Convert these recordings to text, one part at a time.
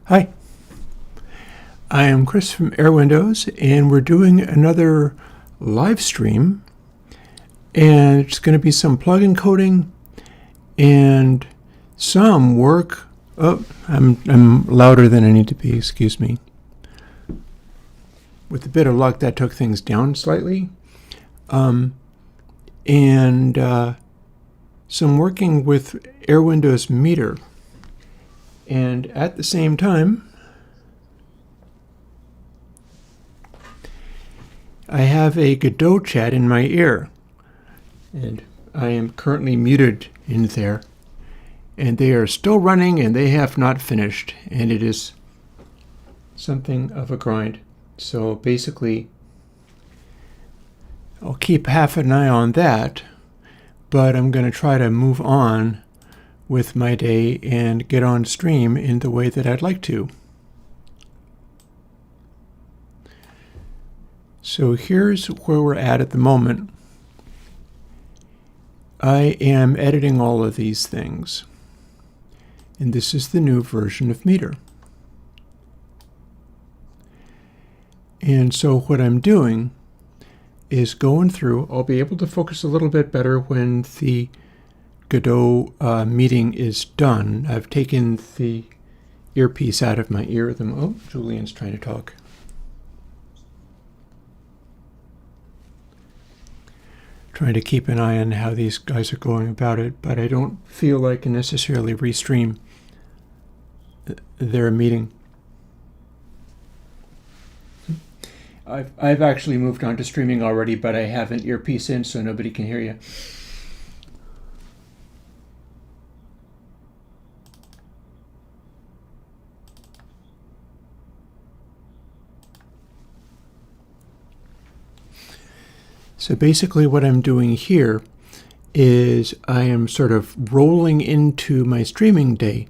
Hi, I am Chris from Airwindows, and we're doing another live stream, and it's going to be some plugin coding and some work. Oh, I'm louder than I need to be, excuse me. With a bit of luck, that took things down slightly. And some working with Airwindows meter. And at the same time, I have a Godot chat in my ear, and I am currently muted in there, and they are still running and they have not finished, and it is something of a grind. So basically, I'll keep half an eye on that, but I'm going to try to move on with my day and get on stream in the way that I'd like to. So here's where we're at the moment. I am editing all of these things, and this is the new version of Meter. And so what I'm doing is going through. I'll be able to focus a little bit better when the Godot meeting is done. I've taken the earpiece out of my ear. Oh, Julian's trying to talk. Trying to keep an eye on how these guys are going about it, but I don't feel like I can necessarily restream their meeting. I've actually moved on to streaming already, but I have an earpiece in so nobody can hear you. So basically what I'm doing here is I am sort of rolling into my streaming day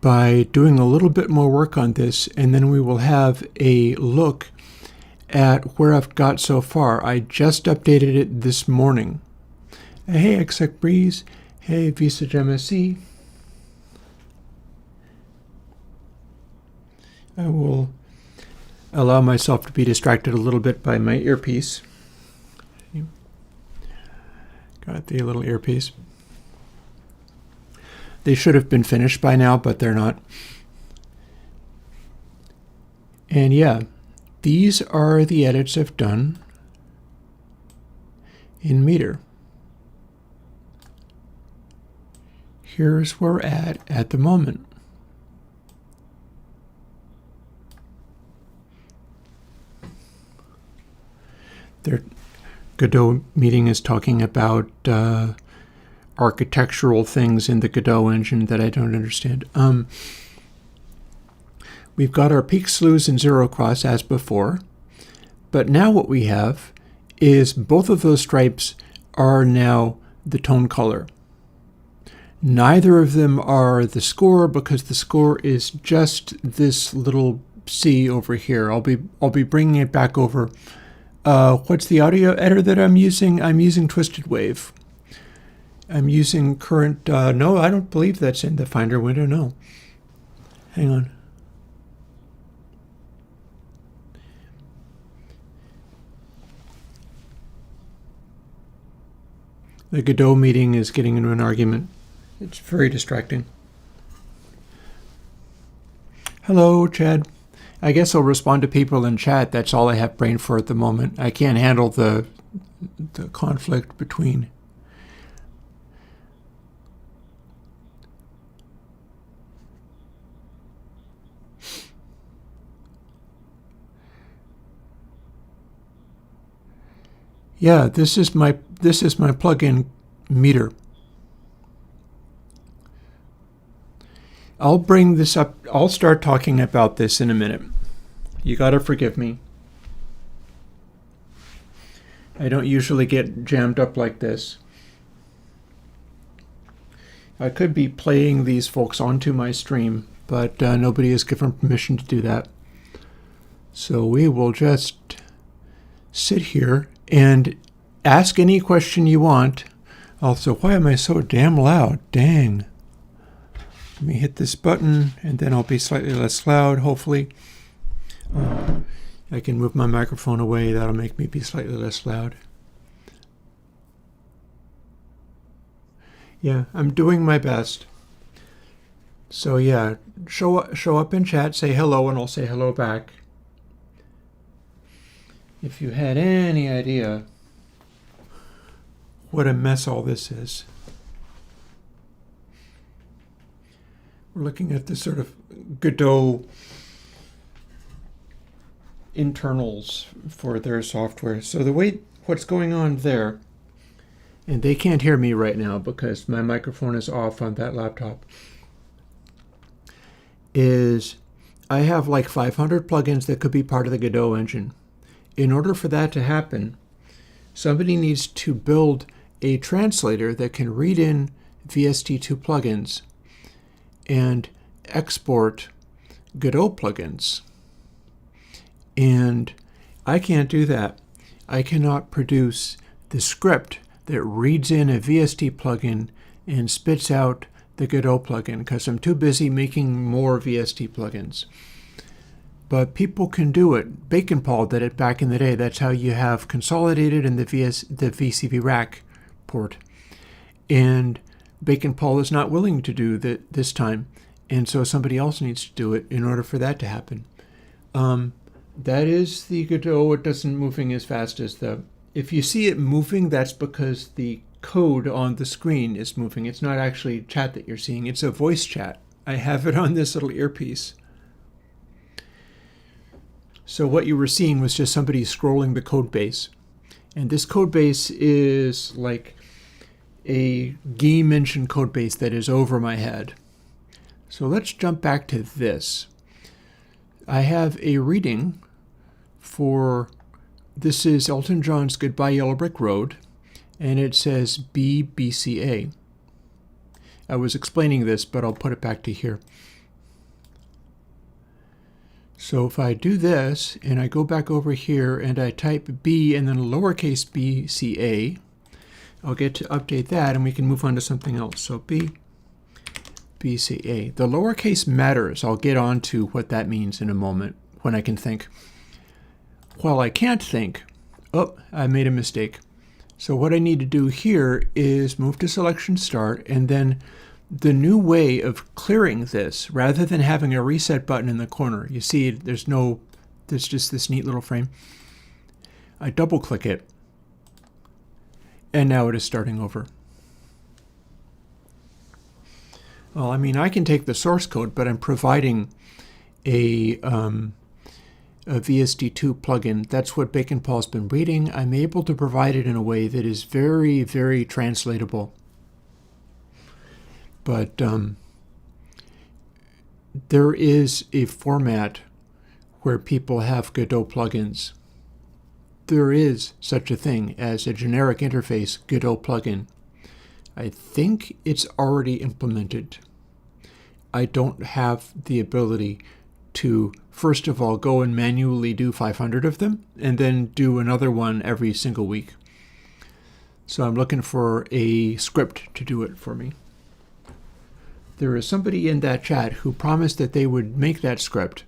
by doing a little bit more work on this, and then we will have a look at where I've got so far. I just updated it this morning. Hey, Exec Breeze. Hey, Visage MSC. I will allow myself to be distracted a little bit by my earpiece. Got the little earpiece. They should have been finished by now, but they're not. And yeah, these are the edits I've done in Meter. Here's where we're at the moment. Their Godot meeting is talking about architectural things in the Godot engine that I don't understand. We've got our peak slews and zero cross as before, but now what we have is both of those stripes are now the tone color. Neither of them are the score, because the score is just this little C over here. I'll be bringing it back over. What's the audio editor that I'm using? I'm using Twisted Wave. I'm using current. No, I don't believe that's in the Finder window. No. Hang on. The Godot meeting is getting into an argument. It's very distracting. Hello, Chad. I guess I'll respond to people in chat. That's all I have brain for at the moment. I can't handle the conflict between. Yeah, this is my plugin Meter. I'll bring this up. I'll start talking about this in a minute. You gotta forgive me. I don't usually get jammed up like this. I could be playing these folks onto my stream, but nobody has given permission to do that. So we will just sit here and ask any question you want. Also, why am I so damn loud? Dang. Let me hit this button, and then I'll be slightly less loud, hopefully. I can move my microphone away. That'll make me be slightly less loud. Yeah, I'm doing my best. So yeah, show up in chat, say hello, and I'll say hello back. If you had any idea what a mess all this is. We're looking at the sort of Godot internals for their software. So what's going on there, and they can't hear me right now because my microphone is off on that laptop, is I have like 500 plugins that could be part of the Godot engine. In order for that to happen, somebody needs to build a translator that can read in VST2 plugins and export Godot plugins. And I can't do that. I cannot produce the script that reads in a VST plugin and spits out the Godot plugin because I'm too busy making more VST plugins. But people can do it. Bacon Paul did it back in the day. That's how you have consolidated in the VCV rack port. And Bacon Paul is not willing to do that this time. And so somebody else needs to do it in order for that to happen. That is the Godot. It doesn't moving as fast as the... If you see it moving, that's because the code on the screen is moving. It's not actually chat that you're seeing. It's a voice chat. I have it on this little earpiece. So what you were seeing was just somebody scrolling the code base. And this code base is like a game engine code base that is over my head. So let's jump back to this. I have a reading for, this is Elton John's Goodbye Yellow Brick Road, and it says BBCA. I was explaining this, but I'll put it back to here. So if I do this, and I go back over here, and I type B and then lowercase BCA, I'll get to update that, and we can move on to something else. So BCA. The lowercase matters. I'll get on to what that means in a moment when I can think. While I can't think, oh, I made a mistake. So what I need to do here is move to selection start, and then the new way of clearing this, rather than having a reset button in the corner, you see there's just this neat little frame. I double click it, and now it is starting over. Well, I mean, I can take the source code, but I'm providing a VST2 plugin. That's what Bacon Paul's been reading. I'm able to provide it in a way that is very, very translatable. But there is a format where people have Godot plugins. There is such a thing as a generic interface Godot plugin. I think it's already implemented. I don't have the ability to, first of all, go and manually do 500 of them, and then do another one every single week. So I'm looking for a script to do it for me. There is somebody in that chat who promised that they would make that script,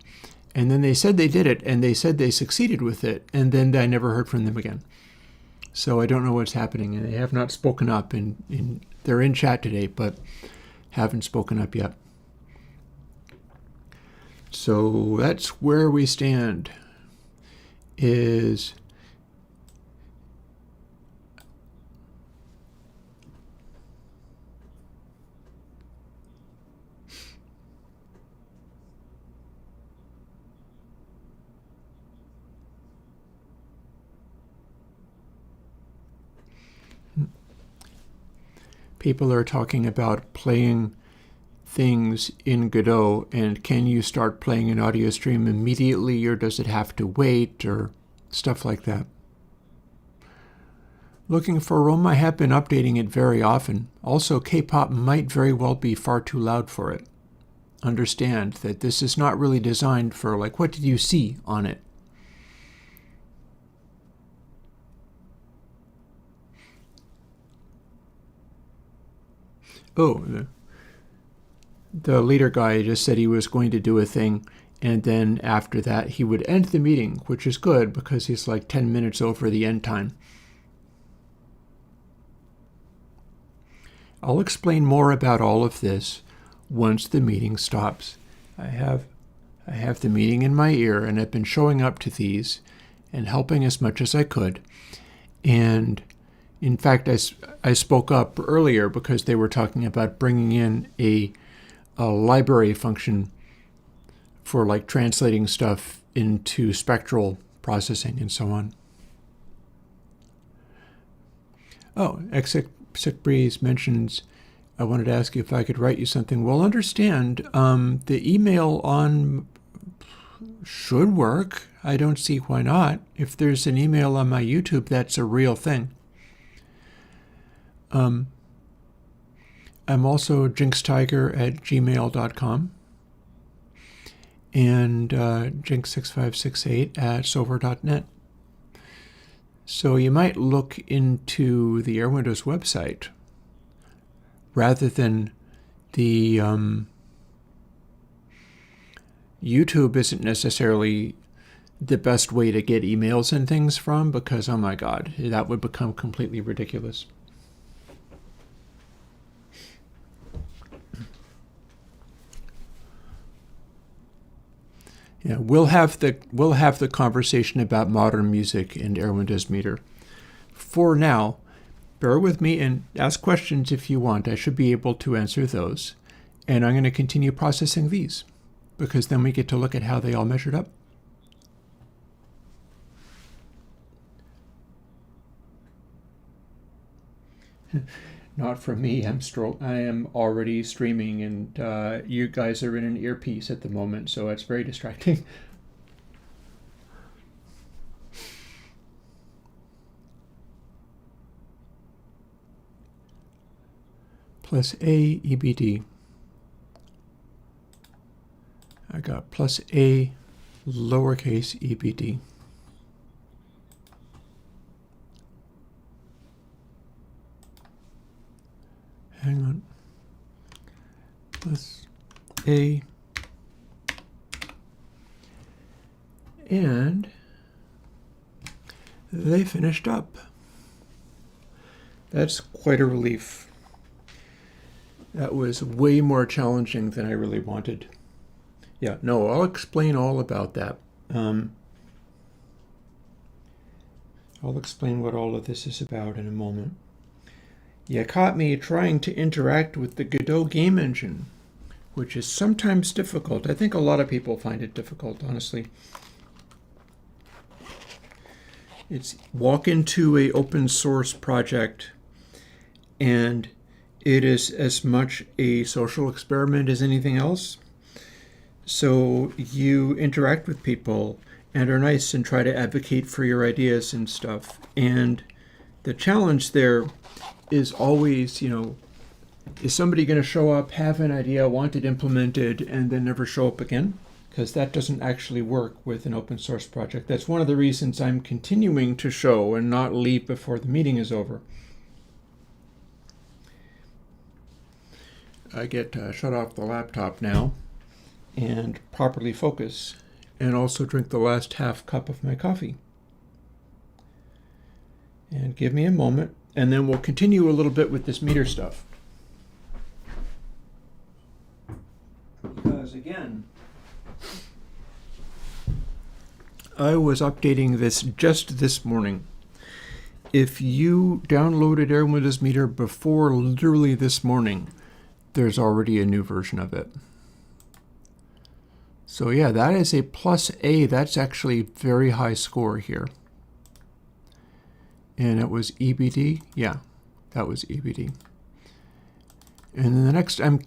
and then they said they did it, and they said they succeeded with it, and then I never heard from them again. So I don't know what's happening, and they have not spoken up. They're in chat today, but haven't spoken up yet. So that's where we stand. Is people are talking about playing things in Godot, and can you start playing an audio stream immediately, or does it have to wait, or stuff like that. Looking for a room, I have been updating it very often. Also, K-pop might very well be far too loud for it. Understand that this is not really designed for, like, what did you see on it? Oh, the leader guy just said he was going to do a thing, and then after that he would end the meeting, which is good because he's like 10 minutes over the end time. I'll explain more about all of this once the meeting stops. I have the meeting in my ear, and I've been showing up to these and helping as much as I could. And in fact, I spoke up earlier because they were talking about bringing in a library function for like translating stuff into spectral processing and so on. Oh, Sick Breeze mentions, I wanted to ask you if I could write you something. Well, understand, the email on should work. I don't see why not. If there's an email on my YouTube, that's a real thing. I'm also jinxtiger@gmail.com and jinx6568@silver.net. So you might look into the Airwindows website rather than the YouTube isn't necessarily the best way to get emails and things from, because, oh my God, that would become completely ridiculous. Yeah, we'll have the conversation about modern music and Airwindows Meter. For now, bear with me and ask questions if you want. I should be able to answer those. And I'm going to continue processing these, because then we get to look at how they all measured up. Not from me. I am already streaming, and you guys are in an earpiece at the moment, so it's very distracting. Plus A EBD. I got plus A lowercase EBD. Hang on. Plus A. And they finished up. That's quite a relief. That was way more challenging than I really wanted. Yeah, no, I'll explain all about that. I'll explain what all of this is about in a moment. You caught me trying to interact with the Godot game engine, which is sometimes difficult. I think a lot of people find it difficult, honestly. It's walk into an open source project, and it is as much a social experiment as anything else. So you interact with people and are nice and try to advocate for your ideas and stuff. And the challenge there is always, is somebody going to show up, have an idea, want it implemented, and then never show up again? Because that doesn't actually work with an open source project. That's one of the reasons I'm continuing to show and not leave before the meeting is over. I get to shut off the laptop now and properly focus, and also drink the last half cup of my coffee. And give me a moment, and then we'll continue a little bit with this meter stuff. Because again, I was updating this just this morning. If you downloaded Airwindows Meter before literally this morning, there's already a new version of it. So yeah, that is a plus A. That's actually very high score here. And it was EBD? Yeah, that was EBD. And then the next, I'm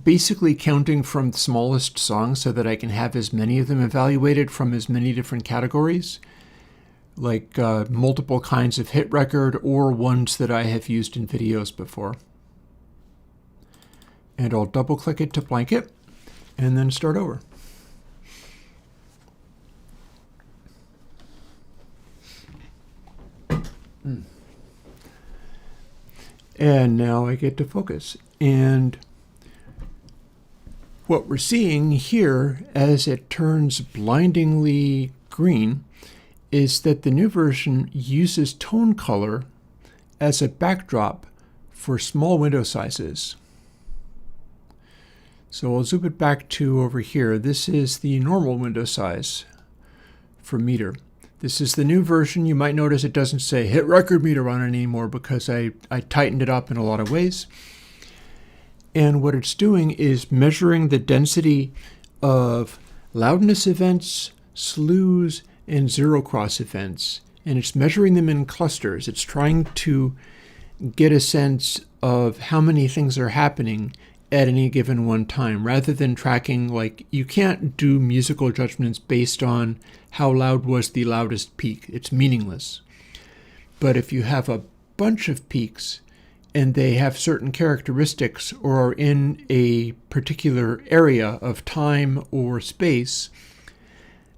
basically counting from the smallest songs so that I can have as many of them evaluated from as many different categories, like multiple kinds of hit record or ones that I have used in videos before. And I'll double click it to blanket and then start over. And now I get to focus. And what we're seeing here as it turns blindingly green is that the new version uses tone color as a backdrop for small window sizes. So I'll zoom it back to over here. This is the normal window size for meter. This is the new version. You might notice it doesn't say hit record meter on it anymore because I tightened it up in a lot of ways. And what it's doing is measuring the density of loudness events, slews, and zero cross events. And it's measuring them in clusters. It's trying to get a sense of how many things are happening at any given one time, rather than tracking, like, you can't do musical judgments based on how loud was the loudest peak. It's meaningless. But if you have a bunch of peaks and they have certain characteristics or are in a particular area of time or space,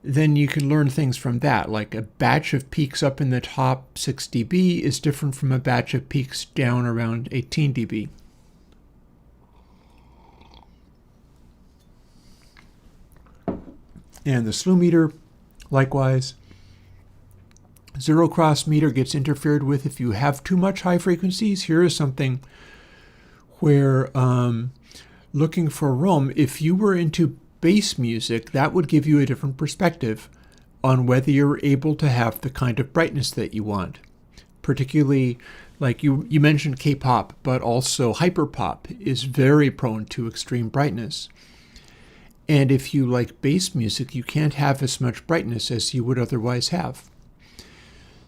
then you can learn things from that. Like a batch of peaks up in the top 6 dB is different from a batch of peaks down around 18 dB. And the slew meter, likewise. Zero cross meter gets interfered with if you have too much high frequencies. Here is something where looking for roam, if you were into bass music, that would give you a different perspective on whether you're able to have the kind of brightness that you want. Particularly, like you mentioned K-pop, but also hyperpop is very prone to extreme brightness. And if you like bass music, you can't have as much brightness as you would otherwise have.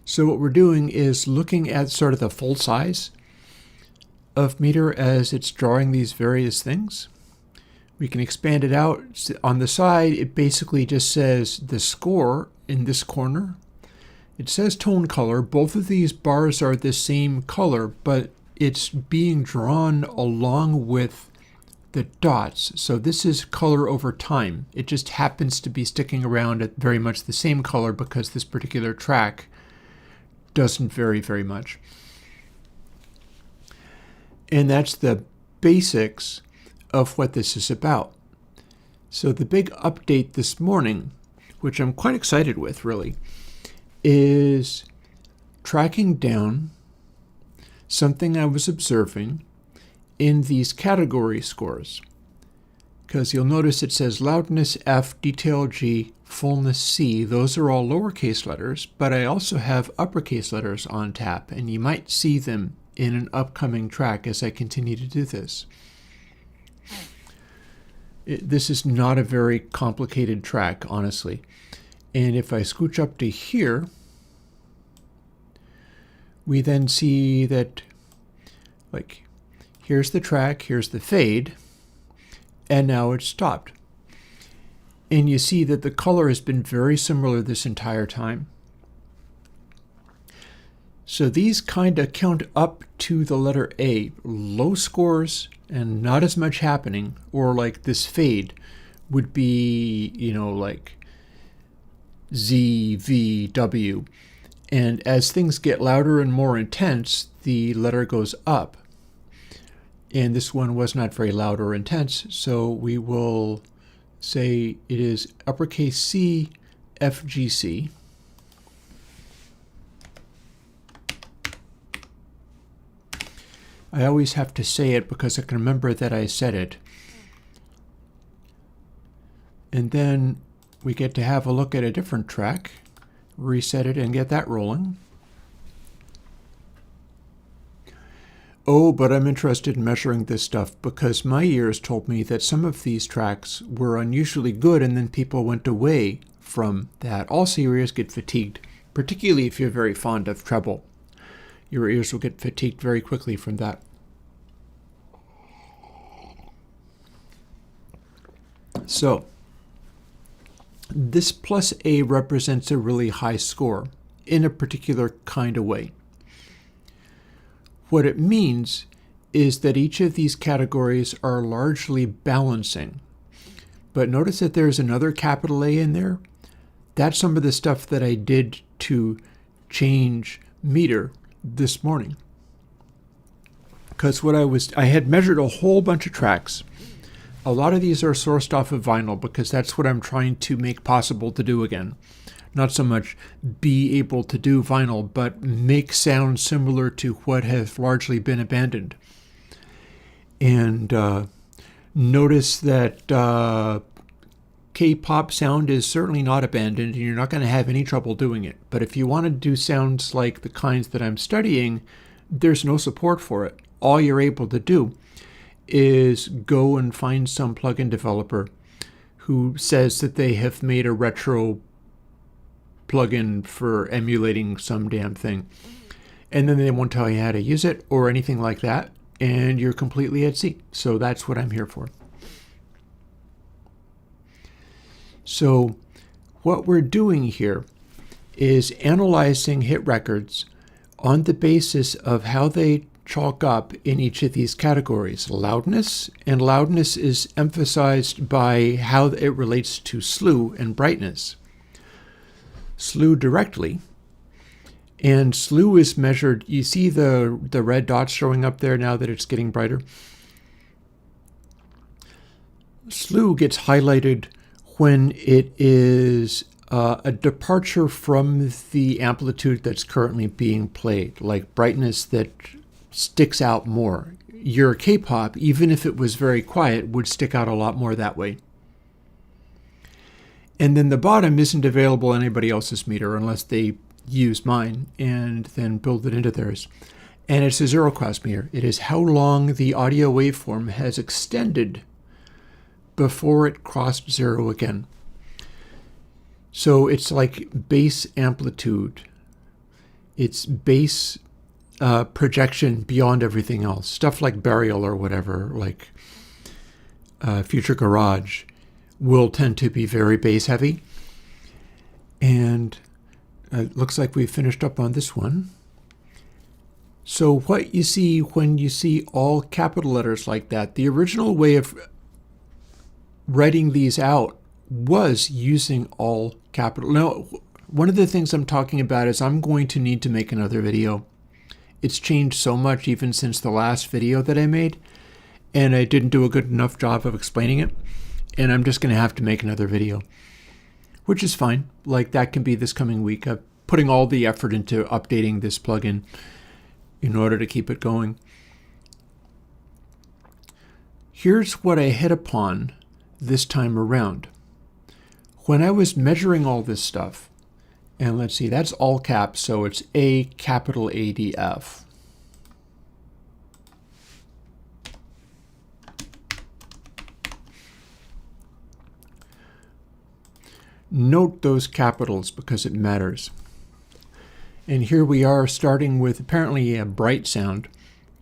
So what we're doing is looking at sort of the full size of meter as it's drawing these various things. We can expand it out. On the side, it basically just says the score in this corner. It says tone color. Both of these bars are the same color, but it's being drawn along with the dots. So this is color over time. It just happens to be sticking around at very much the same color because this particular track doesn't vary very much. And that's the basics of what this is about. So the big update this morning, which I'm quite excited with really, is tracking down something I was observing in these category scores. Because you'll notice it says loudness F, detail G, fullness C. Those are all lowercase letters, but I also have uppercase letters on tap, and you might see them in an upcoming track as I continue to do this. This is not a very complicated track, honestly. And if I scooch up to here, we then see that, like, here's the track, here's the fade, and now it's stopped. And you see that the color has been very similar this entire time. So these kind of count up to the letter A. Low scores and not as much happening, or like this fade would be, like Z, V, W. And as things get louder and more intense, the letter goes up. And this one was not very loud or intense, so we will say it is uppercase C, F, G, C. I always have to say it because I can remember that I said it. And then we get to have a look at a different track, reset it, and get that rolling. Oh, but I'm interested in measuring this stuff because my ears told me that some of these tracks were unusually good and then people went away from that. Also, your ears get fatigued, particularly if you're very fond of treble. Your ears will get fatigued very quickly from that. So, this plus A represents a really high score in a particular kind of way. What it means is that each of these categories are largely balancing. But notice that there's another capital A in there. That's some of the stuff that I did to change meter this morning. Because I had measured a whole bunch of tracks A lot of these are sourced off of vinyl because that's what I'm trying to make possible to do again. Not so much be able to do vinyl, but make sounds similar to what has largely been abandoned. And notice that K-pop sound is certainly not abandoned, and you're not going to have any trouble doing it. But if you want to do sounds like the kinds that I'm studying, there's no support for it. All you're able to do is go and find some plugin developer who says that they have made a retro plugin for emulating some damn thing. And then they won't tell you how to use it or anything like that, and you're completely at sea. So that's what I'm here for. So what we're doing here is analyzing hit records on the basis of how they chalk up in each of these categories. Loudness, and loudness is emphasized by how it relates to slew and brightness. Slew directly, and slew is measured, you see the red dots showing up there now that it's getting brighter? Slew gets highlighted when it is a departure from the amplitude that's currently being played, like brightness that sticks out more. Your K-pop, even if it was very quiet, would stick out a lot more that way. And then the bottom isn't available on anybody else's meter unless they use mine and then build it into theirs. And it's a zero cross meter. It is how long the audio waveform has extended before it crossed zero again. So it's like bass amplitude. It's bass projection beyond everything else. Stuff like Burial or whatever, like Future Garage, will tend to be very bass heavy. And it looks like we've finished up on this one. So what you see when you see all capital letters like that, the original way of writing these out was using all capital. Now, one of the things I'm talking about is I'm going to need to make another video. It's changed so much even since the last video that I made, and I didn't do a good enough job of explaining it, and I'm just going to have to make another video, which is fine. Like, that can be this coming week. I'm putting all the effort into updating this plugin in order to keep it going. Here's what I hit upon this time around. When I was measuring all this stuff, and let's see, that's all caps, so it's A capital ADF. Note those capitals because it matters. And here we are starting with apparently a bright sound.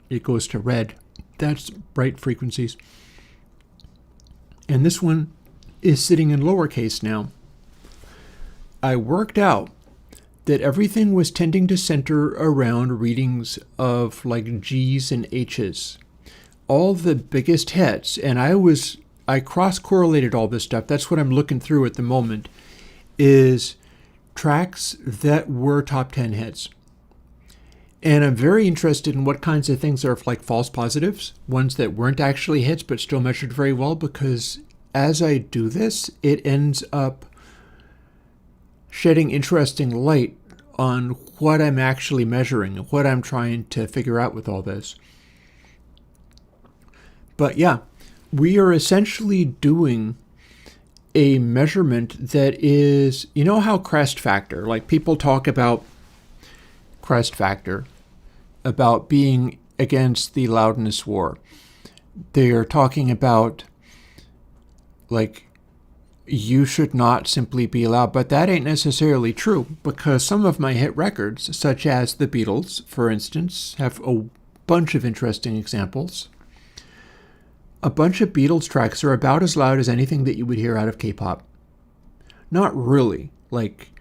It goes to red. That's bright frequencies. And this one is sitting in lowercase now. I worked out that everything was tending to center around readings of like G's and H's. All the biggest hits, and I cross-correlated all this stuff. That's what I'm looking through at the moment, is tracks that were top 10 hits. And I'm very interested in what kinds of things are like false positives, ones that weren't actually hits but still measured very well, because as I do this, it ends up shedding interesting light on what I'm actually measuring and what I'm trying to figure out with all this. But yeah, we are essentially doing a measurement that is, you know how crest factor, like people talk about crest factor, about being against the loudness war. They are talking about like you should not simply be loud, but that ain't necessarily true, because some of my hit records, such as the Beatles, for instance, have a bunch of interesting examples. A bunch of Beatles tracks are about as loud as anything that you would hear out of K-pop. Not really, like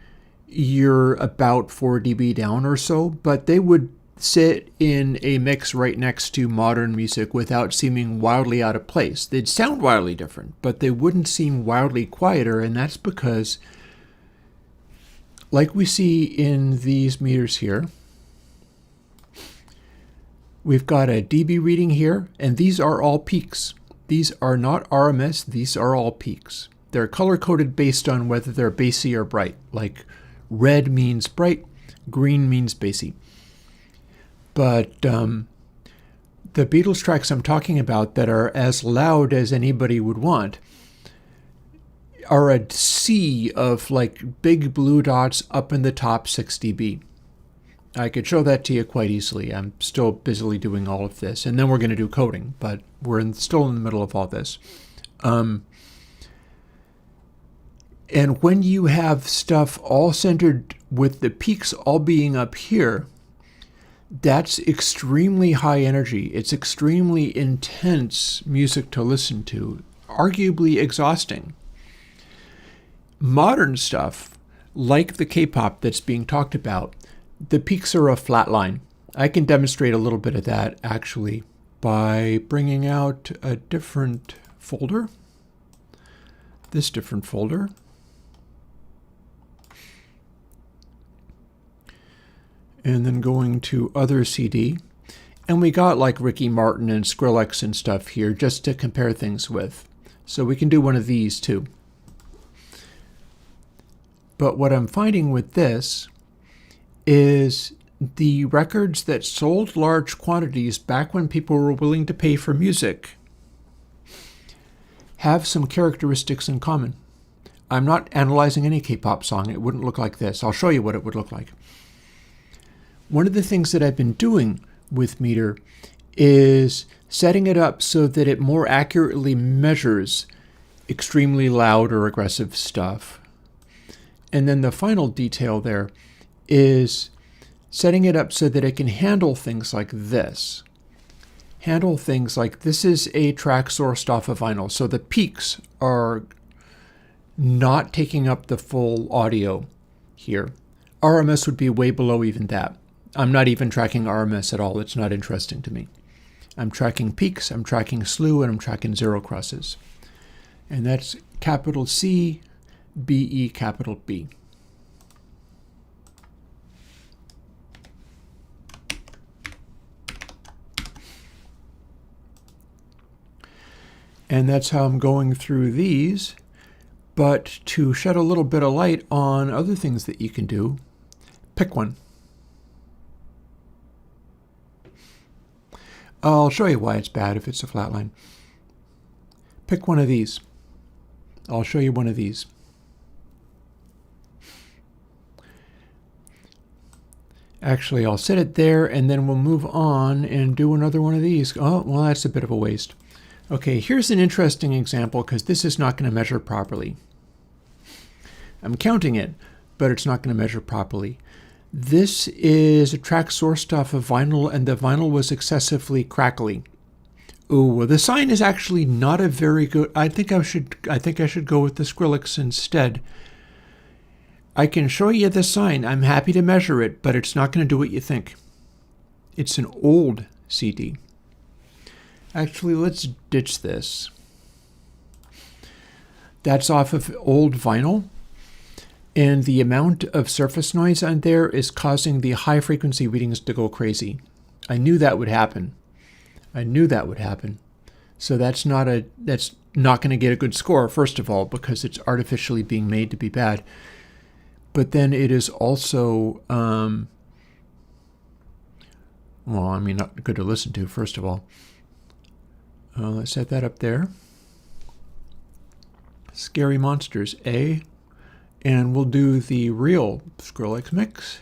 you're about 4 dB down or so, but they would sit in a mix right next to modern music without seeming wildly out of place. They'd sound wildly different, but they wouldn't seem wildly quieter, and that's because, like we see in these meters here, we've got a dB reading here, and these are all peaks. These are not RMS, these are all peaks. They're color-coded based on whether they're bassy or bright. Like red means bright, green means bassy. But the Beatles tracks I'm talking about that are as loud as anybody would want are a sea of like big blue dots up in the top 6 dB. I could show that to you quite easily. I'm still busily doing all of this. And then we're going to do coding, but we're still in the middle of all this. And when you have stuff all centered with the peaks all being up here, that's extremely high energy. It's extremely intense music to listen to, arguably exhausting. Modern stuff, like the K-pop that's being talked about, the peaks are a flat line. I can demonstrate a little bit of that actually by bringing out a different folder, this different folder. And then going to other CD. And we got like Ricky Martin and Skrillex and stuff here just to compare things with. So we can do one of these too. But what I'm finding with this is the records that sold large quantities back when people were willing to pay for music have some characteristics in common. I'm not analyzing any K-pop song. It wouldn't look like this. I'll show you what it would look like. One of the things that I've been doing with Meter is setting it up so that it more accurately measures extremely loud or aggressive stuff. And then the final detail there is setting it up so that it can handle things like this. Handle things like this is a track sourced off of vinyl. So the peaks are not taking up the full audio here. RMS would be way below even that. I'm not even tracking RMS at all. It's not interesting to me. I'm tracking peaks, I'm tracking slew, and I'm tracking zero crosses. And that's capital C, B-E, capital B. And that's how I'm going through these. But to shed a little bit of light on other things that you can do, pick one. I'll show you why it's bad if it's a flat line. Pick one of these. I'll show you one of these. Actually, I'll set it there and then we'll move on and do another one of these. Oh, well, that's a bit of a waste. Okay, here's an interesting example because this is not going to measure properly. I'm counting it, but it's not going to measure properly. This is a track sourced off of vinyl, and the vinyl was excessively crackly. Ooh, well, the sign is actually not a very good. I think I should go with the Skrillex instead. I can show you the sign. I'm happy to measure it, but it's not going to do what you think. It's an old CD. Actually, let's ditch this. That's off of old vinyl. And the amount of surface noise on there is causing the high frequency readings to go crazy. I knew that would happen. So that's not going to get a good score, first of all, because it's artificially being made to be bad. But then it is also, not good to listen to, first of all. Let's set that up there. Scary Monsters, A. And we'll do the real Skrillex mix.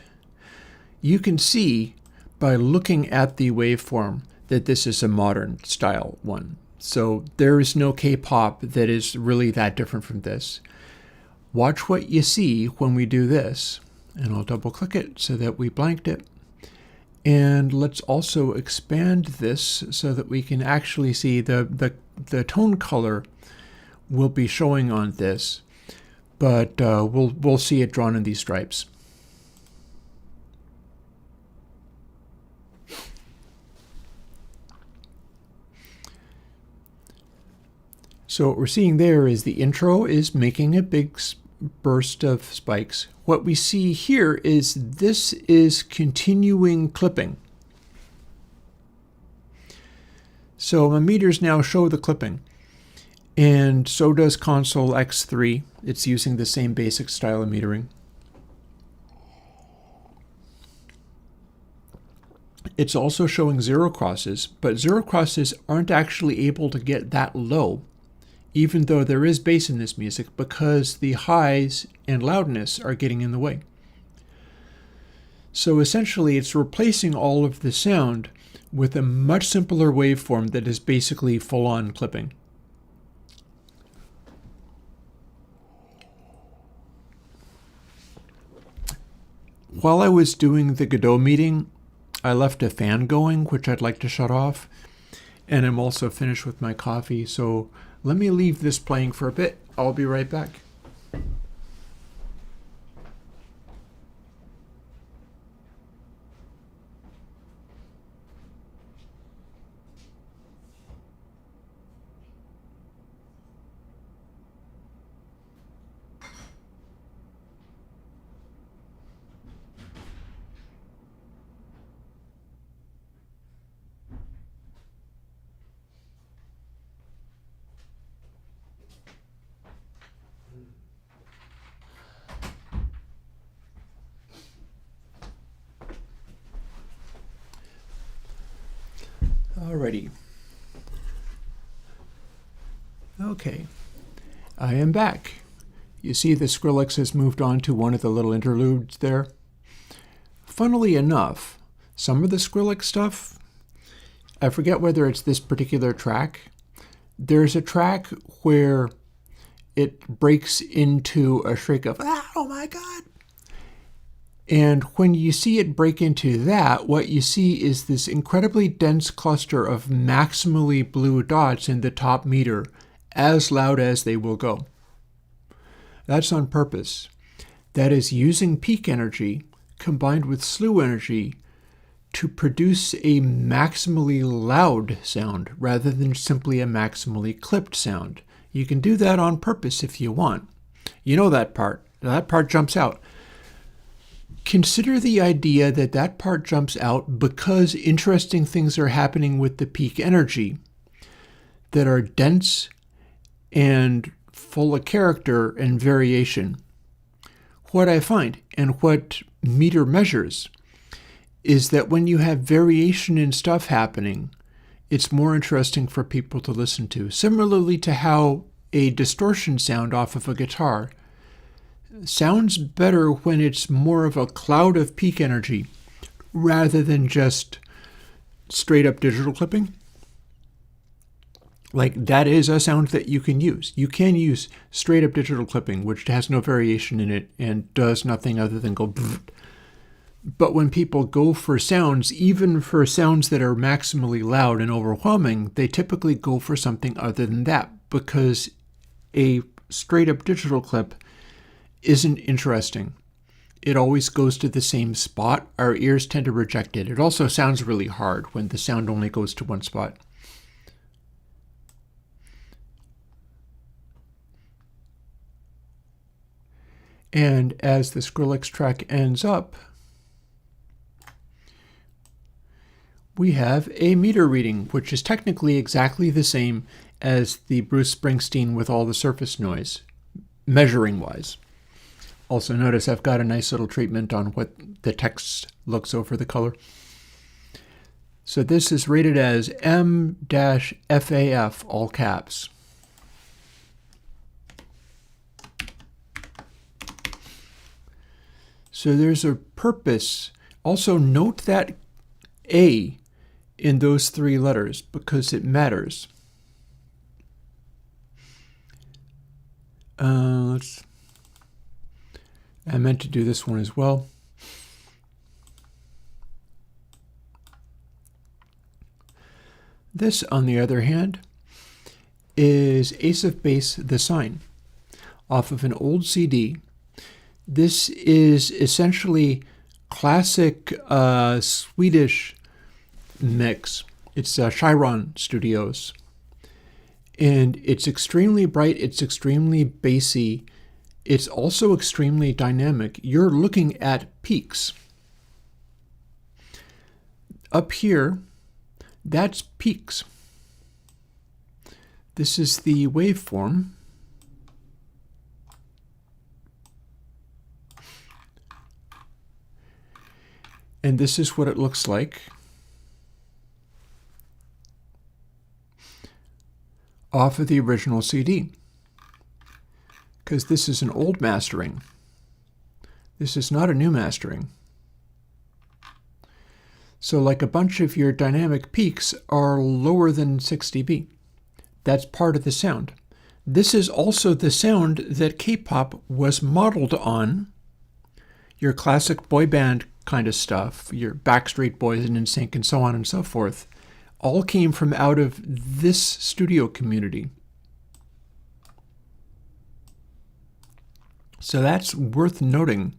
You can see by looking at the waveform that this is a modern style one. So there is no K-pop that is really that different from this. Watch what you see when we do this. And I'll double click it so that we blanked it. And let's also expand this so that we can actually see the tone color will be showing on this. But we'll see it drawn in these stripes. So what we're seeing there is the intro is making a big burst of spikes. What we see here is this is continuing clipping. So my meters now show the clipping. And so does console X3. It's using the same basic style of metering. It's also showing zero crosses, but zero crosses aren't actually able to get that low, even though there is bass in this music, because the highs and loudness are getting in the way. So essentially, it's replacing all of the sound with a much simpler waveform that is basically full-on clipping. While I was doing the Godot meeting, I left a fan going, which I'd like to shut off, and I'm also finished with my coffee, so let me leave this playing for a bit. I'll be right back. Alrighty. Okay, I am back. You see the Skrillex has moved on to one of the little interludes there. Funnily enough, some of the Skrillex stuff, I forget whether it's this particular track. There's a track where it breaks into a shriek of, oh my God. And when you see it break into that, what you see is this incredibly dense cluster of maximally blue dots in the top meter, as loud as they will go. That's on purpose. That is using peak energy combined with slew energy to produce a maximally loud sound rather than simply a maximally clipped sound. You can do that on purpose if you want. You know that part. That part jumps out. Consider the idea that that part jumps out because interesting things are happening with the peak energy that are dense and full of character and variation. What I find, and what meter measures, is that when you have variation in stuff happening, it's more interesting for people to listen to. Similarly to how a distortion sound off of a guitar sounds better when it's more of a cloud of peak energy rather than just straight up digital clipping. Like, that is a sound that you can use. You can use straight up digital clipping, which has no variation in it and does nothing other than go bzzz. But when people go for sounds, even for sounds that are maximally loud and overwhelming, they typically go for something other than that because a straight up digital clip isn't interesting. It always goes to the same spot. Our ears tend to reject it. It also sounds really hard when the sound only goes to one spot. And as the Skrillex track ends up, we have a meter reading, which is technically exactly the same as the Bruce Springsteen with all the surface noise, measuring-wise. Also notice I've got a nice little treatment on what the text looks over the color. So this is rated as M-FAF, all caps. So there's a purpose. Also note that A in those three letters because it matters. I meant to do this one as well. This, on the other hand, is Ace of Base, The Sign, off of an old CD. This is essentially classic Swedish mix. It's Chiron Studios. And it's extremely bright, it's extremely bassy, it's also extremely dynamic. You're looking at peaks. Up here, that's peaks. This is the waveform. And this is what it looks like off of the original CD. Because this is an old mastering. This is not a new mastering. So like a bunch of your dynamic peaks are lower than 6 dB. That's part of the sound. This is also the sound that K-pop was modeled on. Your classic boy band kind of stuff, your Backstreet Boys and NSYNC and so on and so forth, all came from out of this studio community. So that's worth noting,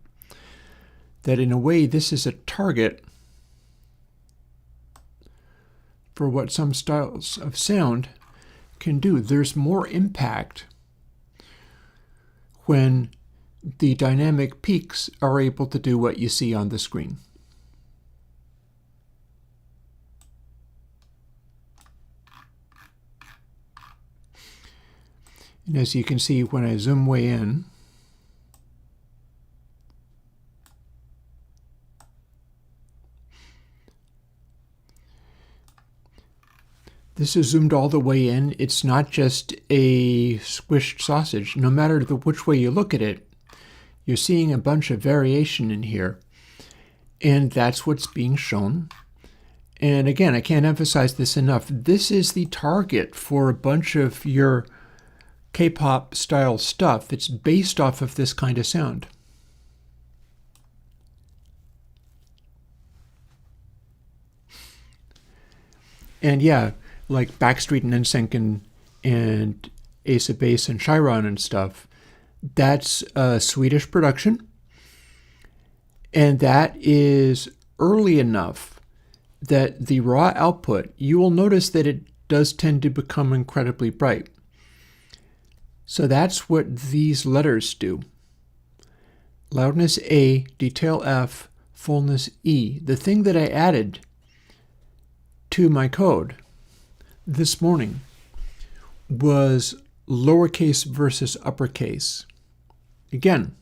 that in a way this is a target for what some styles of sound can do. There's more impact when the dynamic peaks are able to do what you see on the screen. And as you can see, when I zoom way in, this is zoomed all the way in. It's not just a squished sausage. No matter which way you look at it, you're seeing a bunch of variation in here. And that's what's being shown. And again, I can't emphasize this enough. This is the target for a bunch of your K-pop style stuff. It's based off of this kind of sound. And yeah, like Backstreet and NSYNC and Ace of Base and Chiron and stuff, that's a Swedish production. And that is early enough that the raw output, you will notice that it does tend to become incredibly bright. So that's what these letters do. Loudness A, detail F, fullness E. The thing that I added to my code this morning was lowercase versus uppercase. Again,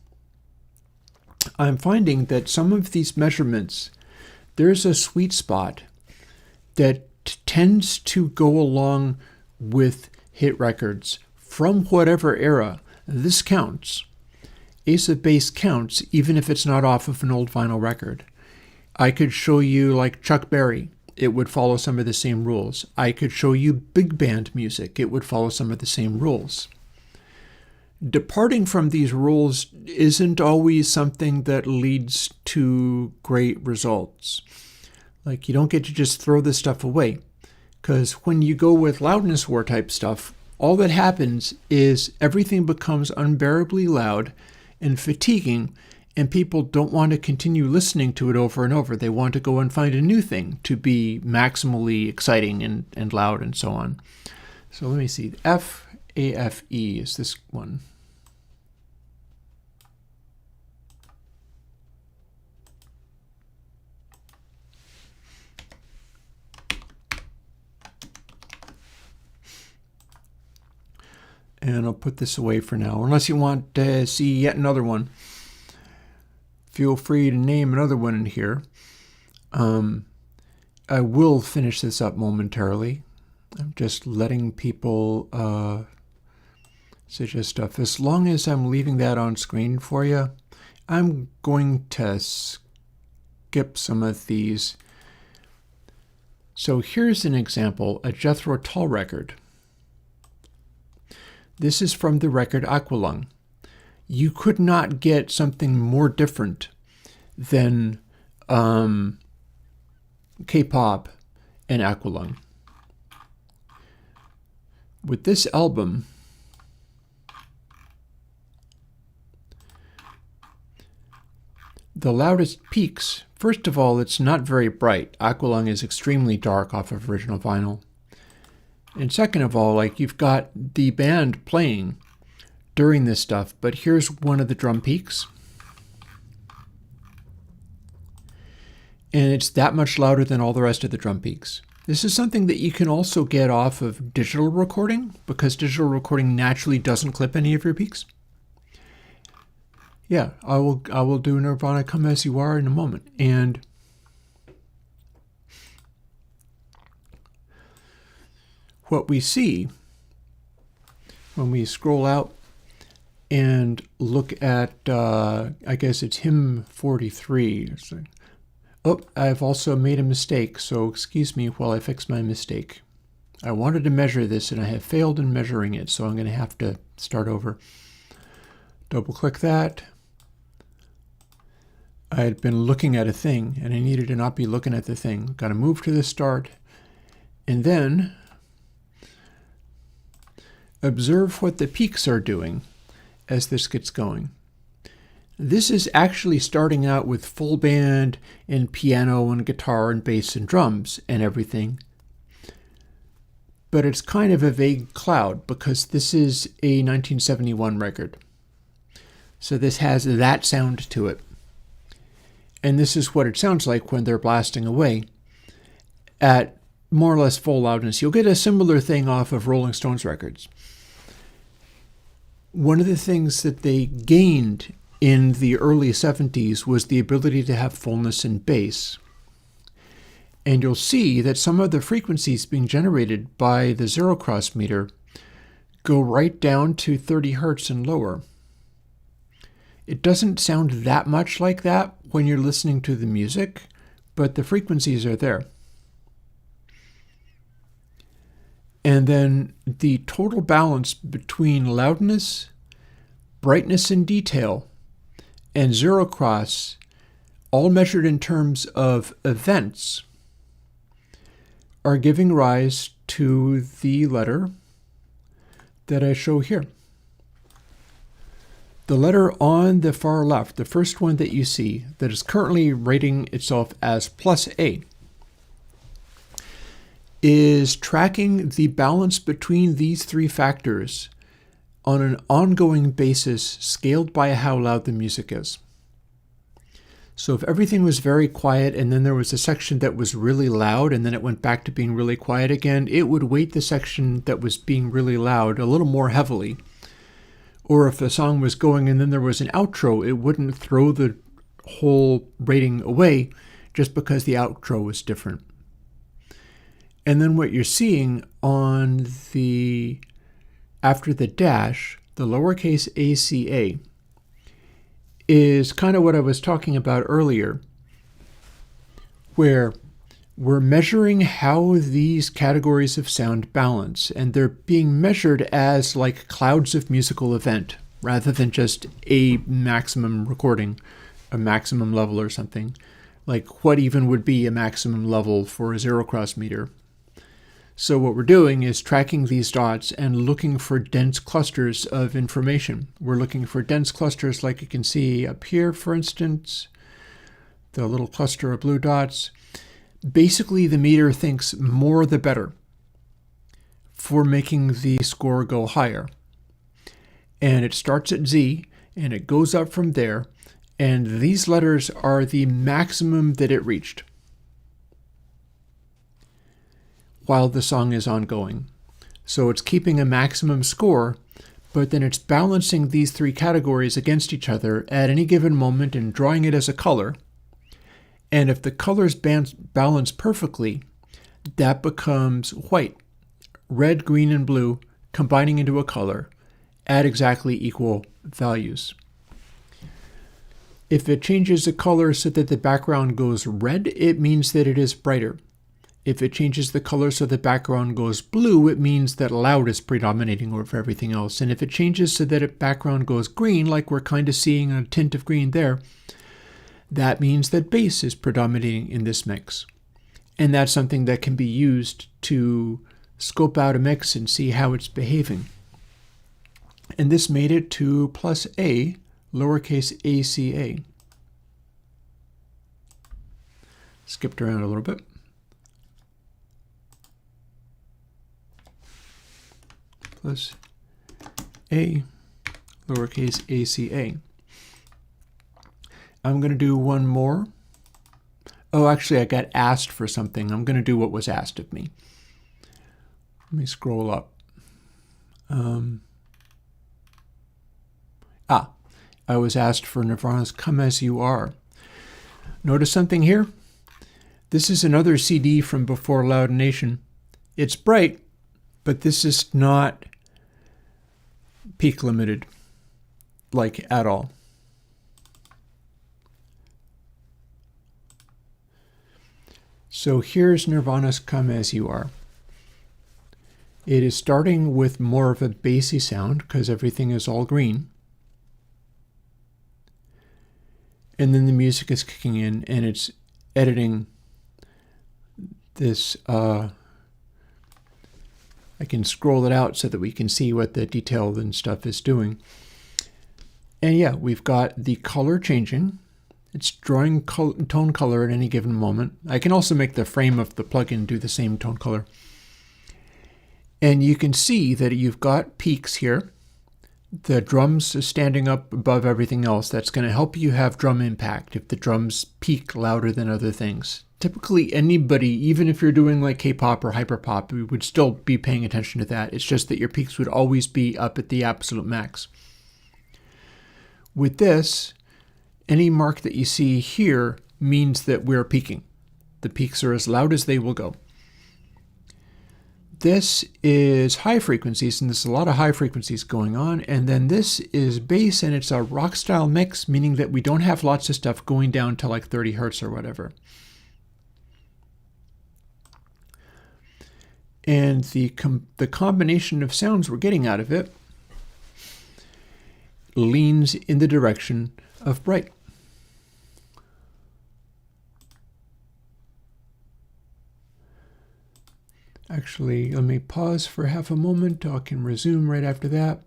I'm finding that some of these measurements, there's a sweet spot that tends to go along with hit records from whatever era. This counts. Ace of Base counts even if it's not off of an old vinyl record. I could show you like Chuck Berry. It would follow some of the same rules. I could show you big band music. It would follow some of the same rules. Departing from these rules isn't always something that leads to great results. Like, you don't get to just throw this stuff away. Because when you go with loudness war type stuff, all that happens is everything becomes unbearably loud and fatiguing, and people don't want to continue listening to it over and over. They want to go and find a new thing to be maximally exciting and loud and so on. So let me see. F-A-F-E is this one. And I'll put this away for now, unless you want to see yet another one. Feel free to name another one in here. I will finish this up momentarily. I'm just letting people suggest stuff. As long as I'm leaving that on screen for you, I'm going to skip some of these. So here's an example, a Jethro Tull record. This is from the record Aqualung. You could not get something more different than K-pop and Aqualung. With this album, the loudest peaks, first of all, it's not very bright. Aqualung is extremely dark off of original vinyl. And second of all, like, you've got the band playing during this stuff, but here's one of the drum peaks. And it's that much louder than all the rest of the drum peaks. This is something that you can also get off of digital recording, because digital recording naturally doesn't clip any of your peaks. Yeah, I will do Nirvana Come As You Are in a moment. And what we see when we scroll out and look at, I guess it's hymn 43. Oh, I've also made a mistake, so excuse me while I fix my mistake. I wanted to measure this and I have failed in measuring it, so I'm going to have to start over. Double click that. I had been looking at a thing and I needed to not be looking at the thing. Got to move to the start and then observe what the peaks are doing as this gets going. This is actually starting out with full band and piano and guitar and bass and drums and everything. But it's kind of a vague cloud because this is a 1971 record. So this has that sound to it. And this is what it sounds like when they're blasting away at more or less full loudness. You'll get a similar thing off of Rolling Stones records. One of the things that they gained in the early 70s was the ability to have fullness in bass. And you'll see that some of the frequencies being generated by the zero cross meter go right down to 30 hertz and lower. It doesn't sound that much like that when you're listening to the music, but the frequencies are there. And then the total balance between loudness, brightness and detail, and zero cross, all measured in terms of events, are giving rise to the letter that I show here. The letter on the far left, the first one that you see, that is currently rating itself as +A, is tracking the balance between these three factors on an ongoing basis, scaled by how loud the music is. So if everything was very quiet and then there was a section that was really loud and then it went back to being really quiet again, it would weight the section that was being really loud a little more heavily. Or if the song was going and then there was an outro, it wouldn't throw the whole rating away just because the outro was different. And then what you're seeing on the, after the dash, the lowercase ACA, is kind of what I was talking about earlier, where we're measuring how these categories of sound balance, and they're being measured as like clouds of musical event, rather than just a maximum recording, a maximum level or something. Like what even would be a maximum level for a zero cross meter? So what we're doing is tracking these dots and looking for dense clusters of information. We're looking for dense clusters like you can see up here, for instance, the little cluster of blue dots. Basically, the meter thinks more the better for making the score go higher. And it starts at Z and it goes up from there. And these letters are the maximum that it reached while the song is ongoing. So it's keeping a maximum score, but then it's balancing these three categories against each other at any given moment and drawing it as a color. And if the colors balance perfectly, that becomes white. Red, green, and blue combining into a color at exactly equal values. If it changes the color so that the background goes red, it means that it is brighter. If it changes the color so the background goes blue, it means that loud is predominating over everything else. And if it changes so that the background goes green, like we're kind of seeing a tint of green there, that means that bass is predominating in this mix. And that's something that can be used to scope out a mix and see how it's behaving. And this made it to +A, lowercase ACA. Skipped around a little bit. +A, lowercase ACA. I'm going to do one more Oh, actually, I got asked for something. I'm going to do what was asked of me. Let me scroll up. I was asked for Nirvana's Come As You Are. Notice something here? This is another CD from before Loud Nation. It's bright, but this is not peak limited, like at all. So here's Nirvana's Come As You Are. It is starting with more of a bassy sound because everything is all green. And then the music is kicking in and it's editing this. I can scroll it out so that we can see what the detail and stuff is doing. And yeah, we've got the color changing. It's drawing tone color at any given moment. I can also make the frame of the plugin do the same tone color. And you can see that you've got peaks here. The drums are standing up above everything else. That's going to help you have drum impact if the drums peak louder than other things. Typically anybody, even if you're doing like K-pop or hyperpop, we would still be paying attention to that. It's just that your peaks would always be up at the absolute max. With this, any mark that you see here means that we're peaking. The peaks are as loud as they will go. This is high frequencies, and there's a lot of high frequencies going on. And then this is bass, and it's a rock style mix, meaning that we don't have lots of stuff going down to like 30 hertz or whatever. And the combination of sounds we're getting out of it leans in the direction of bright. Actually, let me pause for half a moment. I can resume right after that.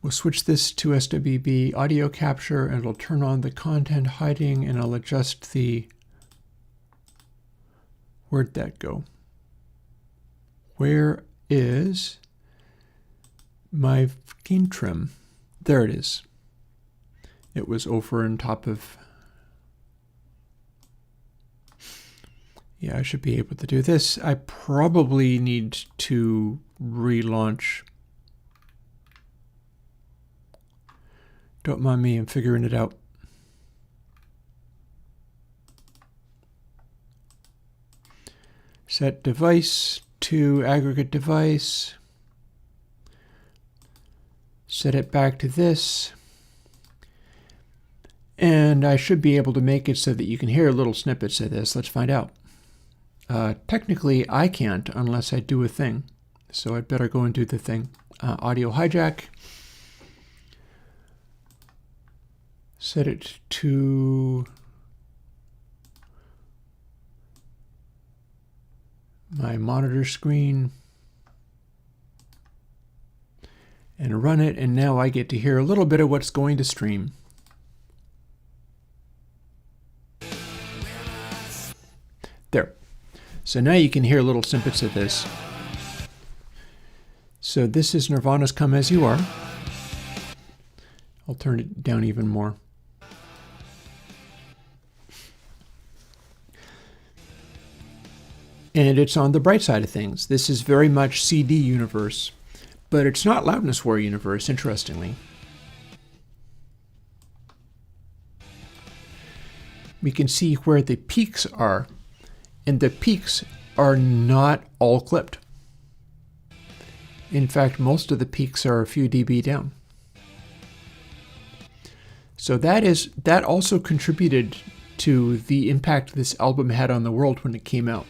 We'll switch this to SWB audio capture, and it'll turn on the content hiding, and I'll adjust the... Where'd that go? Where is my gain trim? There it is. It was over on top of... Yeah, I should be able to do this. I probably need to relaunch. Don't mind me, I'm figuring it out. Set device to aggregate device. Set it back to this. And I should be able to make it so that you can hear little snippets of this. Let's find out. Technically, I can't unless I do a thing. So I'd better go and do the thing. Audio hijack. Set it to my monitor screen. And run it, and now I get to hear a little bit of what's going to stream. There. So now you can hear little snippets of this. So this is Nirvana's Come As You Are. I'll turn it down even more. And it's on the bright side of things. This is very much CD universe, but it's not loudness war universe, interestingly. We can see where the peaks are. And the peaks are not all clipped. In fact, most of the peaks are a few dB down. So that also contributed to the impact this album had on the world when it came out.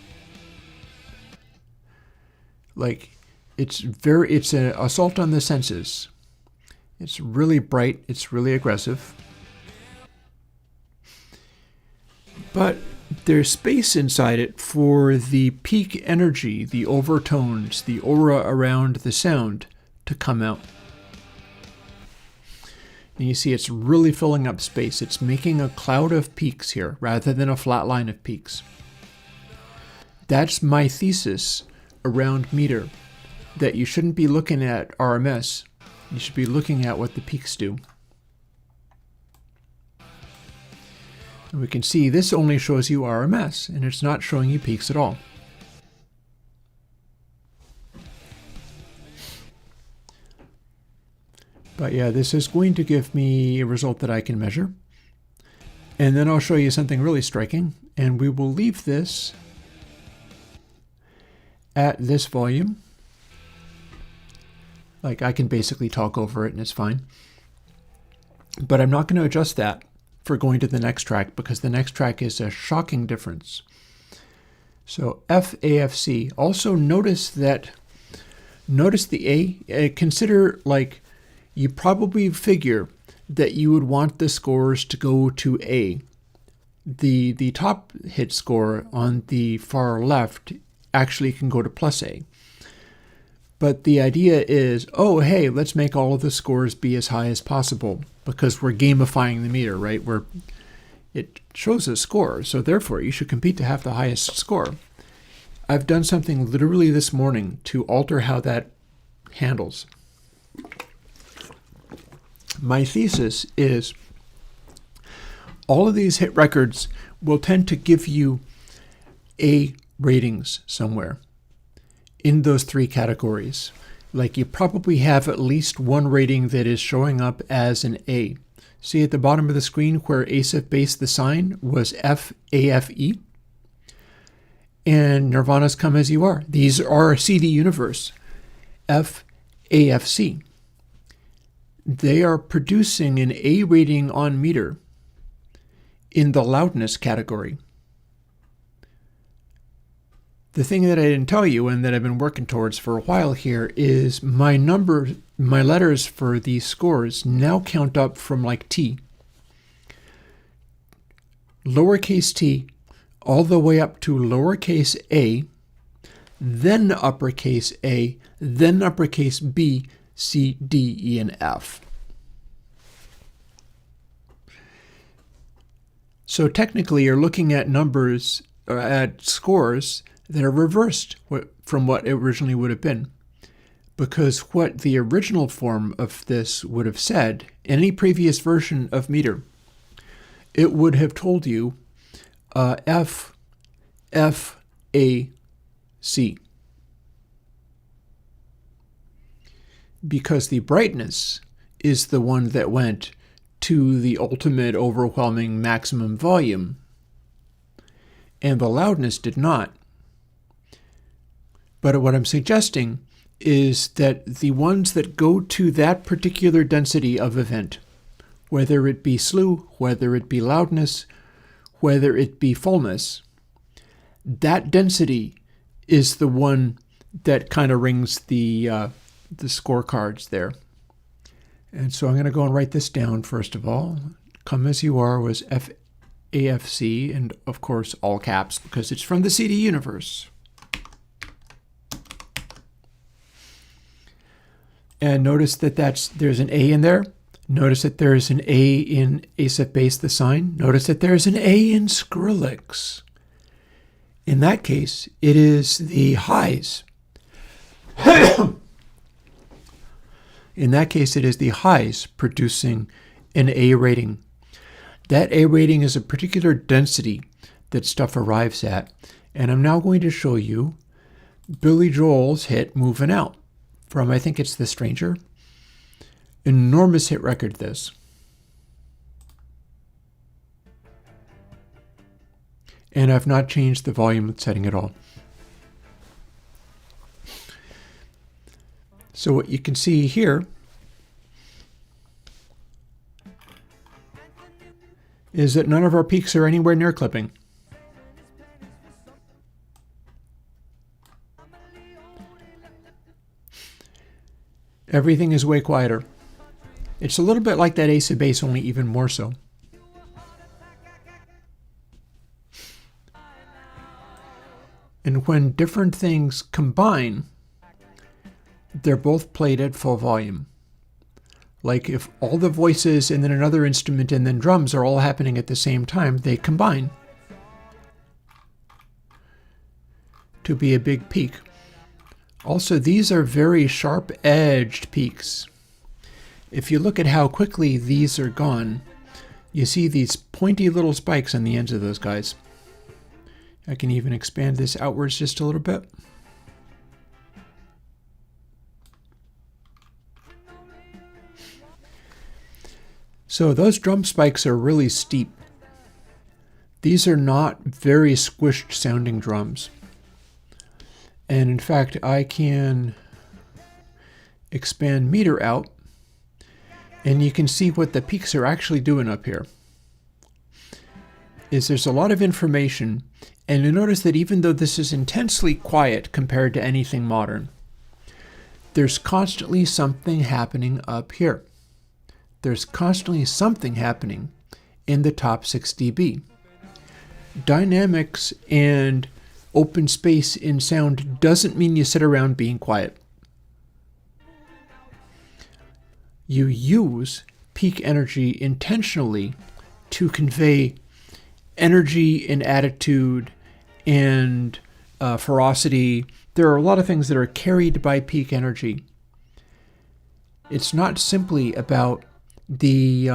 Like, it's an assault on the senses. It's really bright, it's really aggressive. But there's space inside it for the peak energy, the overtones, the aura around the sound to come out. And you see it's really filling up space. It's making a cloud of peaks here rather than a flat line of peaks. That's my thesis around meter, that you shouldn't be looking at RMS. You should be looking at what the peaks do. And we can see this only shows you RMS, and it's not showing you peaks at all. But yeah, this is going to give me a result that I can measure. And then I'll show you something really striking, and we will leave this at this volume. Like, I can basically talk over it and it's fine. But I'm not going to adjust that for going to the next track, because the next track is a shocking difference. So FAFC. Also notice the A. Consider, like, you probably figure that you would want the scores to go to A. The top hit score on the far left actually can go to plus A. But the idea is, oh, hey, let's make all of the scores be as high as possible, because we're gamifying the meter, right? It shows a score, so therefore you should compete to have the highest score. I've done something literally this morning to alter how that handles. My thesis is all of these hit records will tend to give you A ratings somewhere in those three categories. Like, you probably have at least one rating that is showing up as an A. See at the bottom of the screen where ASIF based the sign was FAFE? And Nirvana's Come As You Are. These are CD Universe, FAFC. They are producing an A rating on meter in the loudness category. The thing that I didn't tell you and that I've been working towards for a while here is my letters for these scores now count up from like T. Lowercase t all the way up to lowercase a, then uppercase A, then uppercase B, C, D, E, and F. So technically you're looking at numbers, or at scores that are reversed from what it originally would have been. Because what the original form of this would have said, any previous version of meter, it would have told you F, F, A, C. Because the brightness is the one that went to the ultimate overwhelming maximum volume, and the loudness did not. But what I'm suggesting is that the ones that go to that particular density of event, whether it be slew, whether it be loudness, whether it be fullness, that density is the one that kind of rings the scorecards there. And so I'm going to go and write this down first of all. Come As You Are was FAFC, and of course all caps because it's from the CD Universe. And notice that there's an A in there. Notice that there's an A in ASIF Base the Sign. Notice that there's an A in Skrillex. In that case, it is the highs. In that case, it is the highs producing an A rating. That A rating is a particular density that stuff arrives at. And I'm now going to show you Billy Joel's hit Movin' Out from, I think it's The Stranger. Enormous hit record, this. And I've not changed the volume setting at all. So what you can see here is that none of our peaks are anywhere near clipping. Everything is way quieter. It's a little bit like that Ace of Base, only even more so. And when different things combine, they're both played at full volume. Like if all the voices and then another instrument and then drums are all happening at the same time, they combine to be a big peak. Also, these are very sharp-edged peaks. If you look at how quickly these are gone, You see these pointy little spikes on the ends of those guys. I can even expand this outwards just a little bit. So those drum spikes are really steep. These are not very squished sounding drums. And in fact, I can expand meter out, and you can see what the peaks are actually doing up here. There's a lot of information, and you notice that even though this is intensely quiet compared to anything modern, there's constantly something happening up here. There's constantly something happening in the top 6 dB. Dynamics and open space in sound doesn't mean you sit around being quiet. You use peak energy intentionally to convey energy and attitude and ferocity. There are a lot of things that are carried by peak energy. It's not simply about the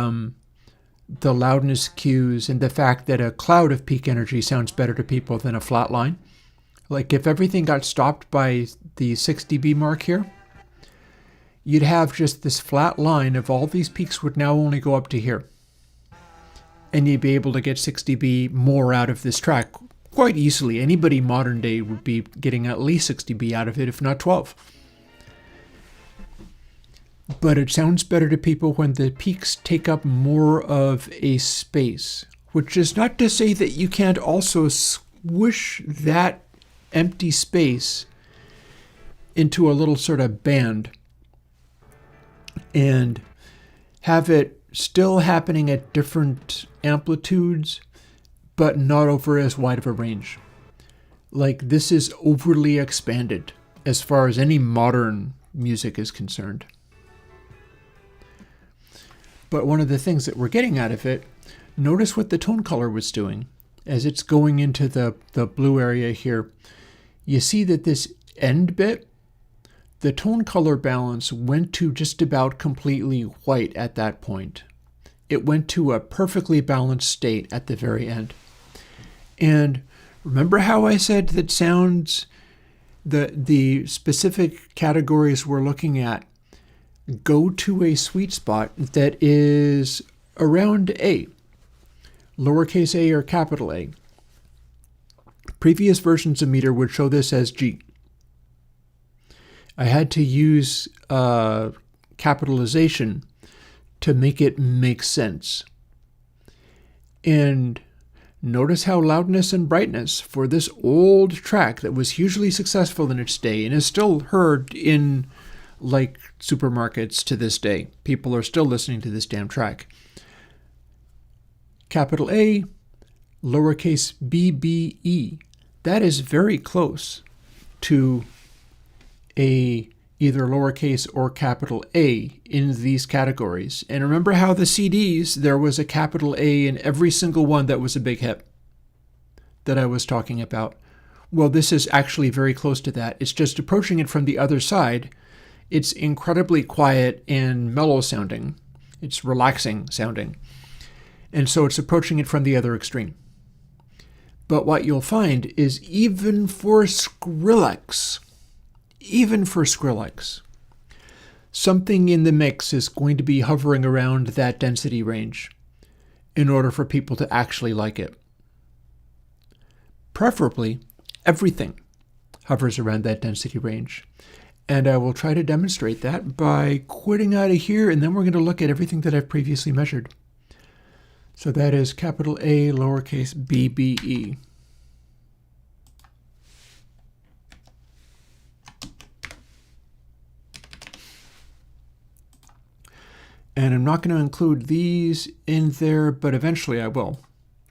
loudness cues and the fact that a cloud of peak energy sounds better to people than a flat line. Like if everything got stopped by the 6 dB mark here, you'd have just this flat line of all these peaks would now only go up to here. And you'd be able to get 6 dB more out of this track quite easily. Anybody modern day would be getting at least 6 dB out of it, if not 12. But it sounds better to people when the peaks take up more of a space, which is not to say that you can't also squish that empty space into a little sort of band and have it still happening at different amplitudes, but not over as wide of a range. Like this is overly expanded as far as any modern music is concerned. But one of the things that we're getting out of it, notice what the tone color was doing. As it's going into the blue area here, you see that this end bit, the tone color balance went to just about completely white at that point. It went to a perfectly balanced state at the very end. And remember how I said that sounds, the specific categories we're looking at, go to a sweet spot that is around A, lowercase a or capital A. Previous versions of meter would show this as G. I had to use capitalization to make it make sense. And notice how loudness and brightness for this old track that was hugely successful in its day and is still heard in like supermarkets to this day. People are still listening to this damn track. Capital A, lowercase BBE. That is very close to a either lowercase or capital A in these categories. And remember how the CDs, there was a capital A in every single one that was a big hit that I was talking about. Well, this is actually very close to that. It's just approaching it from the other side. It's incredibly quiet and mellow sounding. It's relaxing sounding. And so it's approaching it from the other extreme. But what you'll find is even for Skrillex, something in the mix is going to be hovering around that density range in order for people to actually like it. Preferably, everything hovers around that density range. And I will try to demonstrate that by quitting out of here, and then we're going to look at everything that I've previously measured. So that is capital A, lowercase BBE. And I'm not going to include these in there, but eventually I will.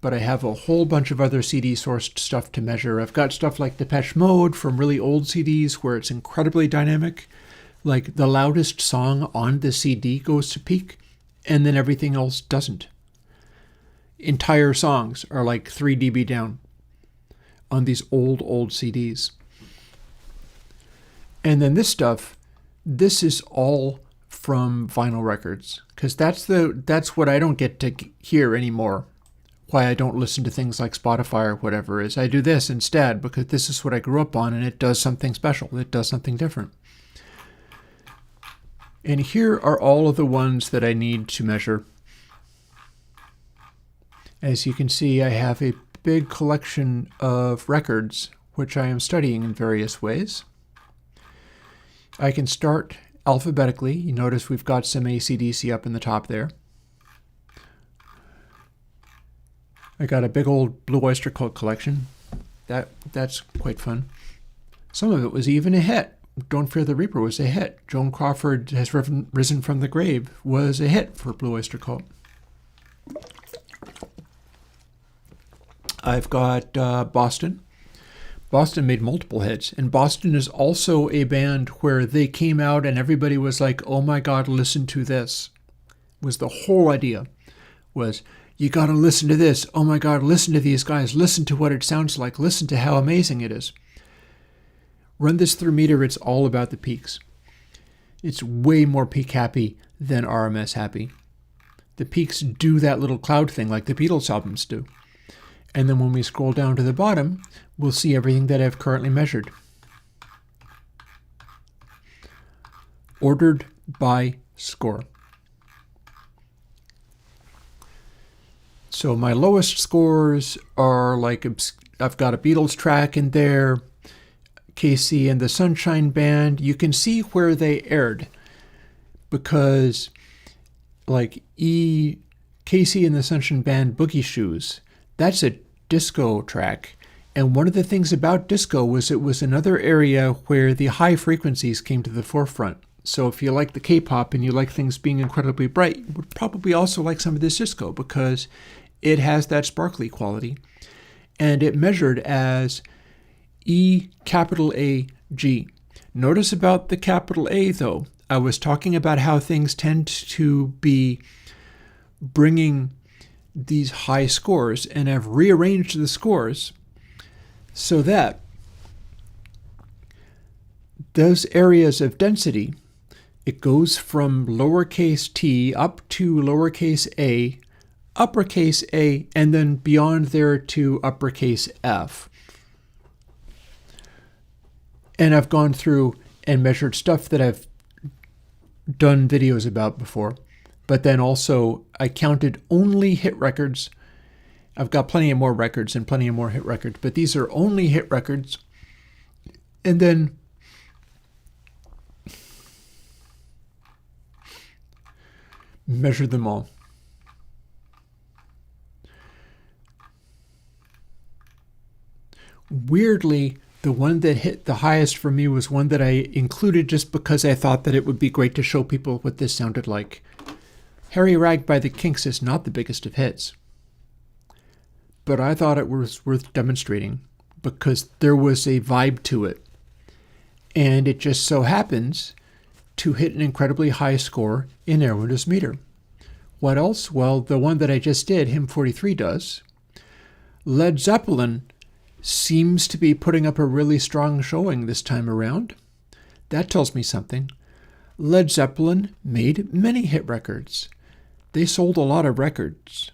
But I have a whole bunch of other CD-sourced stuff to measure. I've got stuff like Depeche Mode from really old CDs where it's incredibly dynamic. Like the loudest song on the CD goes to peak, and then everything else doesn't. Entire songs are like 3 dB down on these old CDs. And then this stuff, this is all from vinyl records, because that's what I don't get to hear anymore. Why I don't listen to things like Spotify or whatever is I do this instead, because this is what I grew up on and it does something special. It does something different. And here are all of the ones that I need to measure. As you can see, I have a big collection of records which I am studying in various ways. I can start alphabetically. You notice we've got some AC/DC up in the top there. I got a big old Blue Oyster Cult collection. That's quite fun. Some of it was even a hit. Don't Fear the Reaper was a hit. Joan Crawford Has Risen from the Grave was a hit for Blue Oyster Cult. I've got Boston. Boston made multiple hits, and Boston is also a band where they came out and everybody was like, oh my God, listen to this. Was the whole idea. Was, you got to listen to this. Oh my God, listen to these guys. Listen to what it sounds like. Listen to how amazing it is. Run this through meter, it's all about the peaks. It's way more peak happy than RMS happy. The peaks do that little cloud thing like the Beatles albums do. And then when we scroll down to the bottom, we'll see everything that I've currently measured. Ordered by score. So my lowest scores are like, I've got a Beatles track in there, Casey and the Sunshine Band. You can see where they aired because like Casey and the Sunshine Band Boogie Shoes, that's a disco track. And one of the things about disco was it was another area where the high frequencies came to the forefront. So if you like the K-pop and you like things being incredibly bright, you would probably also like some of this disco because it has that sparkly quality. And it measured as E capital A G. Notice about the capital A though. I was talking about how things tend to be bringing these high scores, and I've rearranged the scores so that those areas of density, it goes from lowercase t up to lowercase a, uppercase A, and then beyond there to uppercase F. And I've gone through and measured stuff that I've done videos about before. But then also I counted only hit records. I've got plenty of more records and plenty of more hit records, but these are only hit records. And then measure them all. Weirdly, the one that hit the highest for me was one that I included just because I thought that it would be great to show people what this sounded like. Harry Rag by the Kinks is not the biggest of hits, but I thought it was worth demonstrating because there was a vibe to it. And it just so happens to hit an incredibly high score in Airwindows meter. What else? Well, the one that I just did, Hymn 43 does. Led Zeppelin seems to be putting up a really strong showing this time around. That tells me something. Led Zeppelin made many hit records. They sold a lot of records.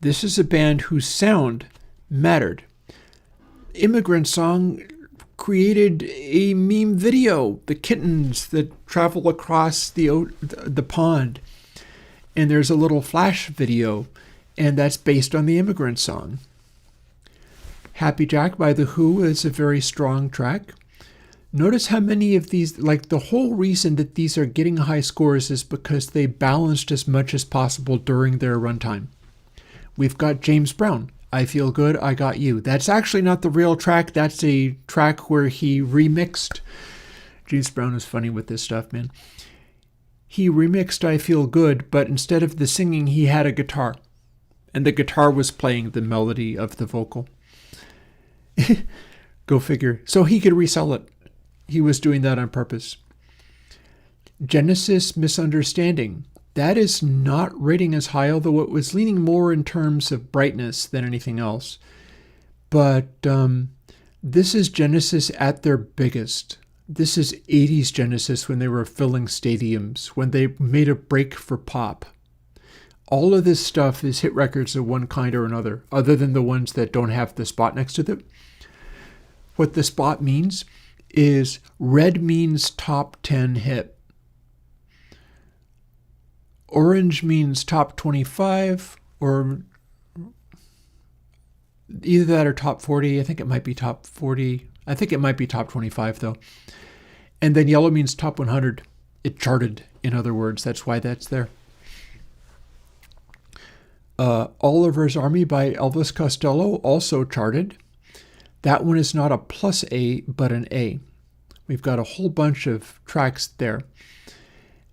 This is a band whose sound mattered. Immigrant Song created a meme video, the kittens that travel across the pond. And there's a little flash video, and that's based on the Immigrant Song. Happy Jack by The Who is a very strong track. Notice how many of these, like the whole reason that these are getting high scores is because they balanced as much as possible during their runtime. We've got James Brown, I Feel Good, I Got You. That's actually not the real track. That's a track where he remixed. James Brown is funny with this stuff, man. He remixed I Feel Good, but instead of the singing, he had a guitar. And the guitar was playing the melody of the vocal. Go figure. So he could resell it. He was doing that on purpose. Genesis Misunderstanding. That is not rating as high, although it was leaning more in terms of brightness than anything else. But this is Genesis at their biggest. This is 80s Genesis when they were filling stadiums, when they made a break for pop. All of this stuff is hit records of one kind or another, other than the ones that don't have the spot next to them. What the spot means is red means top 10 hit. Orange means top 25, or either that or top 40. I think it might be top 40. I think it might be top 25, though. And then yellow means top 100. It charted, in other words. That's why that's there. Oliver's Army by Elvis Costello also charted. That one is not a plus A, but an A. We've got a whole bunch of tracks there.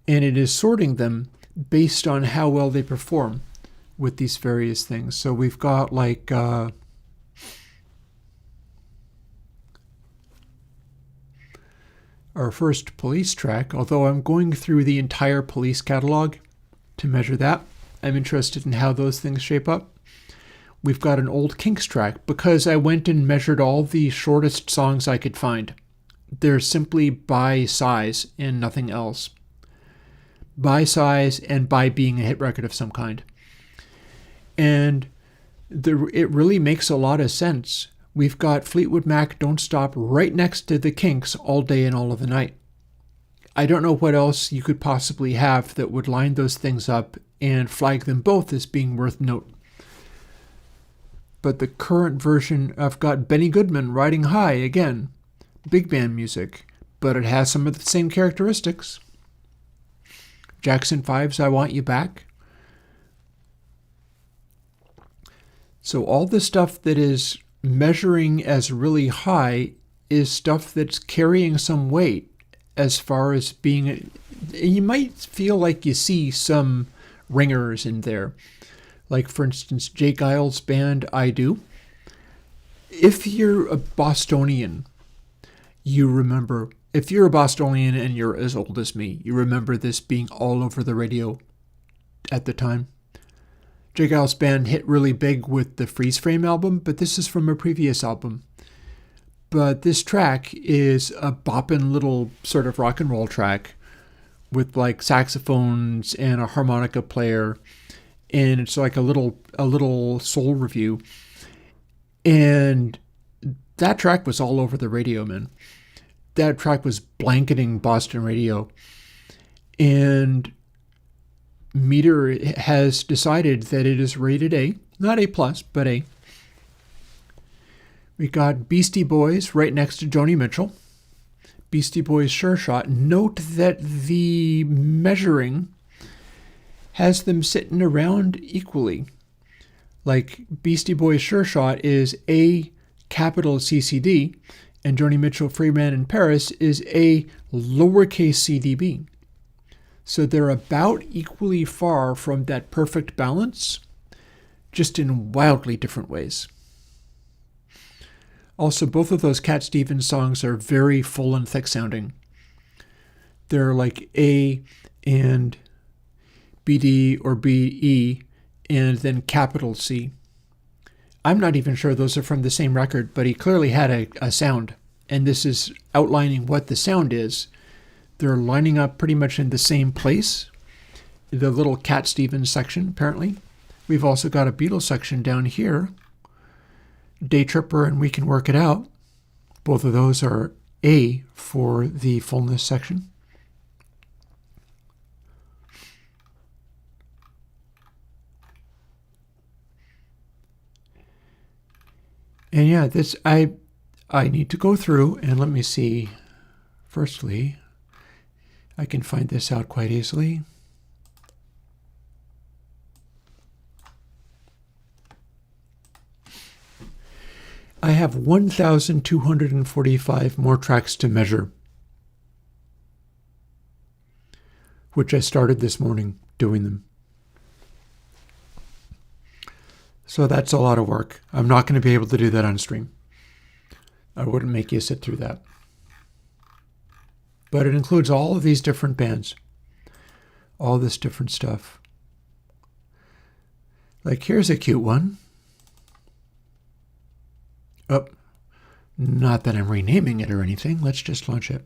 And it is sorting them based on how well they perform with these various things. So we've got like our first Police track, although I'm going through the entire Police catalog to measure that. I'm interested in how those things shape up. We've got an old Kinks track because I went and measured all the shortest songs I could find. They're simply by size and nothing else. By size and by being a hit record of some kind. And it really makes a lot of sense. We've got Fleetwood Mac, Don't Stop right next to the Kinks all day and all of the night. I don't know what else you could possibly have that would line those things up and flag them both as being worth note. But the current version, I've got Benny Goodman riding high again. Big band music, but it has some of the same characteristics. Jackson 5's I Want You Back. So all the stuff that is measuring as really high is stuff that's carrying some weight as far as being... You might feel like you see some ringers in there. Like, for instance, Jake Giles' band, I Do. If you're a Bostonian, you remember... If you're a Bostonian and you're as old as me, you remember this being all over the radio at the time. Jake Giles' band hit really big with the Freeze Frame album, but this is from a previous album. But this track is a boppin' little sort of rock and roll track with like saxophones and a harmonica player, and it's like a little soul review. And that track was all over the radio, man. That track was blanketing Boston radio. And Meter has decided that it is rated A, not A+, but A. We got Beastie Boys right next to Joni Mitchell. Beastie Boys Sure Shot. Note that the measuring has them sitting around equally. Like Beastie Boys Sure Shot is A capital CCD, and Joni Mitchell Freeman in Paris is A lowercase CDB. So they're about equally far from that perfect balance, just in wildly different ways. Also, both of those Cat Stevens songs are very full and thick sounding. They're like A and BD or BE and then capital C. I'm not even sure those are from the same record, but he clearly had a sound. And this is outlining what the sound is. They're lining up pretty much in the same place. The little Cat Stevens section, apparently. We've also got a Beatles section down here. Day Tripper and We Can Work It Out. Both of those are A for the fullness section. And yeah, this I need to go through and let me see. Firstly, I can find this out quite easily. I have 1,245 more tracks to measure, which I started this morning doing them. So that's a lot of work. I'm not going to be able to do that on stream. I wouldn't make you sit through that. But it includes all of these different bands, all this different stuff. Like here's a cute one. Oh, Not that I'm renaming it or anything. Let's just launch it.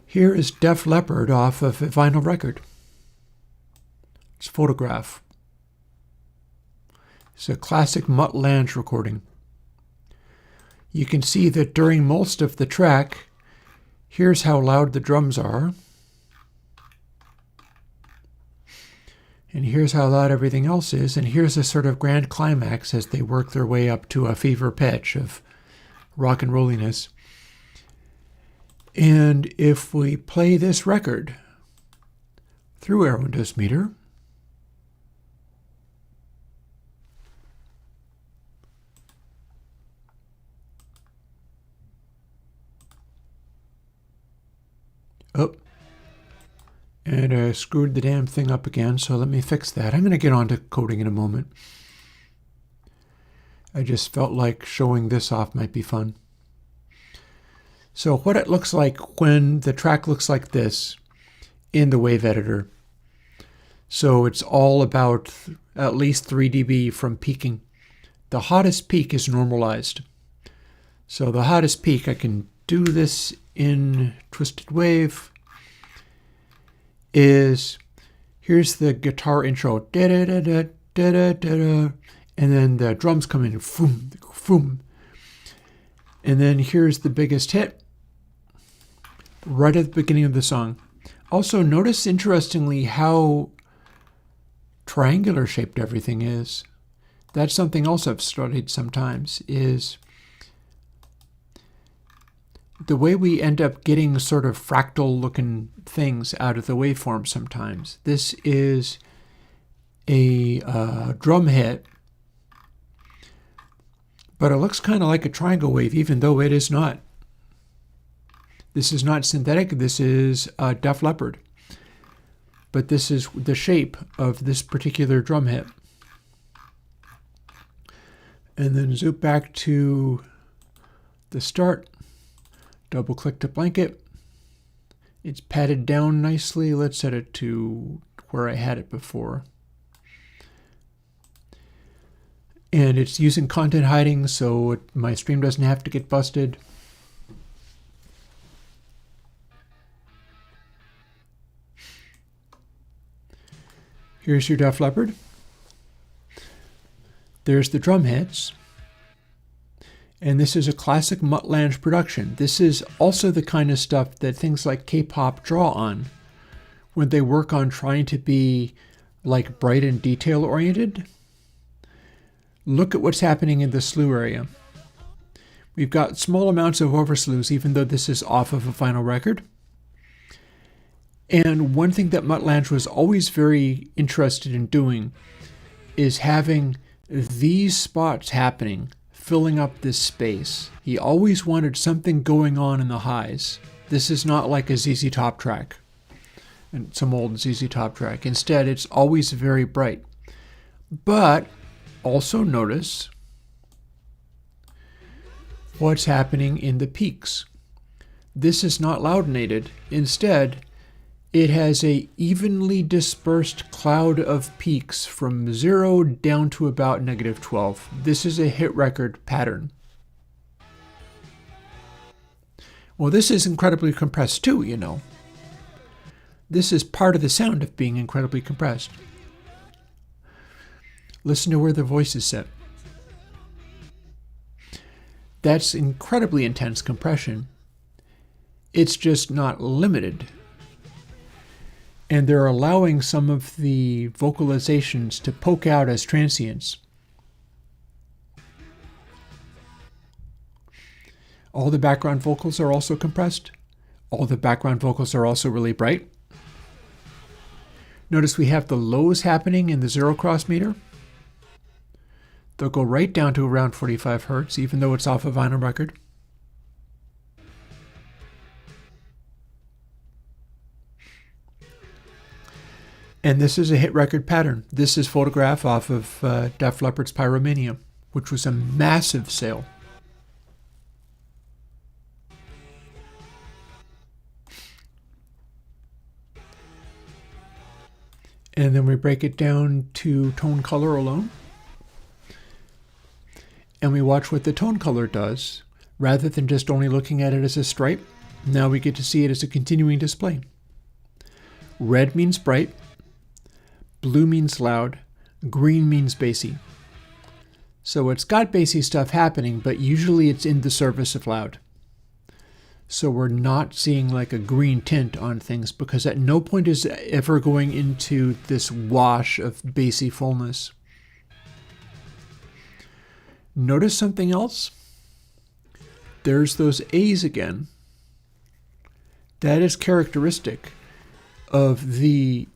Here is Def Leppard off of a vinyl record. It's a photograph. It's a classic Mutt Lange recording. You can see that during most of the track, here's how loud the drums are. And here's how loud everything else is. And here's a sort of grand climax as they work their way up to a fever pitch of rock and rolliness. And if we play this record through Airwindows Meter, and I screwed the damn thing up again, so let me fix that. I'm going to get on to coding in a moment. I just felt like showing this off might be fun. So what it looks like when the track looks like this in the wave editor. So it's all about at least 3 dB from peaking. The hottest peak is normalized. So the hottest peak, I can do this in Twisted Wave, is here's the guitar intro, da-da-da-da-da-da-da, and then the drums come in, boom, boom. And then here's the biggest hit right at the beginning of the song. Also, notice interestingly how triangular shaped everything is. That's something else I've studied sometimes, is the way we end up getting sort of fractal looking things out of the waveform sometimes. This is a drum hit, but it looks kind of like a triangle wave, even though it is not. This is not synthetic, this is Def Leppard. But this is the shape of this particular drum hit. And then zoom back to the start. Double click to blanket. It's padded down nicely. Let's set it to where I had it before. And it's using content hiding, so my stream doesn't have to get busted. Here's your Def Leppard. There's the drum hits. And this is a classic Mutt Lange production. This is also the kind of stuff that things like K-pop draw on when they work on trying to be like bright and detail oriented. Look at what's happening in the slew area. We've got small amounts of overslews, even though this is off of a vinyl record. And one thing that Mutt Lange was always very interested in doing is having these spots happening, filling up this space. He always wanted something going on in the highs. This is not like a ZZ Top track, and some old ZZ Top track. Instead, it's always very bright. But also notice what's happening in the peaks. This is not loudinated. Instead, it has a evenly dispersed cloud of peaks from 0 down to about -12. This is a hit record pattern. Well, this is incredibly compressed too, you know. This is part of the sound of being incredibly compressed. Listen to where the voice is set. That's incredibly intense compression. It's just not limited. And they're allowing some of the vocalizations to poke out as transients. All the background vocals are also compressed. All the background vocals are also really bright. Notice we have the lows happening in the zero cross meter. They'll go right down to around 45 Hertz, even though it's off a vinyl record. And this is a hit record pattern. This is photograph off of Def Leppard's Pyromania, which was a massive sale. And then we break it down to tone color alone. and we watch what the tone color does, rather than just only looking at it as a stripe, now we get to see it as a continuing display. Red means bright, blue means loud, green means bassy. So it's got bassy stuff happening, but usually it's in the service of loud. So we're not seeing like a green tint on things, because at no point is it ever going into this wash of bassy fullness. Notice something else? There's those A's again. That is characteristic of the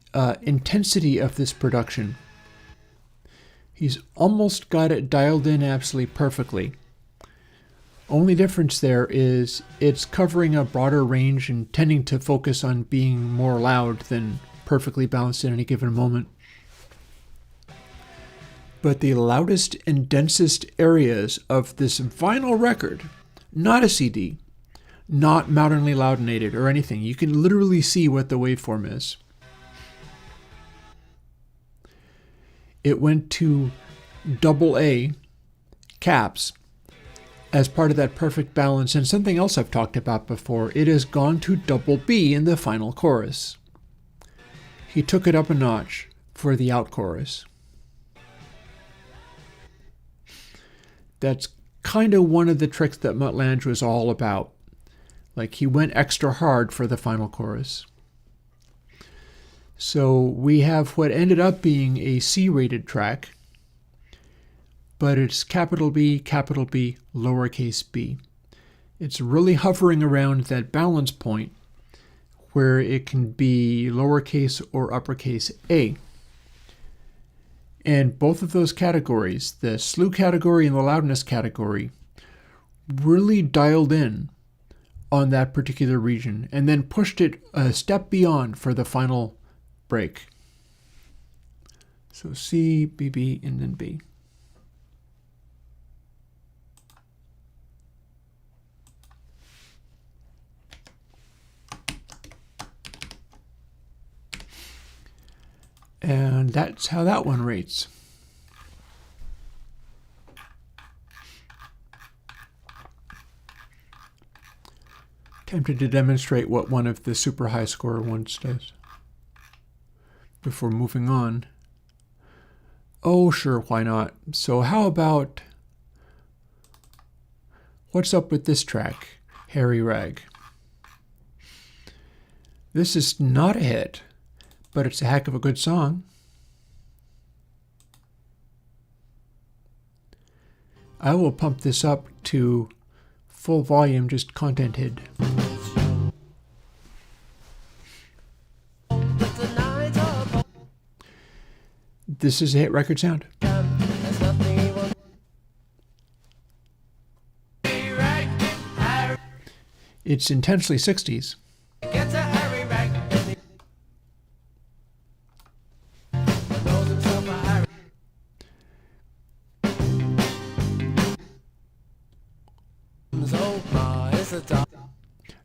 intensity of this production. He's almost got it dialed in absolutely perfectly. Only difference there is it's covering a broader range and tending to focus on being more loud than perfectly balanced at any given moment. But the loudest and densest areas of this vinyl record, not a CD, not modernly loudinated or anything, you can literally see what the waveform is. It went to AA caps as part of that perfect balance, and something else I've talked about before, it has gone to B in the final chorus. He took it up a notch for the out chorus. That's kind of one of the tricks that Mutt Lange was all about. Like, he went extra hard for the final chorus. So we have what ended up being a C-rated track, but it's capital B, lowercase b. It's really hovering around that balance point where it can be lowercase or uppercase A. And both of those categories, the slew category and the loudness category, really dialed in on that particular region and then pushed it a step beyond for the final break. So C, B, B, and then B. And that's how that one rates. Tempted to demonstrate what one of the super high scorer ones does before moving on. Oh, sure, why not? So how about, what's up with this track, Harry Rag? This is not a hit, but it's a heck of a good song. I will pump this up to full volume, just contented. This is a hit record sound. It's intensely 60s.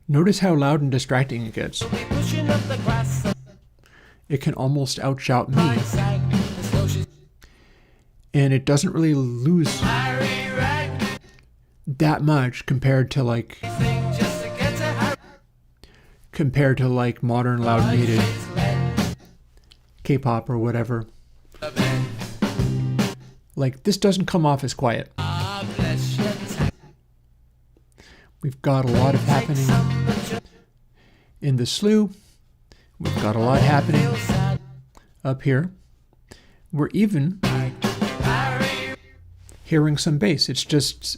Notice how loud and distracting it gets. It can almost outshout me. And it doesn't really lose that much compared to like modern loudinated K-pop or whatever. Like, this doesn't come off as quiet. We've got a lot of happening in the slew. We've got a lot happening up here. We're even hearing some bass. It's just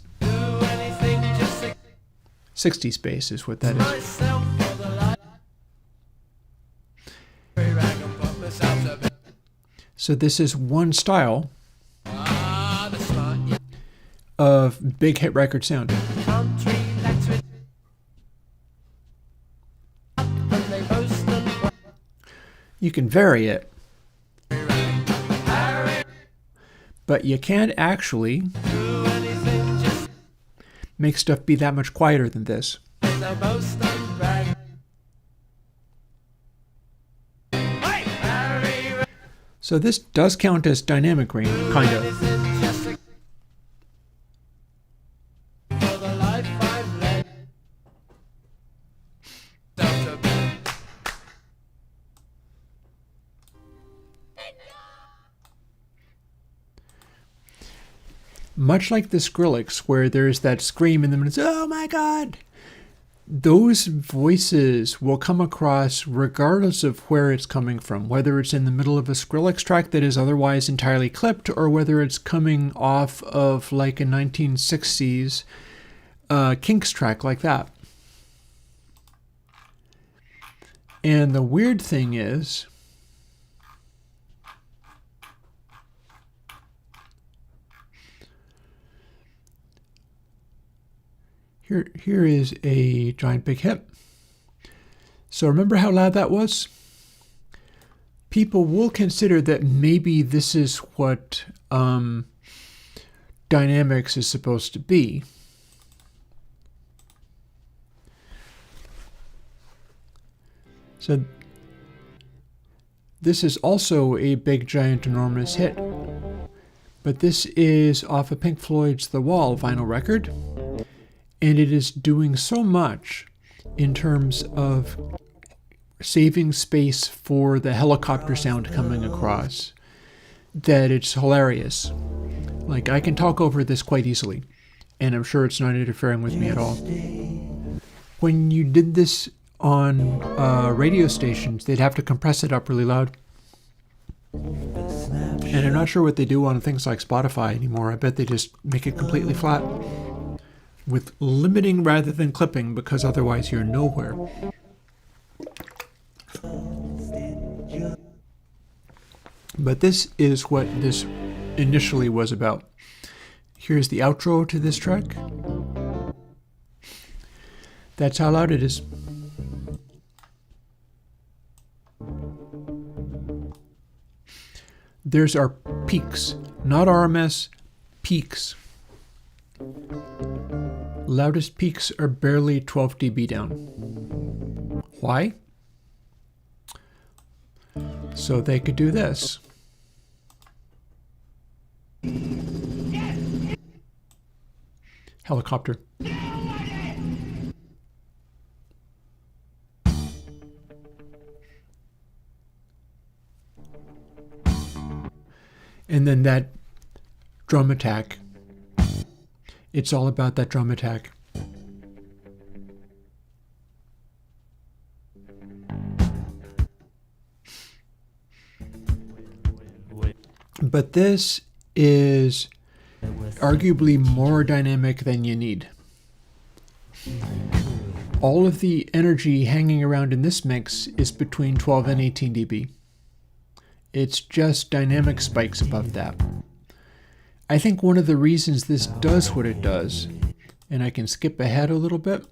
60s bass is what that is. So this is one style of big hit record sound. You can vary it, but you can't actually make stuff be that much quieter than this. So this does count as dynamic range, kind of. Much like the Skrillex, where there's that scream in the middle, oh my god! Those voices will come across regardless of where it's coming from, whether it's in the middle of a Skrillex track that is otherwise entirely clipped, or whether it's coming off of like a 1960s Kinks track like that. And the weird thing is, here is a giant big hit. So remember how loud that was? People will consider that maybe this is what dynamics is supposed to be. So this is also a big, giant, enormous hit. But this is off of Pink Floyd's The Wall vinyl record. And it is doing so much in terms of saving space for the helicopter sound coming across that it's hilarious. Like, I can talk over this quite easily, and I'm sure it's not interfering with me at all. When you did this on radio stations, they'd have to compress it up really loud. And I'm not sure what they do on things like Spotify anymore. I bet they just make it completely flat, with limiting rather than clipping, because otherwise you're nowhere. But this is what this initially was about. Here's the outro to this track. That's how loud it is. There's our peaks, not RMS, peaks. Loudest peaks are barely 12 dB down. Why? So they could do this. Helicopter. And then that drum attack. It's all about that drum attack. But this is arguably more dynamic than you need. All of the energy hanging around in this mix is between 12 and 18 dB. It's just dynamic spikes above that. I think one of the reasons this does what it does, and I can skip ahead a little bit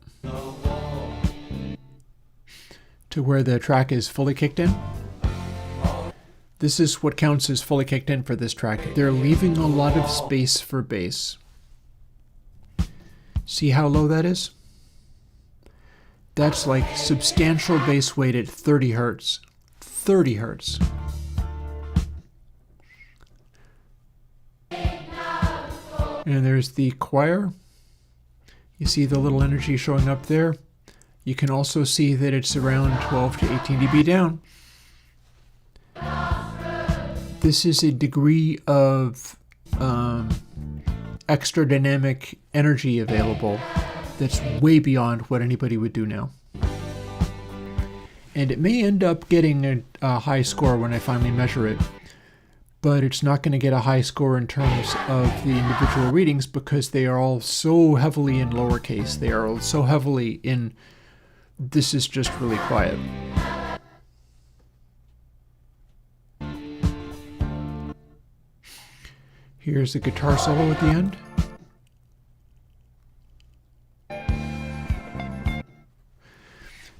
to where the track is fully kicked in. This is what counts as fully kicked in for this track. They're leaving a lot of space for bass. See how low that is? That's like substantial bass weight at 30 hertz. 30 hertz. And there's the choir. You see the little energy showing up there. You can also see that it's around 12 to 18 dB down. This is a degree of extra dynamic energy available that's way beyond what anybody would do now. And it may end up getting a high score when I finally measure it, but it's not going to get a high score in terms of the individual readings because they are all so heavily in lowercase. They are all so heavily in, this is just really quiet. Here's the guitar solo at the end.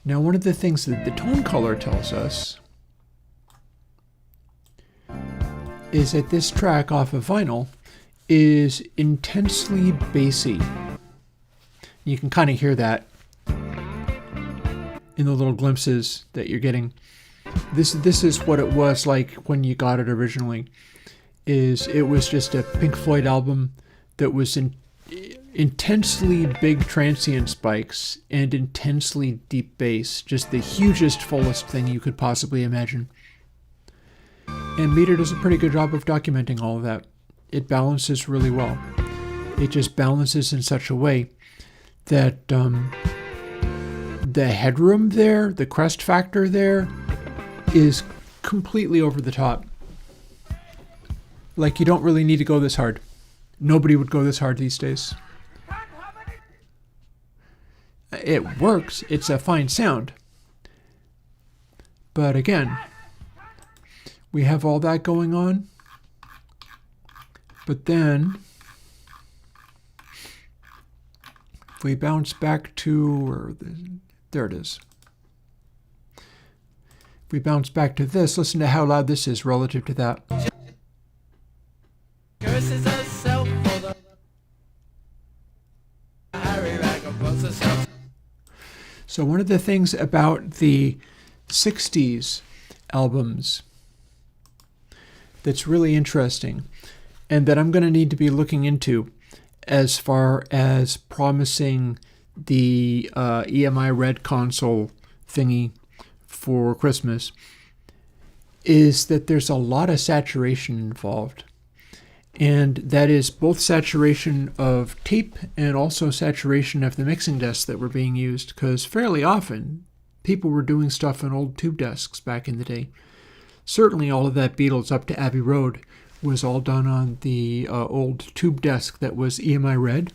Now, one of the things that the tone color tells us is that this track off of vinyl is intensely bassy. You can kind of hear that in the little glimpses that you're getting. This is what it was like when you got it originally. It was just a Pink Floyd album that was intensely big transient spikes and intensely deep bass, just the hugest, fullest thing you could possibly imagine. And Meter does a pretty good job of documenting all of that. It balances really well. it just balances in such a way that the headroom there, the crest factor there, is completely over the top. Like, you don't really need to go this hard. Nobody would go this hard these days. It works. It's a fine sound. But again, we have all that going on. But then, if we bounce back to, there it is. If we bounce back to this, listen to how loud this is relative to that. So one of the things about the 60s albums that's really interesting, and that I'm going to need to be looking into as far as promising the EMI Red console thingy for Christmas, is that there's a lot of saturation involved. And that is both saturation of tape and also saturation of the mixing desks that were being used, because fairly often people were doing stuff on old tube desks back in the day. Certainly all of that Beatles up to Abbey Road was all done on the old tube desk that was EMI Red.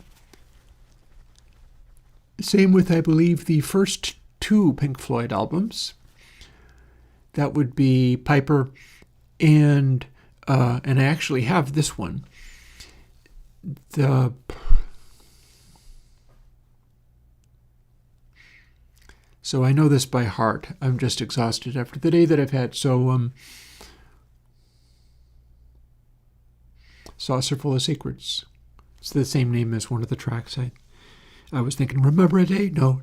Same with, I believe, the first two Pink Floyd albums. That would be Piper and I actually have this one. So I know this by heart. I'm just exhausted after the day that I've had. So, Saucer Full of Secrets. It's the same name as one of the tracks. I was thinking, Remember a Day? No.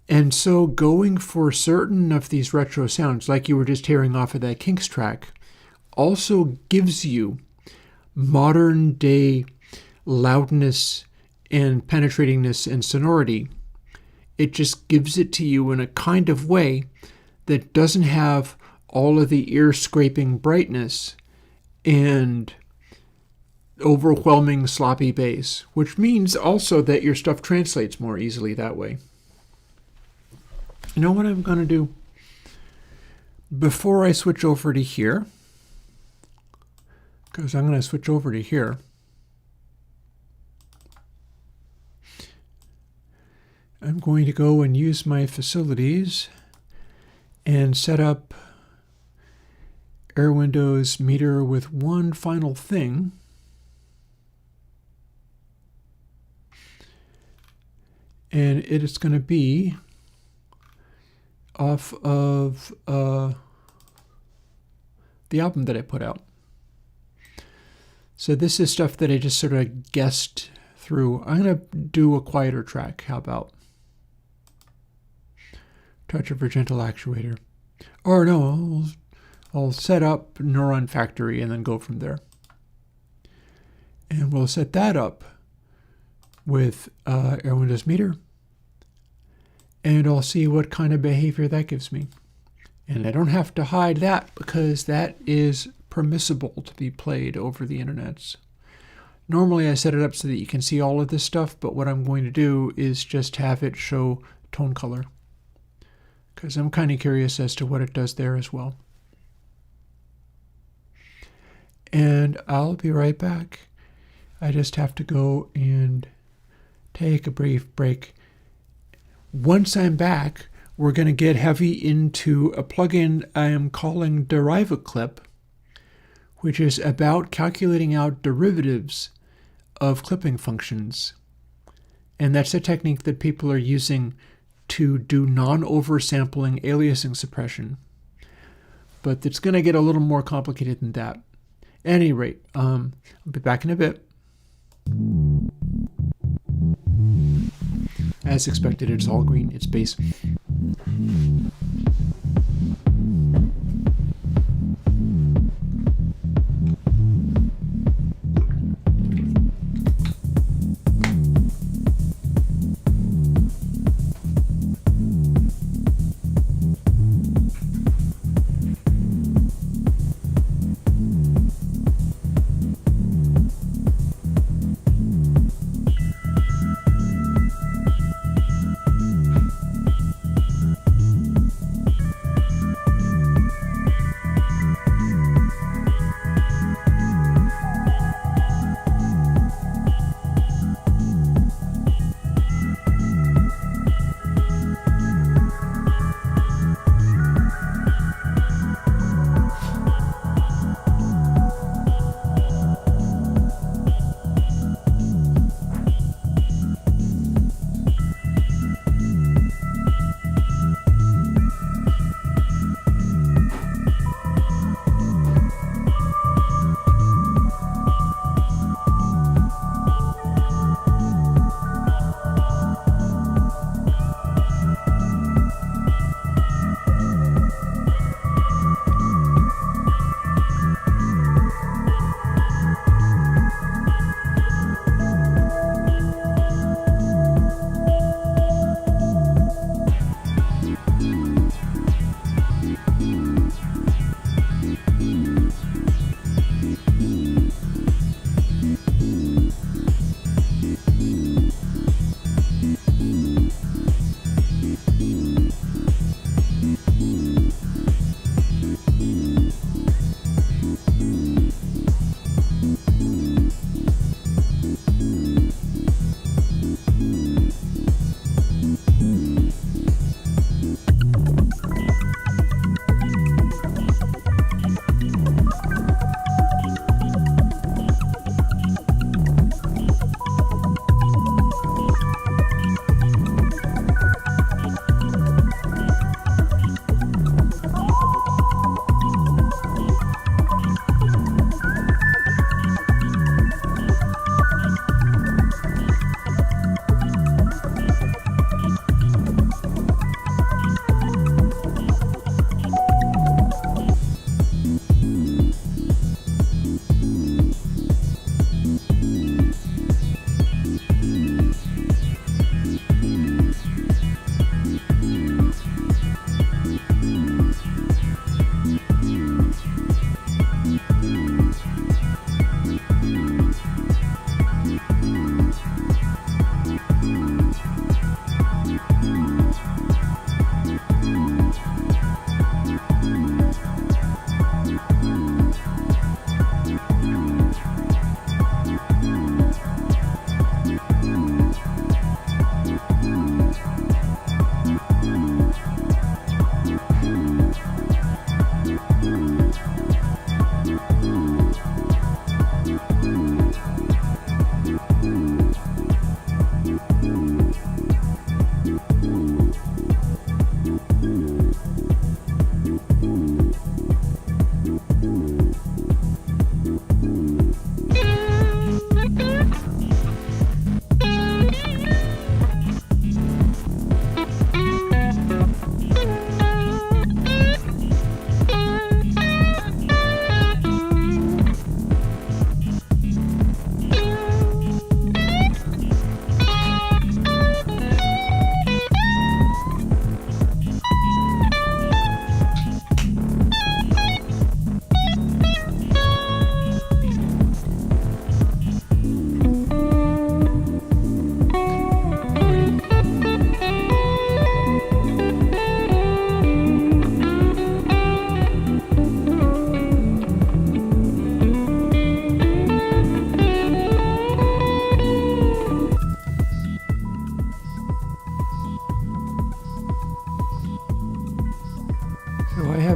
And so going for certain of these retro sounds, like you were just hearing off of that Kinks track, also gives you modern day loudness and penetratingness and sonority. It just gives it to you in a kind of way that doesn't have all of the ear-scraping brightness and overwhelming sloppy bass, which means also that your stuff translates more easily that way. You know what I'm going to do? Before I switch over to here, because I'm going to switch over to here, I'm going to go and use my facilities and set up Airwindows meter with one final thing. And it is going to be off of the album that I put out. So this is stuff that I just sort of guessed through. I'm going to do a quieter track. How about Touch of a Gentle Actuator? Or no, I'll set up Neuron Factory and then go from there. And we'll set that up with Airwindows meter. And I'll see what kind of behavior that gives me. And I don't have to hide that because that is permissible to be played over the internet. Normally I set it up so that you can see all of this stuff, but what I'm going to do is just have it show tone color, because I'm kind of curious as to what it does there as well. And I'll be right back. I just have to go and take a brief break. Once I'm back, we're going to get heavy into a plugin I am calling Derive-A-Clip, which is about calculating out derivatives of clipping functions. And that's a technique that people are using to do non-oversampling aliasing suppression. But it's going to get a little more complicated than that. At any rate, I'll be back in a bit. As expected, it's all green, it's bass.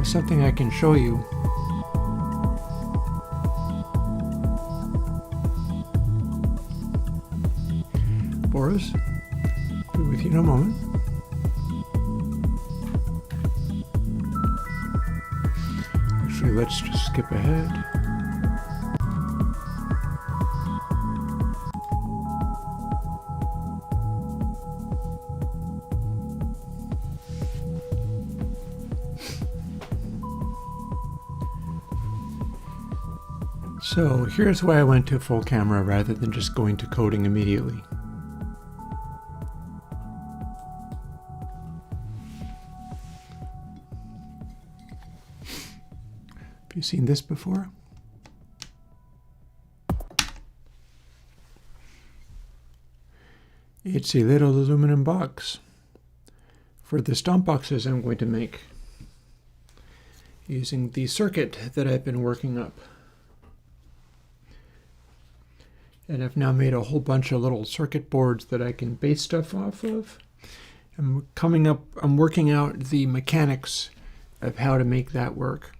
have something I can show you. Boris, be with you in a moment. Actually, let's just skip ahead. So here's why I went to full camera rather than just going to coding immediately. Have you seen this before? It's a little aluminum box for the stomp boxes I'm going to make using the circuit that I've been working up. And I've now made a whole bunch of little circuit boards that I can base stuff off of. I'm working out the mechanics of how to make that work.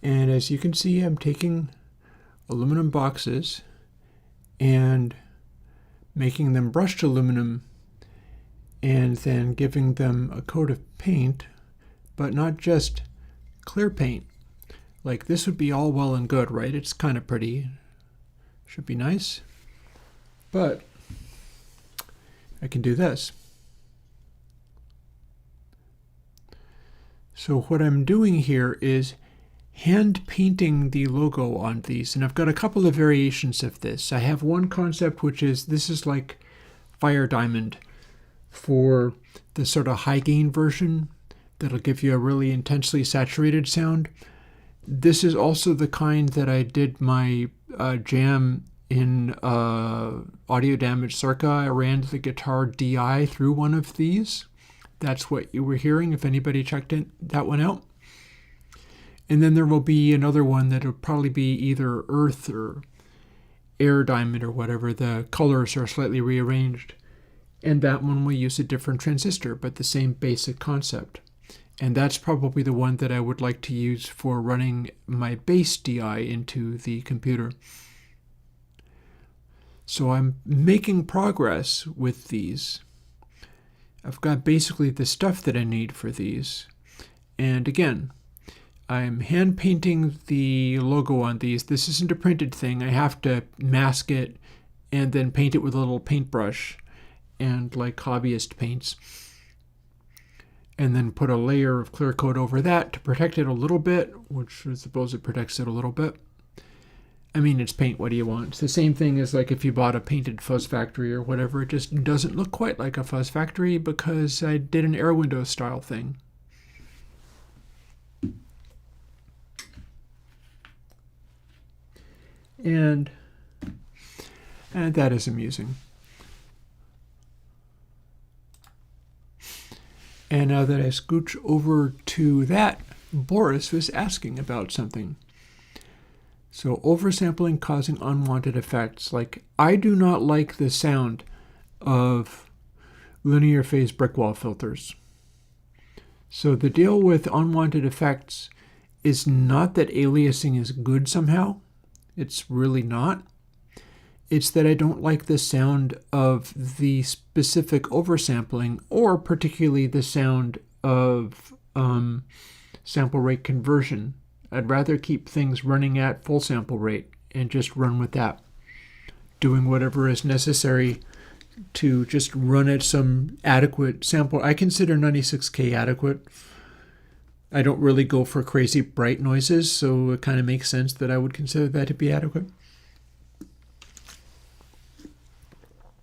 And as you can see, I'm taking aluminum boxes and making them brushed aluminum and then giving them a coat of paint, but not just clear paint. Like this would be all well and good, right? It's kind of pretty. Should be nice. But I can do this. So what I'm doing here is hand painting the logo on these, and I've got a couple of variations of this. I have one concept which is this is like fire diamond for the sort of high gain version that'll give you a really intensely saturated sound. This is also the kind that I did my jam in Audio Damage Circa. I ran the guitar DI through one of these. That's what you were hearing if anybody checked that one out. And then there will be another one that will probably be either earth or air diamond or whatever. The colors are slightly rearranged. And that one will use a different transistor, but the same basic concept. And that's probably the one that I would like to use for running my bass DI into the computer. So I'm making progress with these. I've got basically the stuff that I need for these. And again, I'm hand painting the logo on these. This isn't a printed thing. I have to mask it and then paint it with a little paintbrush and like hobbyist paints. And then put a layer of clear coat over that to protect it a little bit, which I suppose it protects it a little bit. I mean, it's paint. What do you want? It's the same thing as like if you bought a painted Fuzz Factory or whatever. It just doesn't look quite like a Fuzz Factory because I did an Airwindows style thing. And that is amusing. And now that I scooch over to that, Boris was asking about something. So oversampling causing unwanted effects. Like, I do not like the sound of linear phase brick wall filters. So the deal with unwanted effects is not that aliasing is good somehow. It's really not. It's that I don't like the sound of the specific oversampling, or particularly the sound of sample rate conversion. I'd rather keep things running at full sample rate and just run with that, doing whatever is necessary to just run at some adequate sample. I consider 96K adequate. I don't really go for crazy bright noises, so it kind of makes sense that I would consider that to be adequate.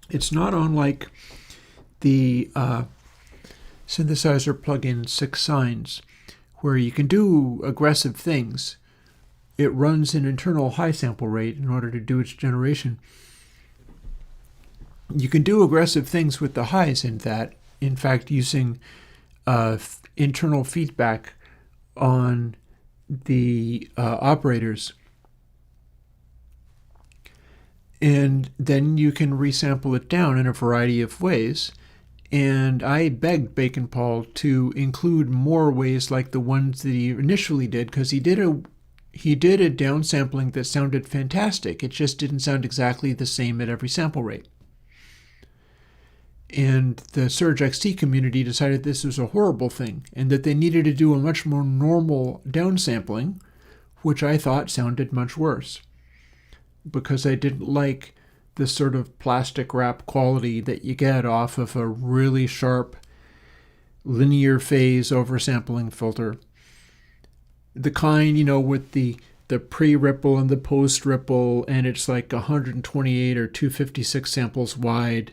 It's not unlike the synthesizer plugin 6 Signs, where you can do aggressive things. It runs an internal high sample rate in order to do its generation. You can do aggressive things with the highs in that, in fact, using internal feedback on the operators. And then you can resample it down in a variety of ways And I begged Bacon Paul to include more ways like the ones that he initially did, because he did a downsampling that sounded fantastic. It just didn't sound exactly the same at every sample rate. And the Surge XT community decided this was a horrible thing and that they needed to do a much more normal downsampling, which I thought sounded much worse because I didn't like the sort of plastic wrap quality that you get off of a really sharp linear phase oversampling filter. The kind, with the pre-ripple and the post-ripple, and it's like 128 or 256 samples wide.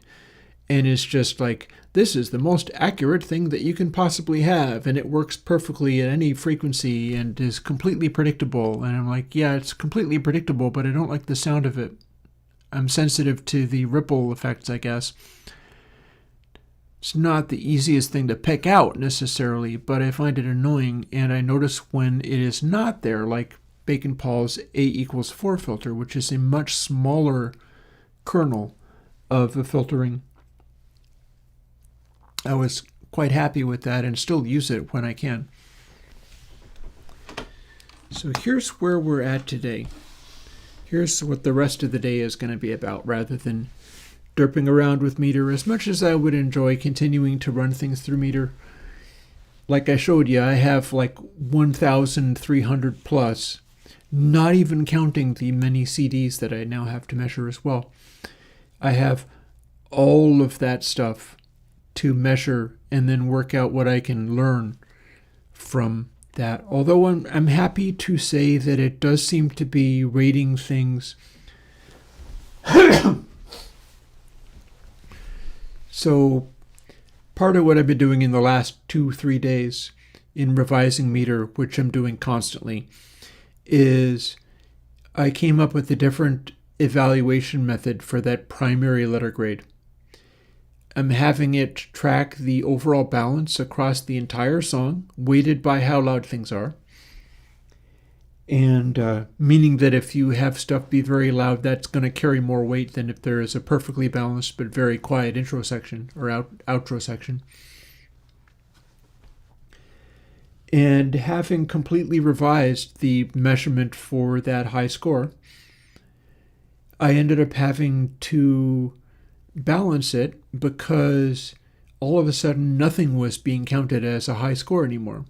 And it's just like, this is the most accurate thing that you can possibly have, and it works perfectly at any frequency and is completely predictable. And I'm like, yeah, it's completely predictable, but I don't like the sound of it. I'm sensitive to the ripple effects, I guess. It's not the easiest thing to pick out necessarily, but I find it annoying, and I notice when it is not there, like Bacon Paul's A=4 filter, which is a much smaller kernel of a filtering. I was quite happy with that and still use it when I can. So here's where we're at today. Here's what the rest of the day is going to be about, rather than derping around with Meter. As much as I would enjoy continuing to run things through Meter, like I showed you, I have like 1,300 plus, not even counting the many CDs that I now have to measure as well. I have all of that stuff to measure and then work out what I can learn from that. Although I'm happy to say that it does seem to be rating things. So part of what I've been doing in the last 2-3 days in revising Meter, which I'm doing constantly, is I came up with a different evaluation method for that primary letter grade. I'm having it track the overall balance across the entire song, weighted by how loud things are. And meaning that if you have stuff be very loud, that's going to carry more weight than if there is a perfectly balanced but very quiet intro section or outro section. And having completely revised the measurement for that high score, I ended up having to balance it because all of a sudden nothing was being counted as a high score anymore.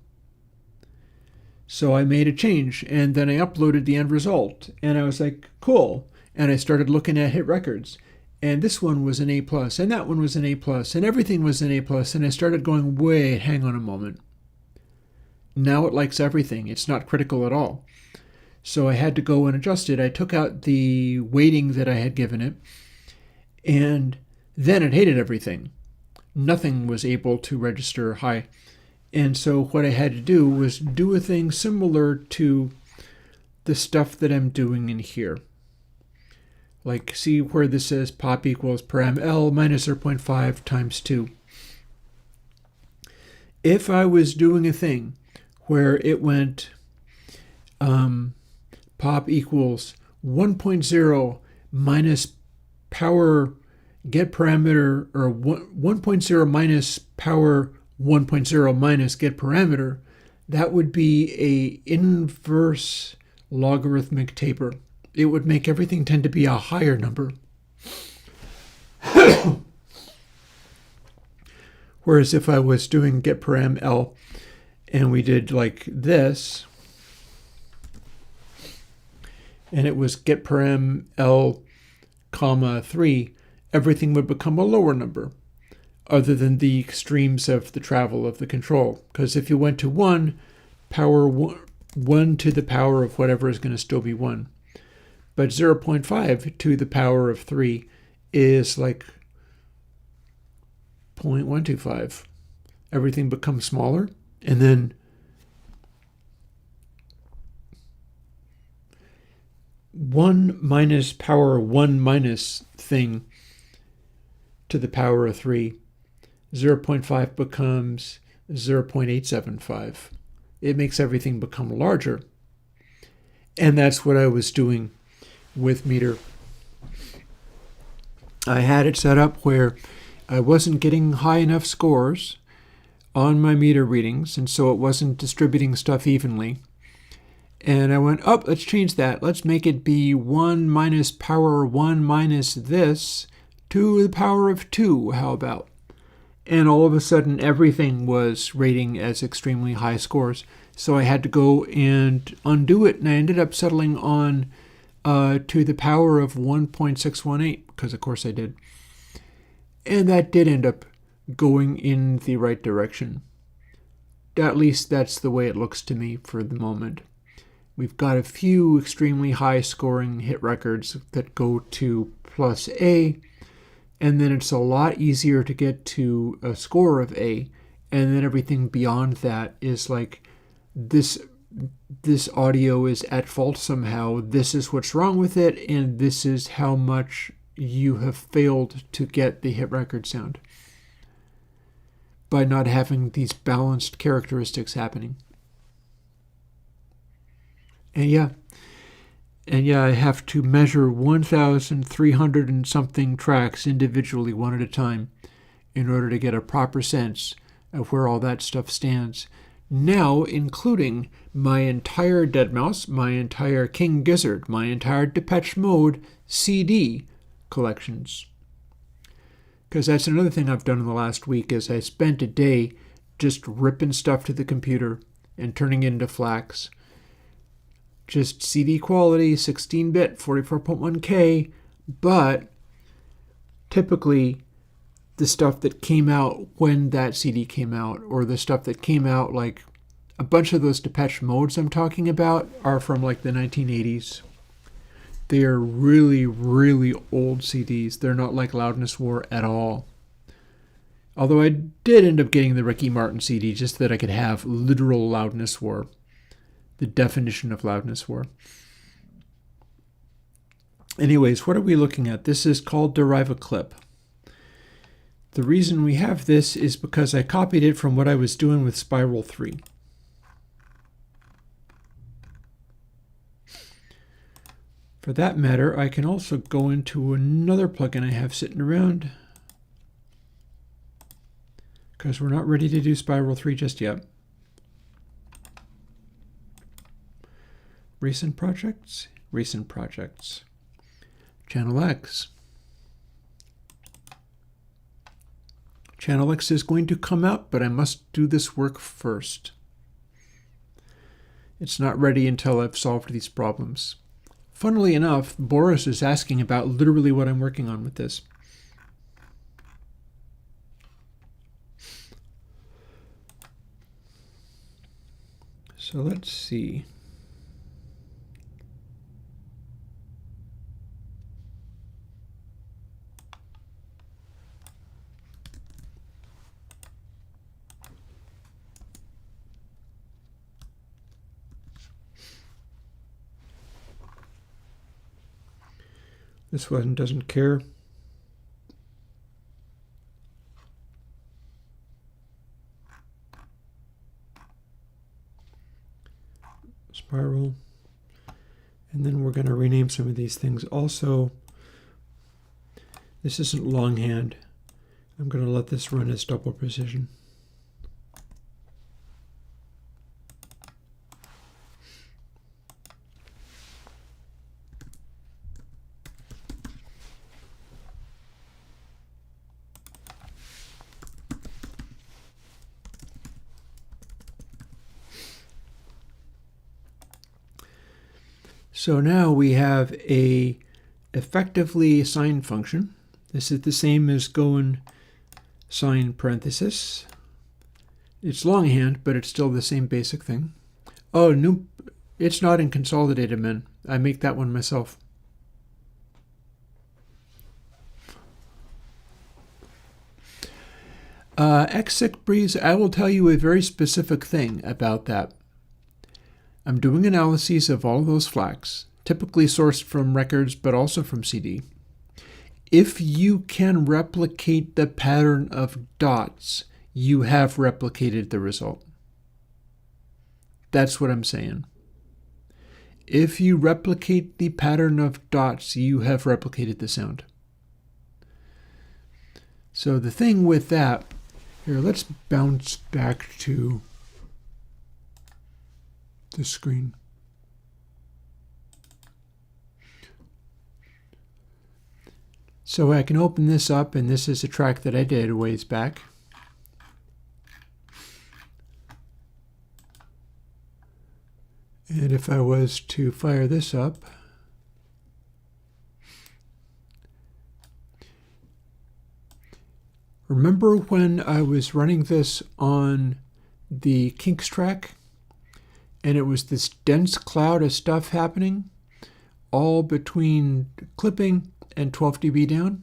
So I made a change, and then I uploaded the end result, and I was like, cool. And I started looking at hit records, and this one was an A+, and that one was an A+, and everything was an A+, and I started going, wait, hang on a moment. Now it likes everything. It's not critical at all. So I had to go and adjust it. I took out the weighting that I had given it, and then it hated everything. Nothing was able to register high. And so what I had to do was do a thing similar to the stuff that I'm doing in here. Like, see where this says pop equals param L minus 0.5 times 2. If I was doing a thing where it went pop equals 1.0 minus power get parameter, or 1.0 minus power 1.0 minus get parameter, that would be a inverse logarithmic taper. It would make everything tend to be a higher number. Whereas if I was doing get param L and we did like this, and it was get param L comma 3, everything would become a lower number, other than the extremes of the travel of the control. Because if you went to 1, power 1 to the power of whatever is going to still be 1. But 0.5 to the power of 3 is like 0.125. Everything becomes smaller, and then 1 minus power 1 minus thing to the power of 3, 0.5 becomes 0.875. It makes everything become larger. And that's what I was doing with Meter. I had it set up where I wasn't getting high enough scores on my meter readings, and so it wasn't distributing stuff evenly. And I went, oh, let's change that. Let's make it be 1 minus power 1 minus this to the power of 2. How about? And all of a sudden, everything was rating as extremely high scores. So I had to go and undo it, and I ended up settling on to the power of 1.618, because of course I did. And that did end up going in the right direction. At least that's the way it looks to me for the moment. We've got a few extremely high scoring hit records that go to plus A, and then it's a lot easier to get to a score of A, and then everything beyond that is like, this audio is at fault somehow, this is what's wrong with it, and this is how much you have failed to get the hit record sound by not having these balanced characteristics happening. And yeah, I have to measure 1,300 and something tracks individually, one at a time, in order to get a proper sense of where all that stuff stands. Now, including my entire Deadmau5, my entire King Gizzard, my entire Depeche Mode CD collections. Because that's another thing I've done in the last week, is I spent a day just ripping stuff to the computer and turning it into FLACs. Just CD quality, 16-bit, 44.1K, but typically the stuff that came out when that CD came out, or the stuff that came out, like a bunch of those Depeche Modes I'm talking about are from like the 1980s. They are really, really old CDs. They're not like Loudness War at all. Although I did end up getting the Ricky Martin CD just that I could have literal Loudness War. The definition of Loudness War. Anyways, what are we looking at? This is called Derive a Clip. The reason we have this is because I copied it from what I was doing with Spiral 3. For that matter, I can also go into another plugin I have sitting around, because we're not ready to do Spiral 3 just yet. Recent projects. Channel X. Channel X is going to come out, but I must do this work first. It's not ready until I've solved these problems. Funnily enough, Boris is asking about literally what I'm working on with this. So let's see. This one doesn't care. Spiral. And then we're going to rename some of these things also. This isn't longhand. I'm going to let this run as double precision. So now we have a effectively sine function. This is the same as going sine parenthesis. It's longhand, but it's still the same basic thing. Oh, no, it's not in consolidated men. I make that one myself. Exec Breeze, I will tell you a very specific thing about that. I'm doing analyses of all of those FLACs, typically sourced from records, but also from CD. If you can replicate the pattern of dots, you have replicated the result. That's what I'm saying. If you replicate the pattern of dots, you have replicated the sound. So the thing with that, here, let's bounce back to the screen. So I can open this up, and this is a track that I did a ways back. And if I was to fire this up, remember when I was running this on the Kinks track, and it was this dense cloud of stuff happening, all between clipping and 12 dB down?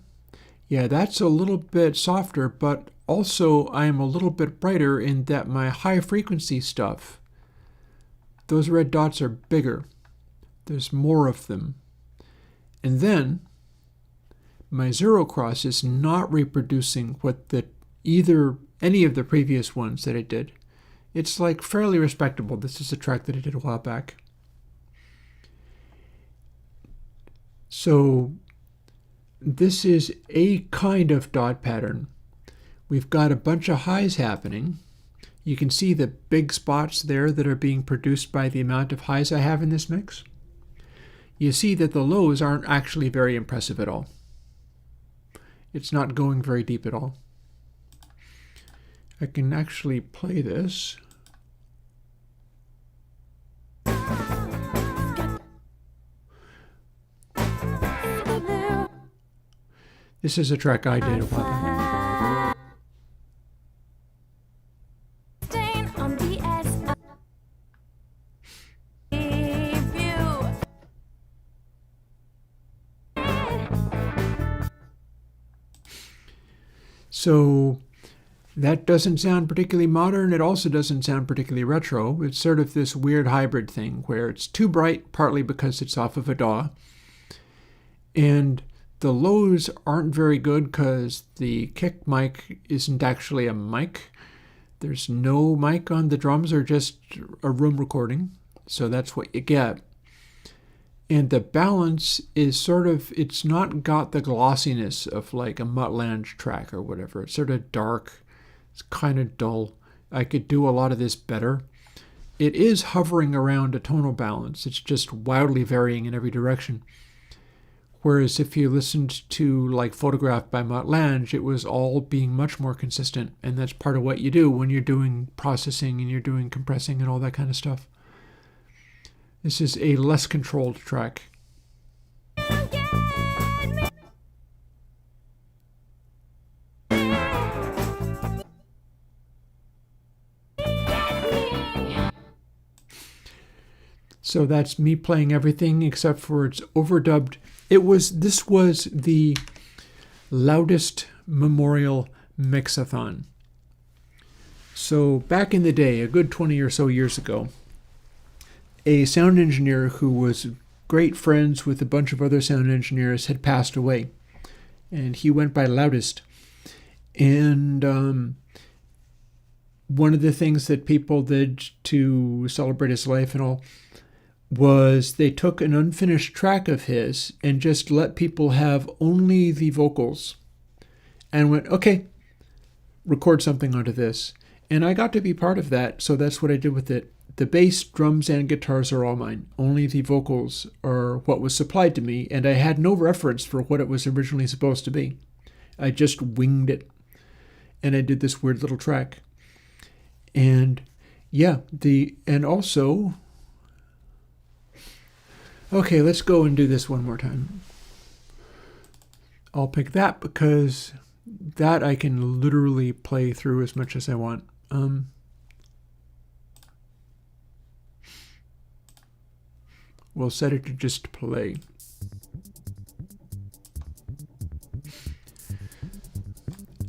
Yeah, that's a little bit softer, but also I'm a little bit brighter in that my high frequency stuff, those red dots are bigger. There's more of them. And then my zero cross is not reproducing what any of the previous ones that I did. It's like fairly respectable. This is a track that I did a while back. So this is a kind of dot pattern. We've got a bunch of highs happening. You can see the big spots there that are being produced by the amount of highs I have in this mix. You see that the lows aren't actually very impressive at all. It's not going very deep at all. I can actually play this. This is a track I did a while back. So that doesn't sound particularly modern. It also doesn't sound particularly retro. It's sort of this weird hybrid thing where it's too bright, partly because it's off of a DAW, and the lows aren't very good because the kick mic isn't actually a mic. There's no mic on the drums, or just a room recording. So that's what you get. And the balance is sort of, it's not got the glossiness of like a Mutt Lange track or whatever. It's sort of dark. It's kind of dull. I could do a lot of this better. It is hovering around a tonal balance. It's just wildly varying in every direction. Whereas if you listened to like Photograph by Mutt Lange, it was all being much more consistent. And that's part of what you do when you're doing processing and you're doing compressing and all that kind of stuff. This is a less controlled track. So that's me playing everything except for it's overdubbed. This was the Loudest Memorial Mixathon. So back in the day, a good 20 or so years ago, a sound engineer who was great friends with a bunch of other sound engineers had passed away, and he went by Loudest. And one of the things that people did to celebrate his life and all was they took an unfinished track of his and just let people have only the vocals and went, okay, record something onto this. And I got to be part of that, so that's what I did with it. The bass, drums, and guitars are all mine. Only the vocals are what was supplied to me, and I had no reference for what it was originally supposed to be. I just winged it, and I did this weird little track. And yeah, and also, okay, let's go and do this one more time. I'll pick that because that I can literally play through as much as I want. We'll set it to just play.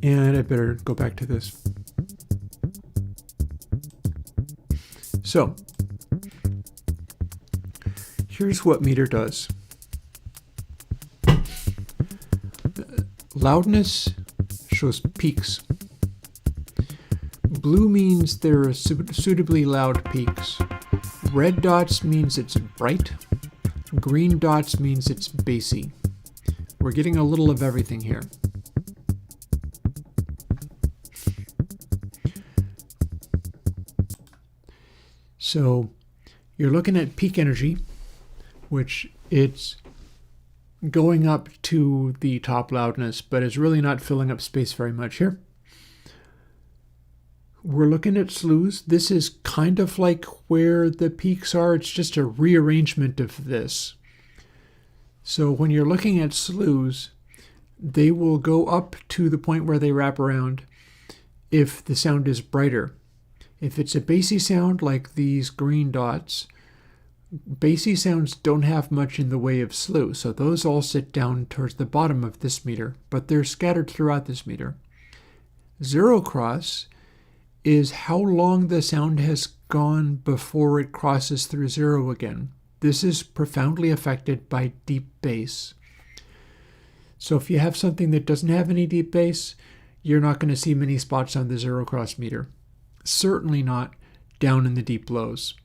And I better go back to this. So, here's what meter does. Loudness shows peaks. Blue means there are suitably loud peaks. Red dots means it's bright. Green dots means it's bassy. We're getting a little of everything here. So you're looking at peak energy, which it's going up to the top loudness, but it's really not filling up space very much here. We're looking at slews. This is kind of like where the peaks are. It's just a rearrangement of this. So when you're looking at slews, they will go up to the point where they wrap around if the sound is brighter. If it's a bassy sound like these green dots, bassy sounds don't have much in the way of slew, so those all sit down towards the bottom of this meter, but they're scattered throughout this meter. Zero cross is how long the sound has gone before it crosses through zero again. This is profoundly affected by deep bass. So if you have something that doesn't have any deep bass, you're not going to see many spots on the zero cross meter. Certainly not down in the deep lows.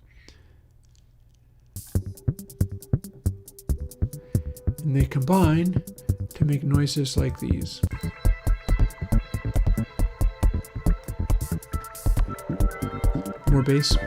And they combine to make noises like these. More bass.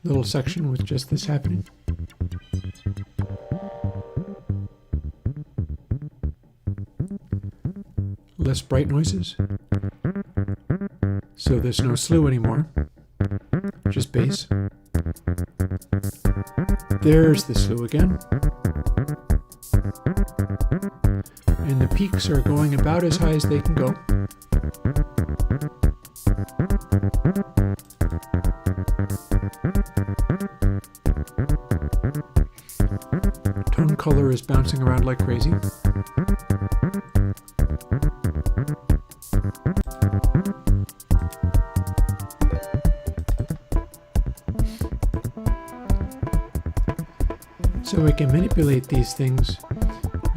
Little section with just this happening. Less bright noises. So there's no slew anymore, just bass. There's the slew again. And the peaks are going about as high as they can go. Tone color is bouncing around like crazy. So we can manipulate these things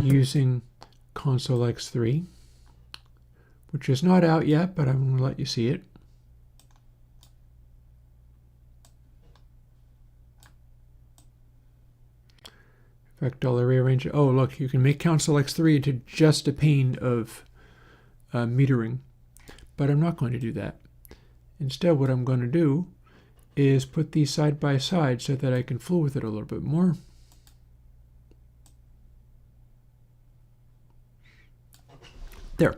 using Console X3, which is not out yet, but I'm going to let you see it. In fact, I'll rearrange it. Oh, look, you can make Console X3 into just a pane of metering, but I'm not going to do that. Instead, what I'm going to do is put these side by side so that I can fool with it a little bit more. There.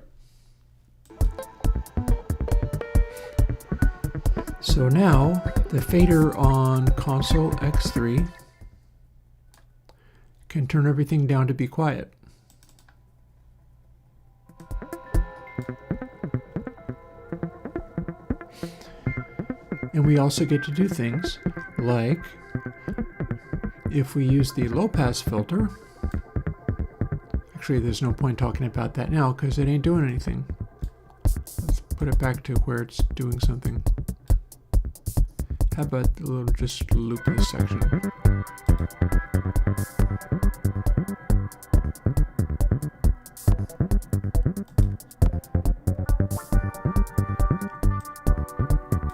So now the fader on Console X3 can turn everything down to be quiet. And we also get to do things like, if we use the low pass filter, actually there's no point talking about that now because it ain't doing anything. Let's put it back to where it's doing something. How about a little, just loop this section.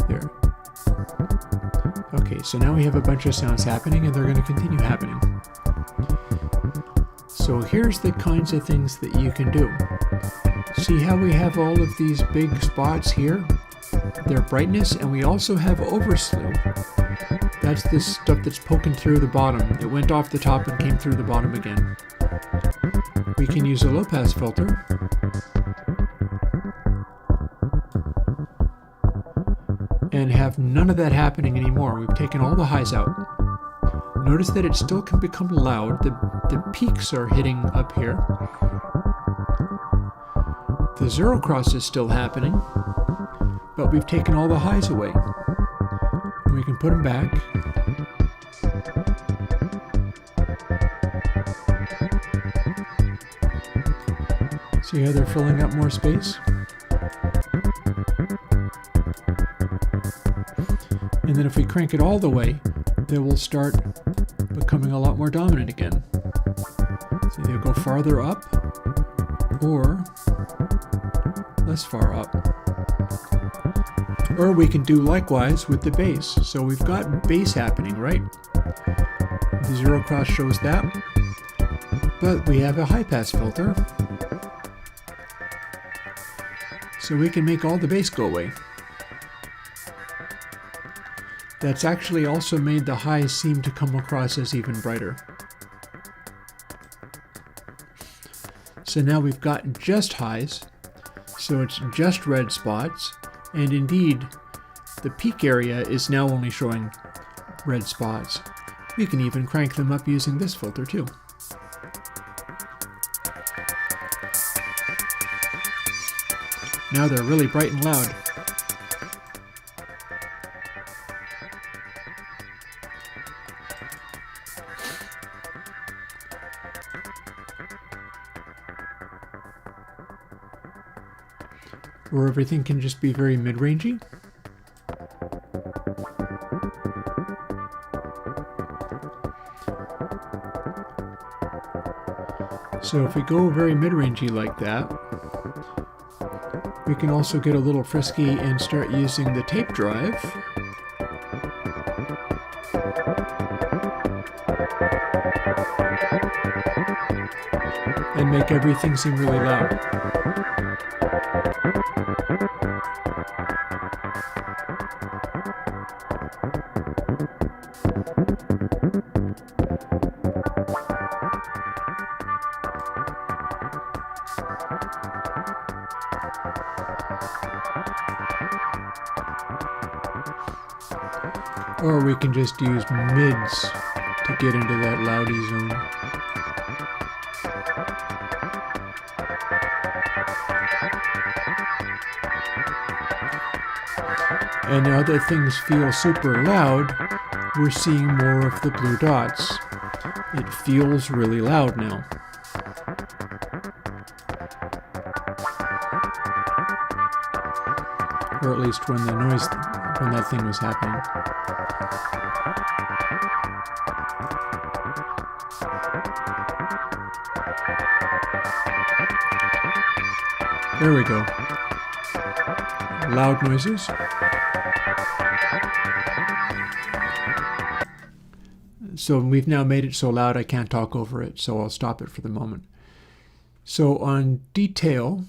There. Okay, so now we have a bunch of sounds happening and they're going to continue happening. So here's the kinds of things that you can do. See how we have all of these big spots here? Their brightness, and we also have overslew. That's this stuff that's poking through the bottom. It went off the top and came through the bottom again. We can use a low pass filter. And have none of that happening anymore. We've taken all the highs out. Notice that it still can become loud. The peaks are hitting up here. The zero cross is still happening, but we've taken all the highs away. And we can put them back. See how they're filling up more space? And then if we crank it all the way, they will start becoming a lot more dominant again. So they'll go farther up or less far up. Or we can do likewise with the bass. So we've got bass happening, right? The zero cross shows that. But we have a high pass filter. So we can make all the bass go away. That's actually also made the highs seem to come across as even brighter. So now we've got just highs, so it's just red spots, and indeed, the peak area is now only showing red spots. We can even crank them up using this filter too. Now they're really bright and loud. Or everything can just be very mid-rangey. So if we go very mid-rangey like that, we can also get a little frisky and start using the tape drive. And make everything seem really loud. Or we can just use mids to get into that loudy zone. And now that things feel super loud, we're seeing more of the blue dots. It feels really loud now. Or at least when that thing was happening. There we go. Loud noises. So we've now made it so loud I can't talk over it, so I'll stop it for the moment. So on detail,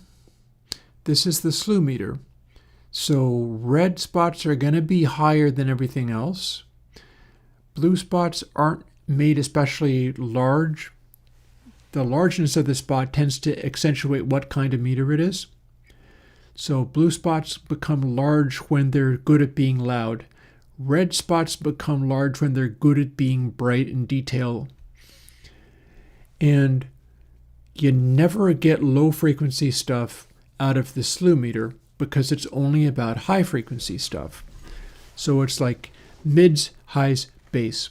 this is the slew meter. So red spots are going to be higher than everything else. Blue spots aren't made especially large. The largeness of the spot tends to accentuate what kind of meter it is. So blue spots become large when they're good at being loud. Red spots become large when they're good at being bright and detail. And you never get low frequency stuff out of the slew meter because it's only about high frequency stuff. So it's like mids, highs, bass.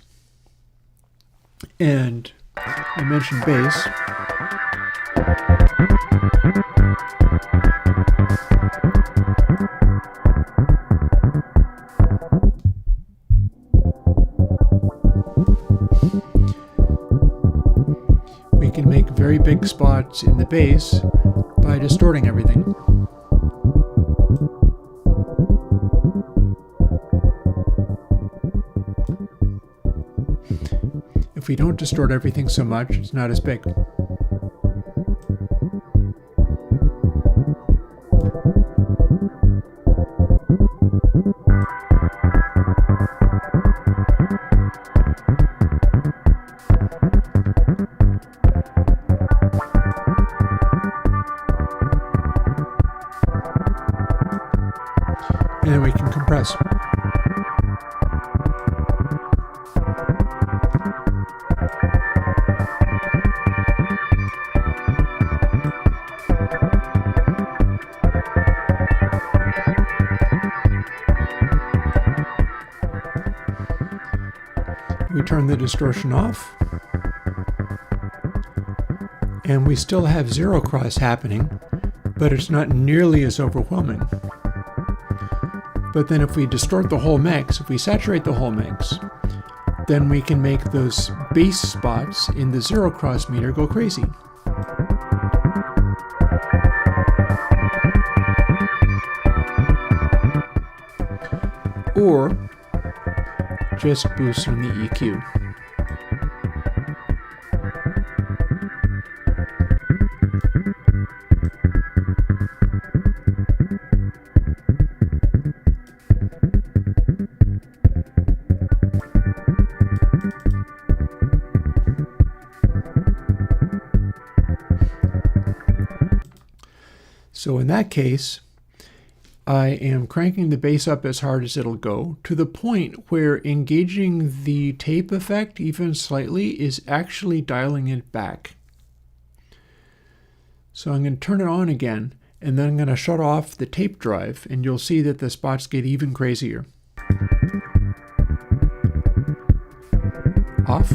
And I mentioned bass. We can make very big spots in the bass by distorting everything. If we don't distort everything so much, it's not as big. And then we can compress. We turn the distortion off, and we still have zero cross happening, but it's not nearly as overwhelming. But then if we distort the whole mix, if we saturate the whole mix, then we can make those bass spots in the zero cross meter go crazy. or just boost on the EQ. So in that case, I am cranking the bass up as hard as it'll go, to the point where engaging the tape effect even slightly is actually dialing it back. So I'm going to turn it on again, and then I'm going to shut off the tape drive, and you'll see that the spots get even crazier. Off.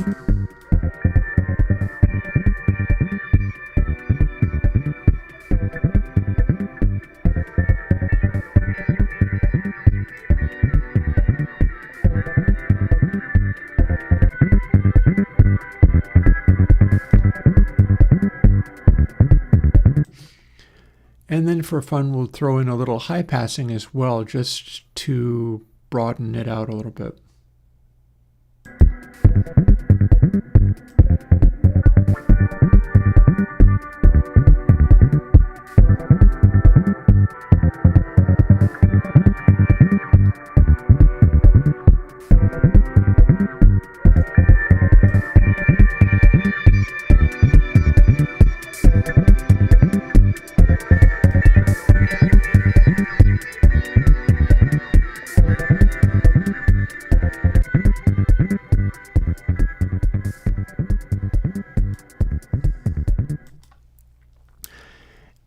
And then for fun, we'll throw in a little high passing as well, just to broaden it out a little bit.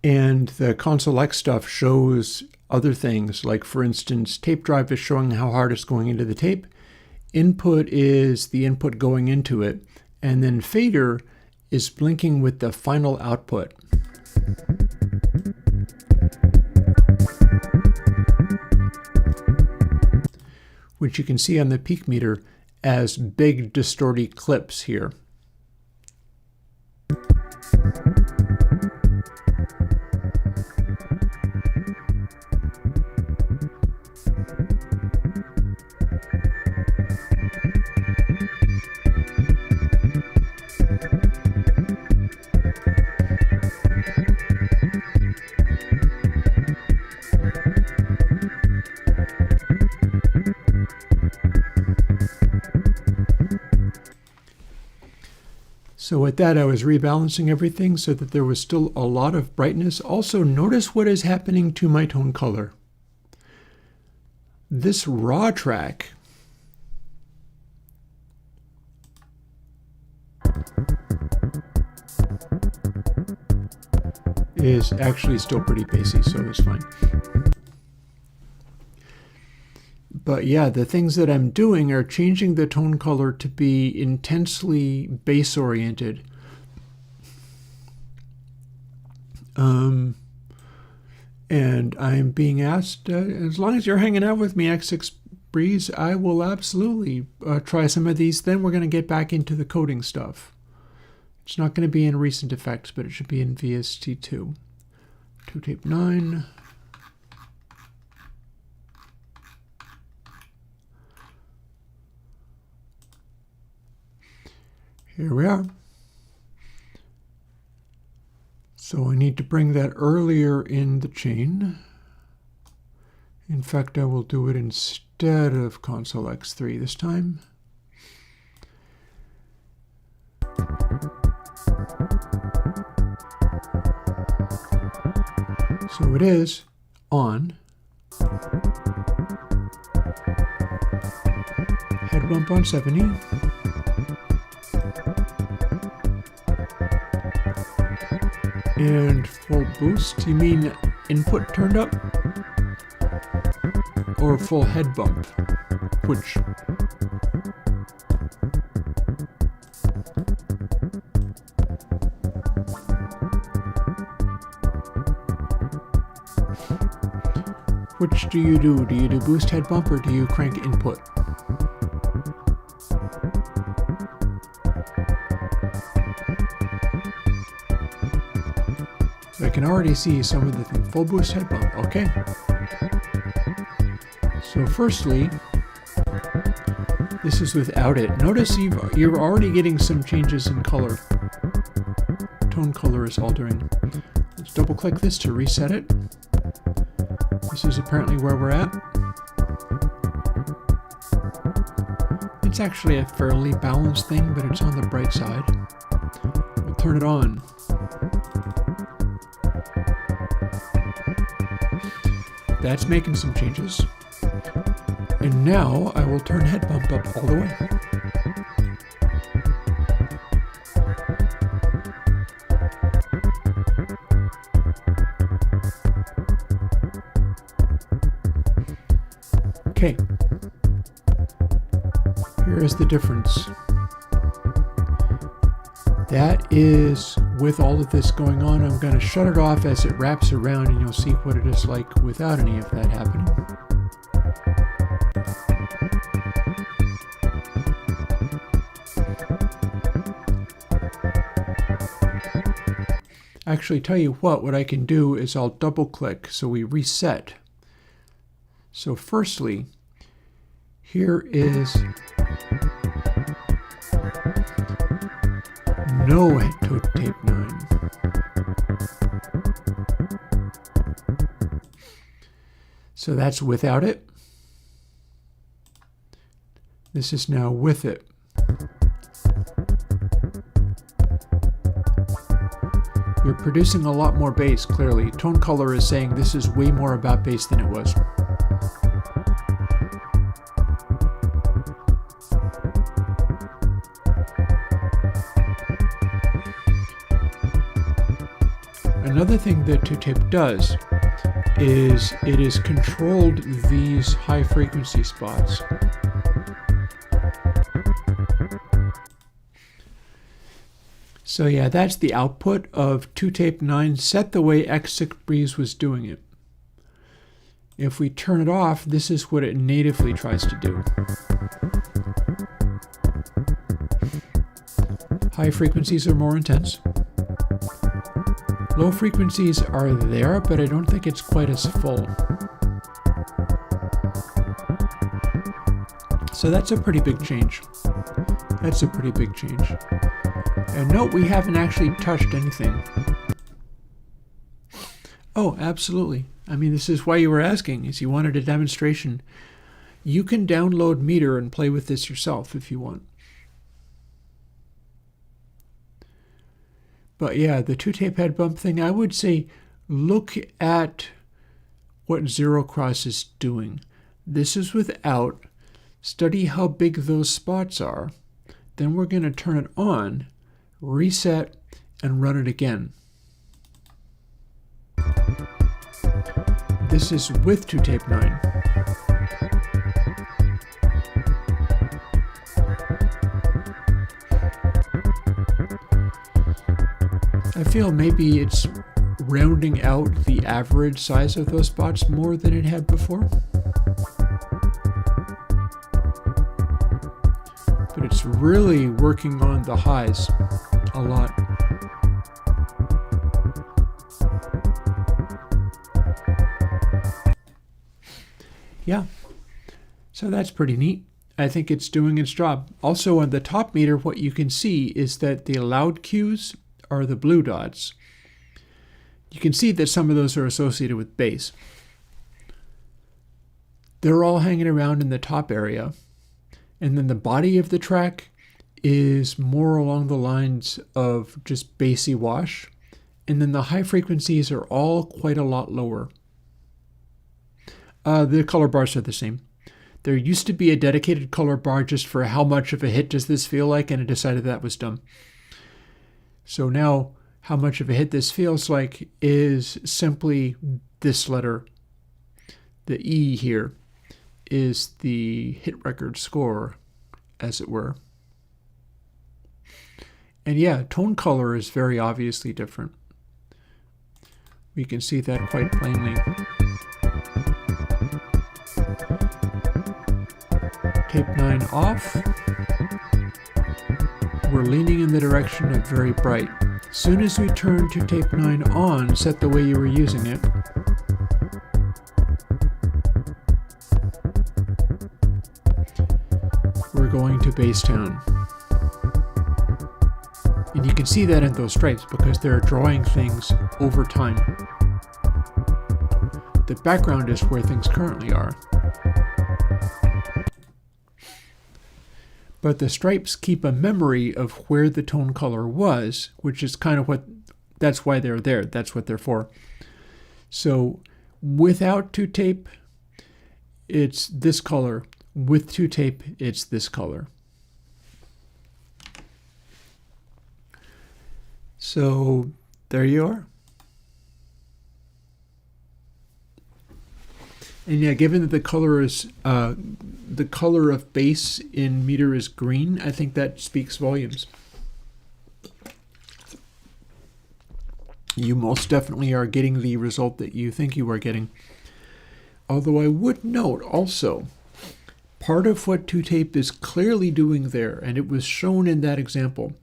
And the Console X stuff shows other things, like for instance, tape drive is showing how hard it's going into the tape. Input is the input going into it. And then fader is blinking with the final output. Which you can see on the peak meter as big distorty clips here. So with that, I was rebalancing everything so that there was still a lot of brightness. Also, notice what is happening to my tone color. This raw track is actually still pretty bassy, so it's fine. But yeah, the things that I'm doing are changing the tone color to be intensely bass-oriented. And I'm being asked, as long as you're hanging out with me, X6 Breeze, I will absolutely try some of these. Then we're going to get back into the coding stuff. It's not going to be in recent effects, but it should be in VST2. 2 tape 9. Here we are. So I need to bring that earlier in the chain. In fact, I will do it instead of Console X3 this time. So it is on. Head bump on 70. And full boost, you mean input turned up? Or full head bump? Which? Which do you do? Do you do boost head bump or do you crank input? I can already see some of the things. Full boost head bump, okay. So firstly, this is without it. Notice you're already getting some changes in color. Tone color is altering. Let's double click this to reset it. This is apparently where we're at. It's actually a fairly balanced thing, but it's on the bright side. We'll turn it on. That's making some changes. And now I will turn head bump up all the way. Okay. Here is the difference. That is with all of this going on. I'm going to shut it off as it wraps around and you'll see what it is like without any of that happening. Actually, tell you what I can do is I'll double click so we reset. So firstly, here is no tape 9. So that's without it. This is now with it. You're producing a lot more bass, clearly. Tone color is saying this is way more about bass than it was. Another thing that 2-tape does is it has controlled these high frequency spots. So yeah, that's the output of 2-tape 9 set the way X6 Breeze was doing it. If we turn it off, this is what it natively tries to do. High frequencies are more intense. Low frequencies are there, but I don't think it's quite as full. So that's a pretty big change. That's a pretty big change. And note, we haven't actually touched anything. Oh, absolutely. I mean, this is why you were asking, is you wanted a demonstration. You can download Meter and play with this yourself if you want. But yeah, the 2-tape head bump thing, I would say look at what Zero Cross is doing. This is without. Study how big those spots are. Then we're going to turn it on, reset, and run it again. This is with 2-tape 9. I feel maybe it's rounding out the average size of those spots more than it had before. But it's really working on the highs a lot. Yeah, so that's pretty neat. I think it's doing its job. Also on the top meter, what you can see is that the loud cues are the blue dots. You can see that some of those are associated with bass. They're all hanging around in the top area. And then the body of the track is more along the lines of just bassy wash. And then the high frequencies are all quite a lot lower. The color bars are the same. There used to be a dedicated color bar just for how much of a hit does this feel like, and I decided that was dumb. So now, how much of a hit this feels like is simply this letter. The E here is the hit record score, as it were. And yeah, tone color is very obviously different. We can see that quite plainly. Tape 9 off. We're leaning in the direction of very bright. Soon as we turn to tape 9 on, set the way you were using it. we're going to Basetown. And you can see that in those stripes because they're drawing things over time. The background is where things currently are. But the stripes keep a memory of where the tone color was, which is kind of that's why they're there. That's what they're for. So without 2-tape, it's this color. With 2-tape, it's this color. So there you are. And yeah, given that the color of base in meter is green, I think that speaks volumes. You most definitely are getting the result that you think you are getting. Although I would note also, part of what 2-tape is clearly doing there, and it was shown in that example,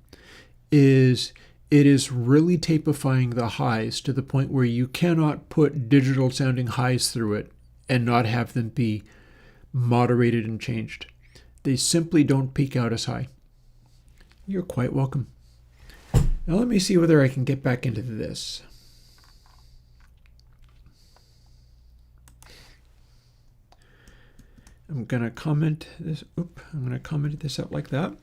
is it is really tapifying the highs to the point where you cannot put digital sounding highs through it and not have them be moderated and changed. They simply don't peak out as high. You're quite welcome. Now let me see whether I can get back into this. I'm going to comment this. I'm going to comment this out like that.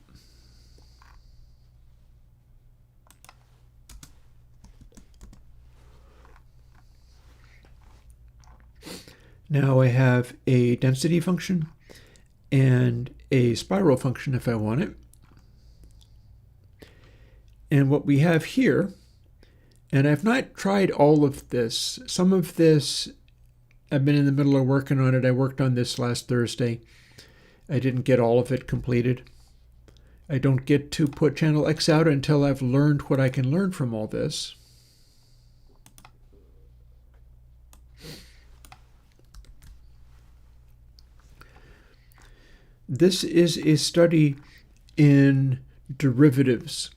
Now I have a density function and a spiral function if I want it. And what we have here, and I've not tried all of this. Some of this, I've been in the middle of working on it. I worked on this last Thursday. I didn't get all of it completed. I don't get to put channel X out until I've learned what I can learn from all this. This is a study in derivatives.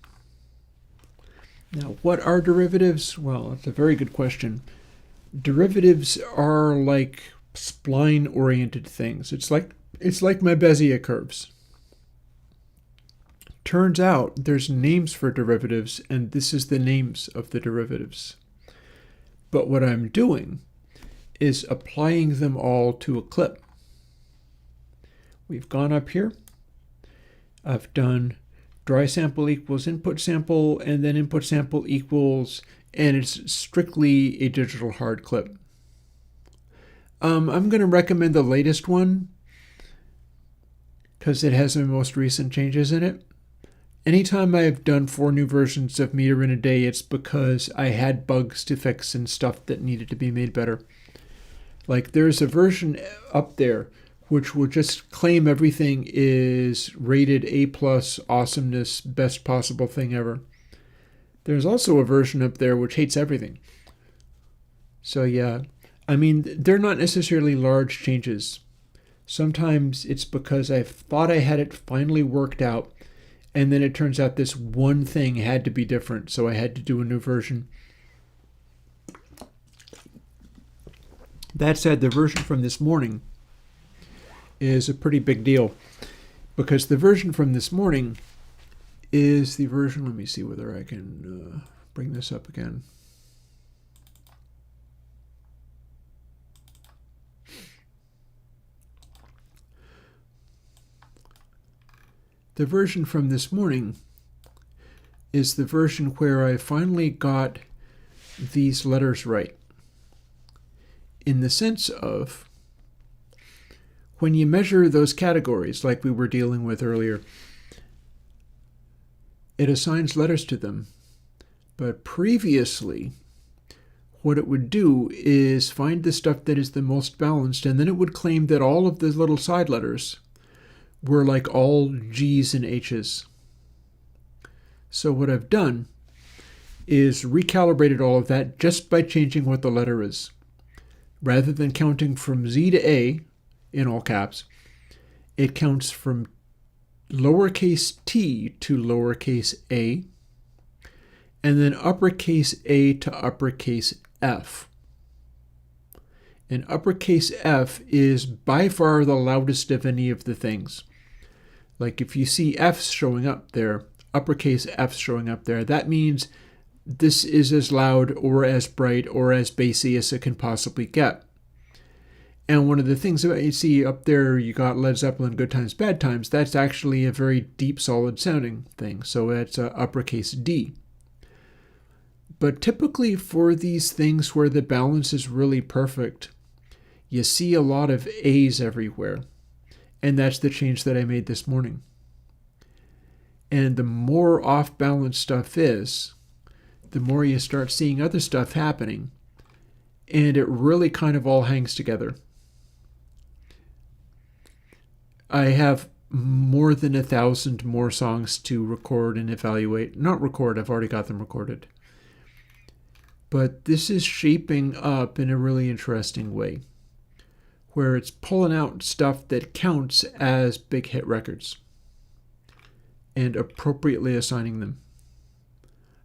Now, what are derivatives? Well, it's a very good question. Derivatives are like spline-oriented things. It's like my Bezier curves. Turns out there's names for derivatives, and this is the names of the derivatives. But what I'm doing is applying them all to a clip. We've gone up here. I've done dry sample equals input sample, and then input sample equals, and it's strictly a digital hard clip. I'm going to recommend the latest one because it has the most recent changes in it. Anytime I've done 4 new versions of Meter in a day, it's because I had bugs to fix and stuff that needed to be made better. Like there's a version up there which will just claim everything is rated A+, awesomeness, best possible thing ever. There's also a version up there which hates everything. So yeah, I mean, they're not necessarily large changes. Sometimes it's because I thought I had it finally worked out, and then it turns out this one thing had to be different, so I had to do a new version. That said, the version from this morning is a pretty big deal, because the version from this morning is the version, let me see whether I can bring this up again. The version from this morning is the version where I finally got these letters right, in the sense of when you measure those categories like we were dealing with earlier, it assigns letters to them. But previously, what it would do is find the stuff that is the most balanced, and then it would claim that all of the little side letters were like all G's and H's. So what I've done is recalibrated all of that just by changing what the letter is. Rather than counting from Z to A, in all caps, it counts from lowercase t to lowercase a, and then uppercase A to uppercase F. And uppercase F is by far the loudest of any of the things. Like if you see F's showing up there, uppercase F's showing up there, that means this is as loud or as bright or as bassy as it can possibly get. And one of the things that you see up there, you got Led Zeppelin, Good Times, Bad Times, that's actually a very deep, solid sounding thing. So it's uppercase D. But typically for these things where the balance is really perfect, you see a lot of A's everywhere. And that's the change that I made this morning. And the more off-balance stuff is, the more you start seeing other stuff happening. And it really kind of all hangs together. I have more than 1,000 more songs to record and evaluate. Not record, I've already got them recorded. But this is shaping up in a really interesting way, where it's pulling out stuff that counts as big hit records and appropriately assigning them.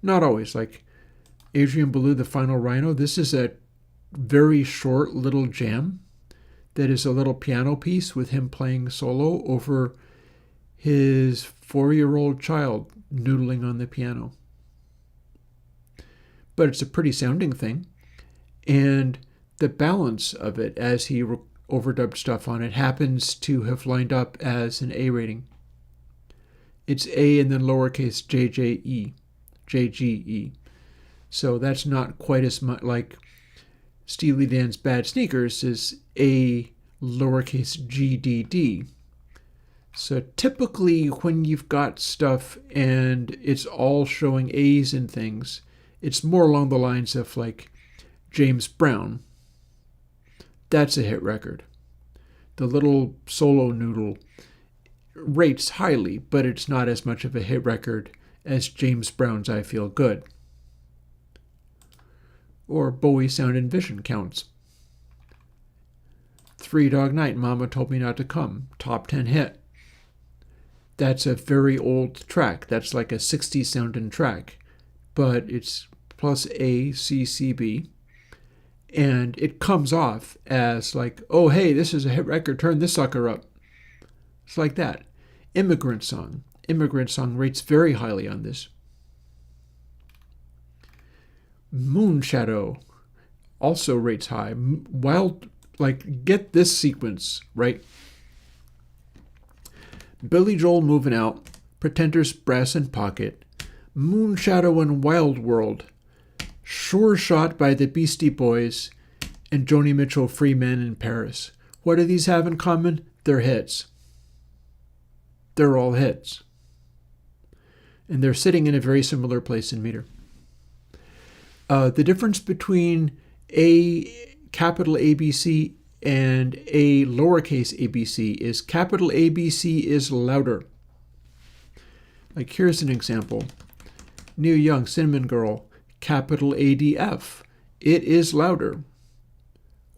Not always. Like Adrian Belew, The Final Rhino, this is a very short little jam that is a little piano piece with him playing solo over his 4-year-old child noodling on the piano. But it's a pretty sounding thing. And the balance of it as he overdubbed stuff on it happens to have lined up as an A rating. It's A and then lowercase JGE. So that's not quite as much like Steely Dan's Bad Sneakers is A lowercase GDD. So typically when you've got stuff and it's all showing A's and things, it's more along the lines of like James Brown. That's a hit record. The little solo noodle rates highly, but it's not as much of a hit record as James Brown's I Feel Good. Or Bowie Sound and Vision counts. Three Dog Night, Mama Told Me Not to Come, top 10 hit. That's a very old track. That's like a 60s sounding track. But it's plus A, C, C, B. And it comes off as like, oh, hey, this is a hit record. Turn this sucker up. It's like that. Immigrant Song. Immigrant Song rates very highly on this. Moonshadow also rates high. Wild, like, get this sequence, right? Billy Joel, Moving Out, Pretenders, Brass and Pocket, Moonshadow and Wild World, Sure Shot by the Beastie Boys, and Joni Mitchell, Free Man in Paris. What do these have in common? They're hits. They're all hits. And they're sitting in a very similar place in meter. The difference between a capital ABC and a lowercase abc is capital ABC is louder. Like here's an example. Neil Young, Cinnamon Girl, capital ADF. It is louder.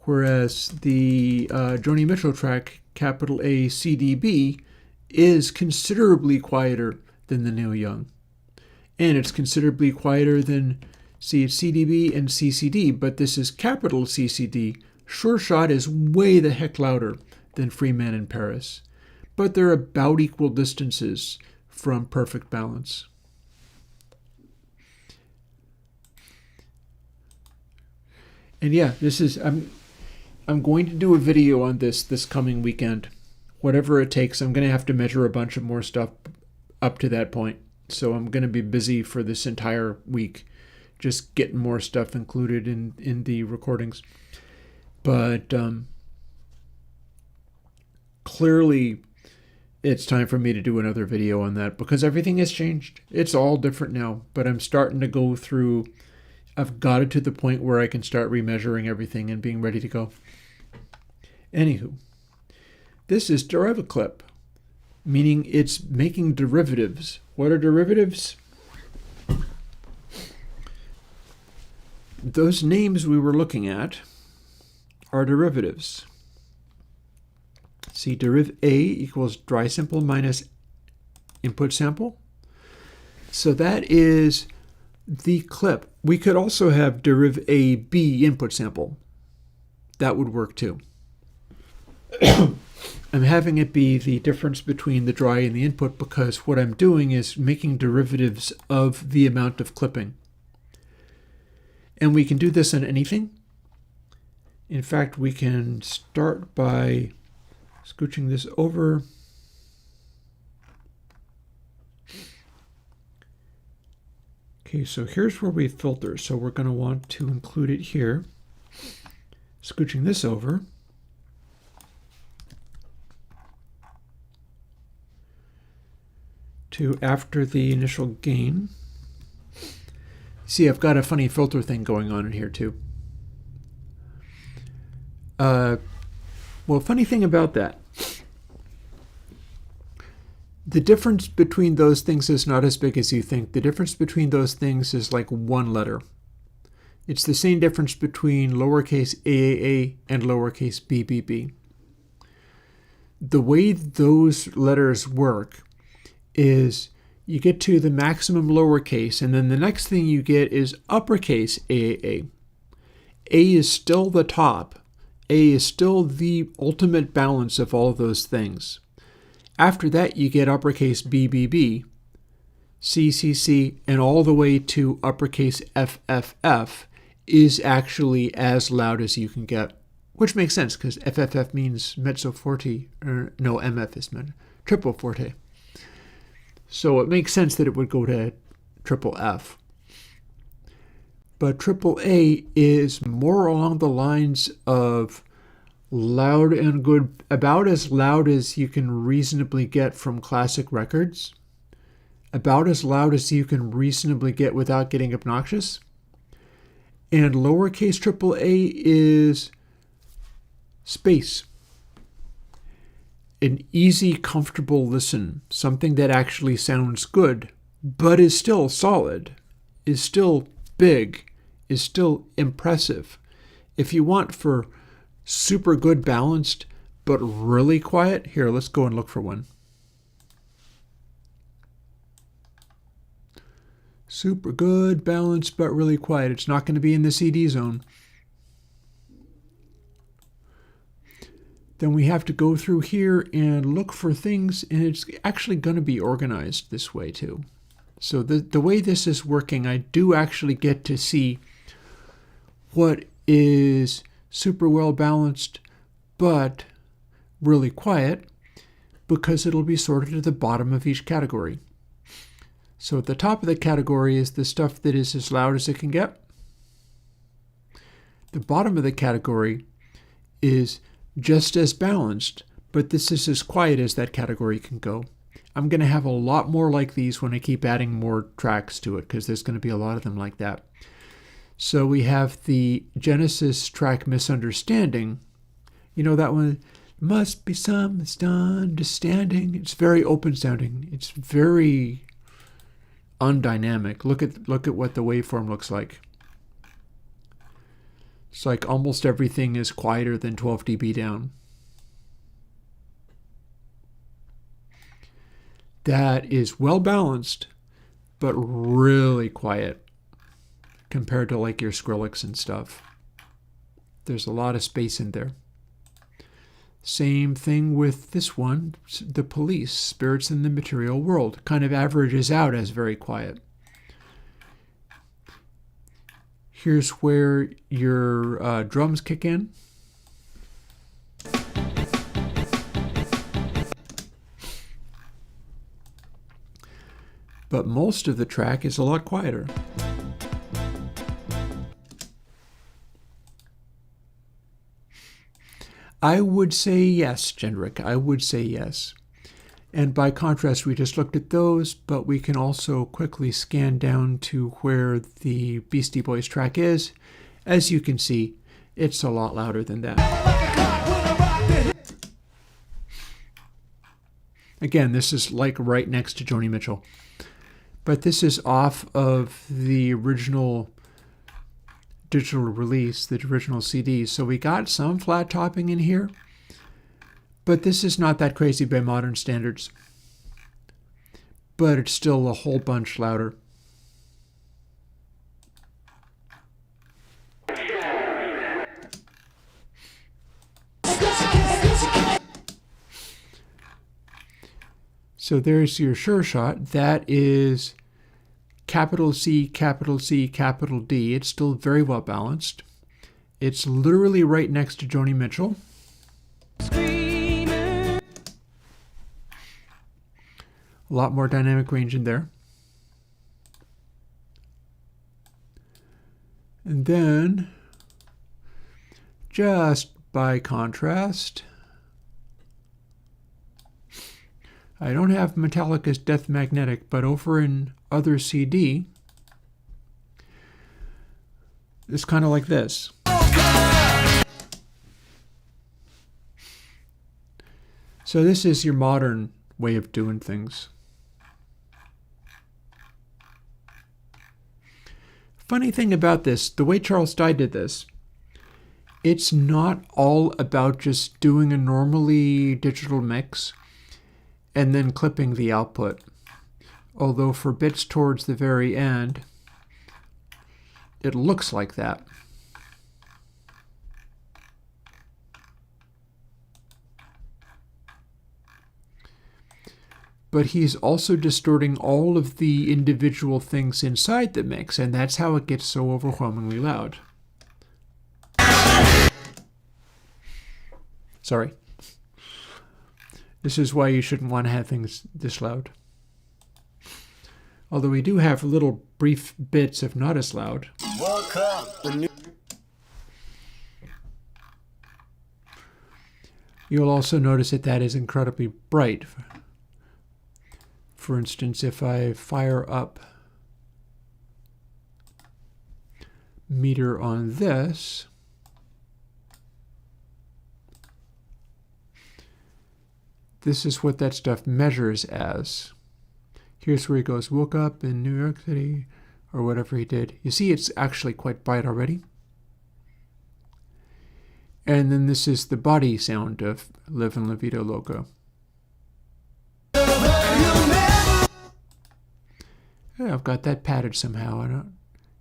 Whereas the Joni Mitchell track, capital A CDB, is considerably quieter than the Neil Young. And it's considerably quieter than it's CDB and CCD, but this is capital CCD. Sure Shot is way the heck louder than Free Man in Paris. But they're about equal distances from perfect balance. And yeah, this is I'm going to do a video on this coming weekend. Whatever it takes, I'm going to have to measure a bunch of more stuff up to that point. So I'm going to be busy for this entire week, just getting more stuff included in the recordings. But clearly it's time for me to do another video on that because everything has changed. It's all different now, but I'm starting to go through. I've got it to the point where I can start remeasuring everything and being ready to go. Anywho, this is derivative clip, meaning it's making derivatives. What are derivatives? Those names we were looking at are derivatives. See, deriv A equals dry sample minus input sample. So that is the clip. We could also have deriv A B input sample. That would work too. I'm having it be the difference between the dry and the input because what I'm doing is making derivatives of the amount of clipping. And we can do this on anything. In fact, we can start by scooching this over. Okay, so here's where we filter. So we're going to want to include it here. Scooching this over. To after the initial gain. See, I've got a funny filter thing going on in here too. Well, funny thing about that. The difference between those things is not as big as you think. The difference between those things is like one letter. It's the same difference between lowercase aaa and lowercase bbb. The way those letters work is you get to the maximum lowercase, and then the next thing you get is uppercase aaa. A is still the top. A is still the ultimate balance of all of those things. After that, you get uppercase BBB, CCC, and all the way to uppercase FFF is actually as loud as you can get, which makes sense because FFF means mezzo forte, or no, MF is triple forte. So it makes sense that it would go to triple F. But triple A is more along the lines of loud and good, about as loud as you can reasonably get from classic records, about as loud as you can reasonably get without getting obnoxious. And lowercase triple A is space. An easy, comfortable listen, something that actually sounds good, but is still solid, is still big, is still impressive. If you want for super good balanced, but really quiet, here, let's go and look for one. Super good, balanced, but really quiet. It's not going to be in the CD zone. Then we have to go through here and look for things, and it's actually going to be organized this way too. So the way this is working, I do actually get to see what is super well balanced, but really quiet, because it'll be sorted to the bottom of each category. So at the top of the category is the stuff that is as loud as it can get. The bottom of the category is just as balanced, but this is as quiet as that category can go. I'm going to have a lot more like these when I keep adding more tracks to it, because there's going to be a lot of them like that. So we have the Genesis track Misunderstanding. You know that one? Must be some misunderstanding. It's very open sounding. It's very undynamic. Look at what the waveform looks like. It's like almost everything is quieter than 12 dB down. That is well balanced, but really quiet compared to like your Skrillex and stuff. There's a lot of space in there. Same thing with this one, The Police, Spirits in the Material World. Kind of averages out as very quiet. Here's where your drums kick in. But most of the track is a lot quieter. I would say yes, Gendrick. I would say yes. And by contrast, we just looked at those, but we can also quickly scan down to where the Beastie Boys track is. As you can see, it's a lot louder than that. Again, this is like right next to Joni Mitchell. But this is off of the original digital release, the original CD. So we got some flat topping in here, but this is not that crazy by modern standards. But it's still a whole bunch louder. So there's your sure shot. That is capital C, capital C, capital D. It's still very well balanced. It's literally right next to Joni Mitchell. Screaming. A lot more dynamic range in there. And then, just by contrast, I don't have Metallica's Death Magnetic, but over in other CD, it's kind of like this. So this is your modern way of doing things. Funny thing about this, the way Charles Dye did this, it's not all about just doing a normally digital mix and then clipping the output. Although for bits towards the very end, it looks like that. But he's also distorting all of the individual things inside the mix, and that's how it gets so overwhelmingly loud. Sorry. This is why you shouldn't want to have things this loud. Although we do have little brief bits of not as loud. You'll also notice that that is incredibly bright. For instance, if I fire up meter on this, this is what that stuff measures as. Here's where he goes, woke up in New York City, or whatever he did. You see, it's actually quite bright already. And then this is the body sound of Livin' La Vida Loca. Yeah, I've got that padded somehow.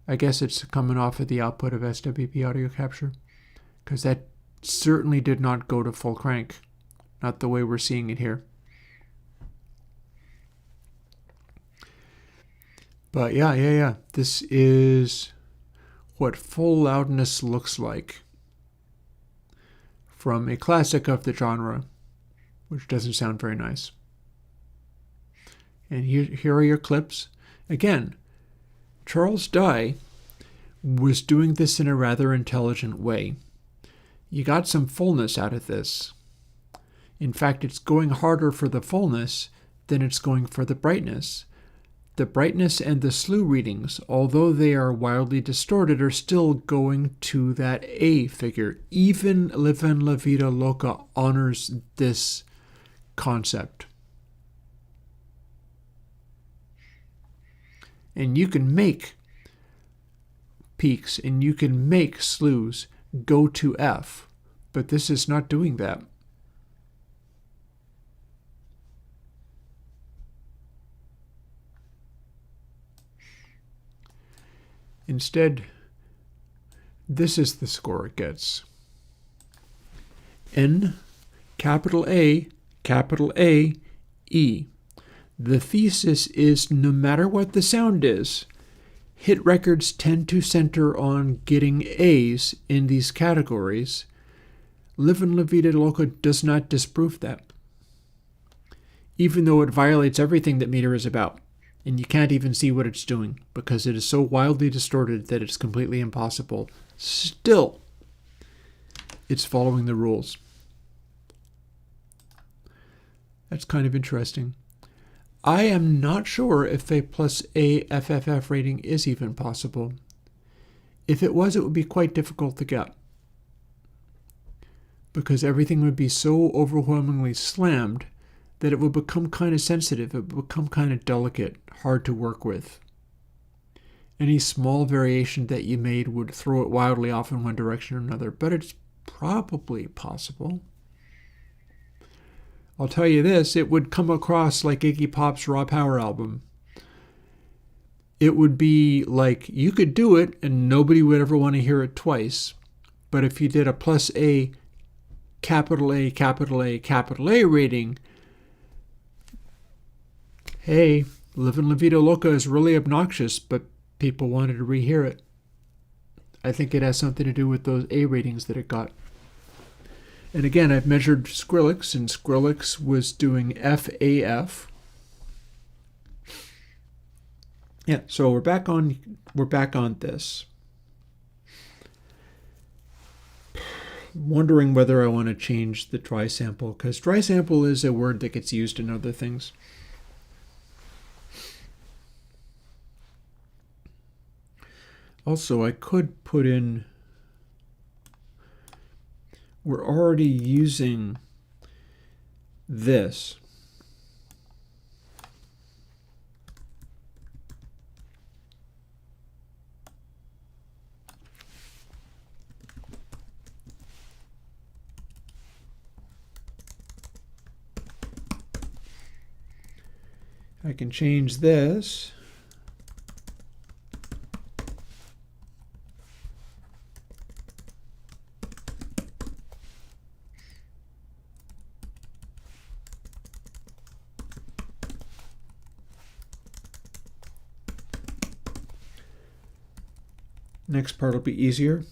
I guess it's coming off of the output of SWP audio capture, because that certainly did not go to full crank. Not the way we're seeing it here. But yeah. This is what full loudness looks like from a classic of the genre, which doesn't sound very nice. And here are your clips. Again, Charles Dye was doing this in a rather intelligent way. You got some fullness out of this. In fact, it's going harder for the fullness than it's going for the brightness. The brightness and the slew readings, although they are wildly distorted, are still going to that A figure. Even Livin' La Vida Loca honors this concept. And you can make peaks and you can make slews go to F, but this is not doing that. Instead, this is the score it gets. N, capital A, E. The thesis is no matter what the sound is, hit records tend to center on getting A's in these categories. Livin' La Vida Loca does not disprove that, even though it violates everything that meter is about. And you can't even see what it's doing because it is so wildly distorted that it's completely impossible. Still, it's following the rules. That's kind of interesting. I am not sure if a plus A FFF rating is even possible. If it was, it would be quite difficult to get, because everything would be so overwhelmingly slammed that it would become kind of sensitive, it would become kind of delicate, hard to work with. Any small variation that you made would throw it wildly off in one direction or another, but it's probably possible. I'll tell you this, it would come across like Iggy Pop's Raw Power album. It would be like you could do it and nobody would ever want to hear it twice. But if you did a plus A, capital A, capital A, capital A rating, Hey, Livin' La Vida Loca is really obnoxious, but people wanted to rehear it. I think it has something to do with those A ratings that it got. And again, I've measured Skrillex, and Skrillex was doing FAF. Yeah, so we're back on this. Wondering whether I want to change the dry sample, because dry sample is a word that gets used in other things. Also, I could put in, we're already using this. I can change this. Next part will be easier.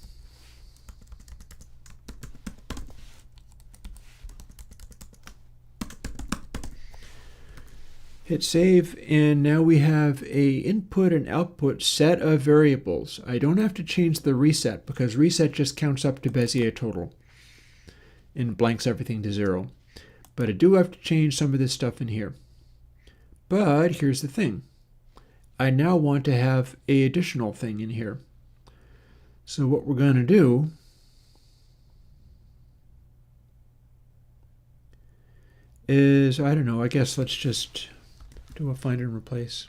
Hit save, and now we have a input and output set of variables. I don't have to change the reset because reset just counts up to Bezier total and blanks everything to 0. But I do have to change some of this stuff in here. But here's the thing. I now want to have an additional thing in here. So what we're going to do is, I don't know, I guess let's just do a find and replace.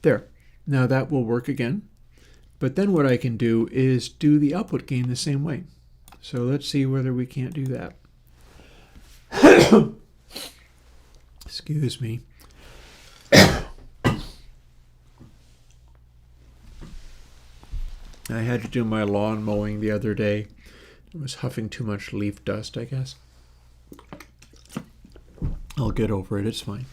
There. Now that will work again. But then what I can do is do the output gain the same way. So let's see whether we can't do that. Excuse me. I had to do my lawn mowing the other day. I was huffing too much leaf dust, I guess. I'll get over it, it's fine.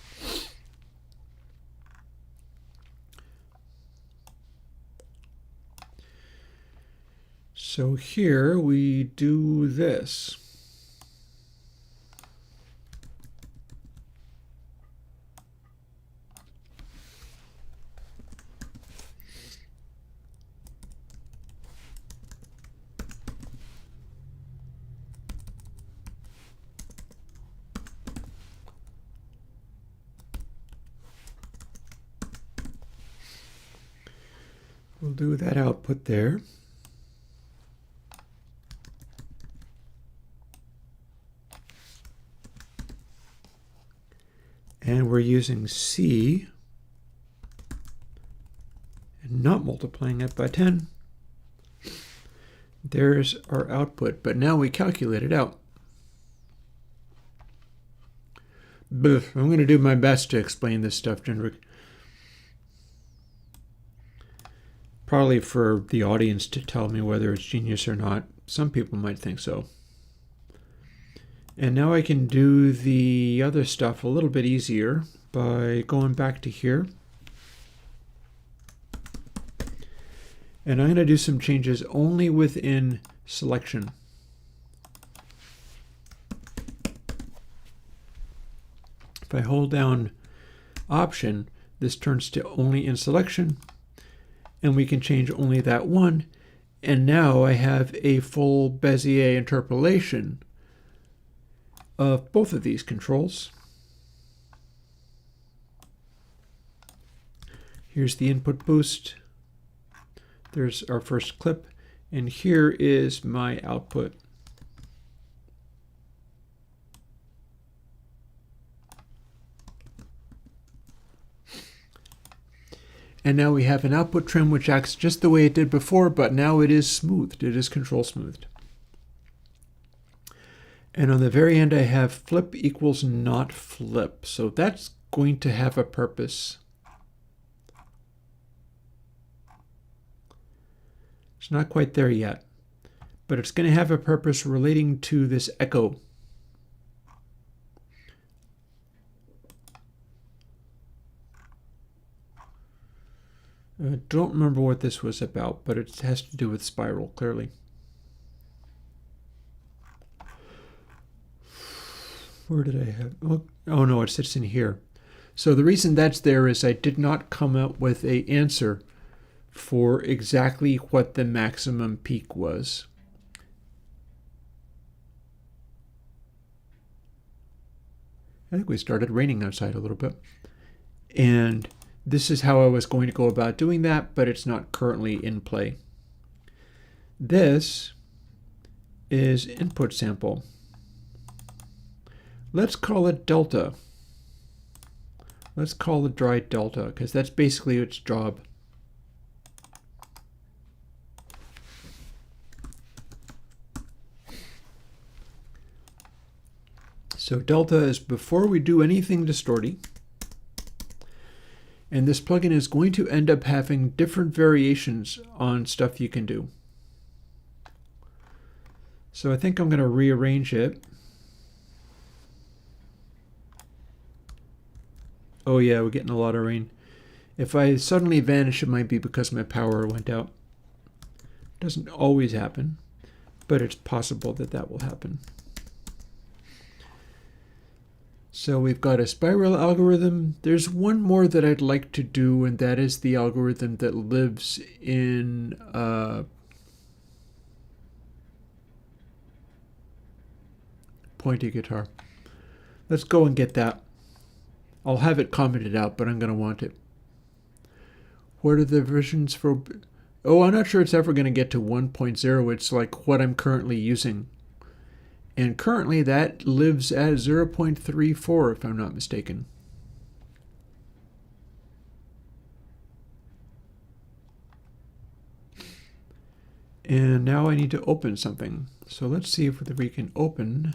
So here we do this. We'll do that output there. And we're using C and not multiplying it by 10. There's our output, but now we calculate it out. I'm going to do my best to explain this stuff, Jendrik. Probably for the audience to tell me whether it's genius or not. Some people might think so. And now I can do the other stuff a little bit easier by going back to here. And I'm going to do some changes only within selection. If I hold down Option, this turns to only in selection, and we can change only that one. And now I have a full Bezier interpolation of both of these controls. Here's the input boost. There's our first clip, and here is my output. And now we have an output trim which acts just the way it did before, but now it is smoothed. It is control smoothed. And on the very end, I have flip equals not flip. So that's going to have a purpose. It's not quite there yet, but it's going to have a purpose relating to this echo. I don't remember what this was about, but it has to do with spiral, clearly. Where did I have? Oh no, it sits in here. So the reason that's there is I did not come up with an answer for exactly what the maximum peak was. I think we started raining outside a little bit. And this is how I was going to go about doing that, but it's not currently in play. This is input sample. Let's call it delta. Let's call it dry delta, because that's basically its job. So delta is before we do anything distorting. And this plugin is going to end up having different variations on stuff you can do. So I think I'm going to rearrange it. Oh yeah, we're getting a lot of rain. If I suddenly vanish, it might be because my power went out. Doesn't always happen, but it's possible that that will happen. So we've got a spiral algorithm. There's one more that I'd like to do, and that is the algorithm that lives in pointy guitar. Let's go and get that. I'll have it commented out, but I'm going to want it. What are the versions for? Oh, I'm not sure it's ever going to get to 1.0. It's like what I'm currently using. And currently that lives at 0.34, if I'm not mistaken. And now I need to open something. So let's see if we can open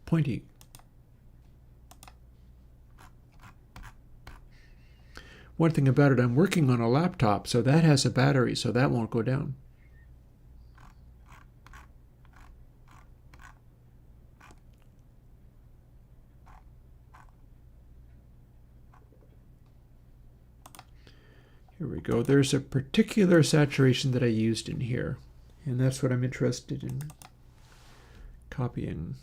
Pointy. One thing about it, I'm working on a laptop, so that has a battery, so that won't go down. Here we go. There's a particular saturation that I used in here, and that's what I'm interested in copying.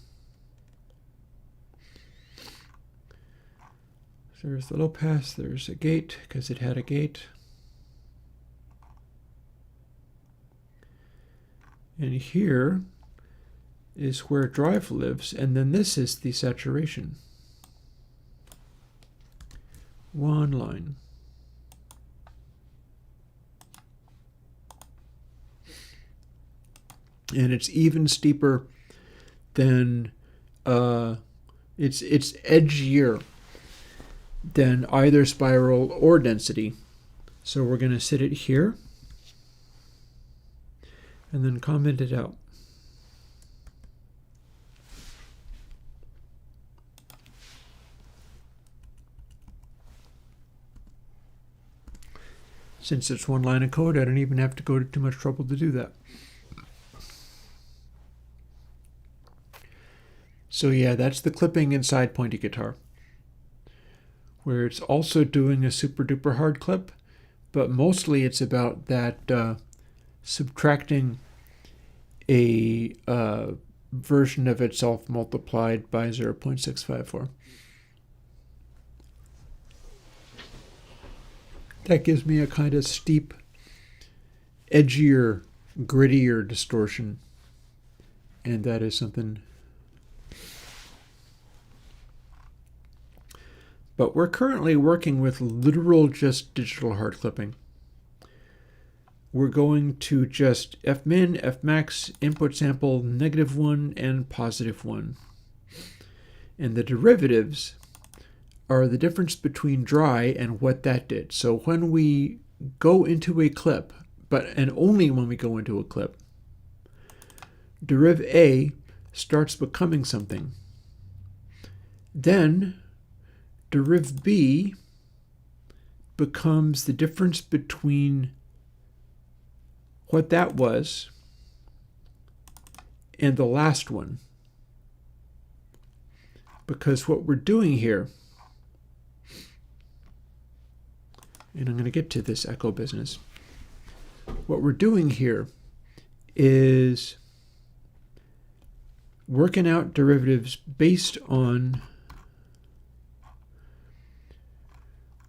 So there's the low pass, there's a gate, because it had a gate. And here is where drive lives, and then this is the saturation. One line. And it's even steeper than, it's edgier than either spiral or density. So we're going to sit it here and then comment it out. Since it's one line of code, I don't even have to go to too much trouble to do that. So yeah, that's the clipping inside Pointy Guitar, where it's also doing a super duper hard clip, but mostly it's about that subtracting a version of itself multiplied by 0.654. That gives me a kind of steep, edgier, grittier distortion, and that is something. But we're currently working with literal just digital hard clipping. We're going to just Fmin, Fmax, input sample, -1 and +1. And the derivatives are the difference between dry and what that did. So when we go into a clip, and only when we go into a clip, deriv A starts becoming something. Then deriv B becomes the difference between what that was and the last one. Because what we're doing here, and I'm going to get to this echo business, what we're doing here is working out derivatives based on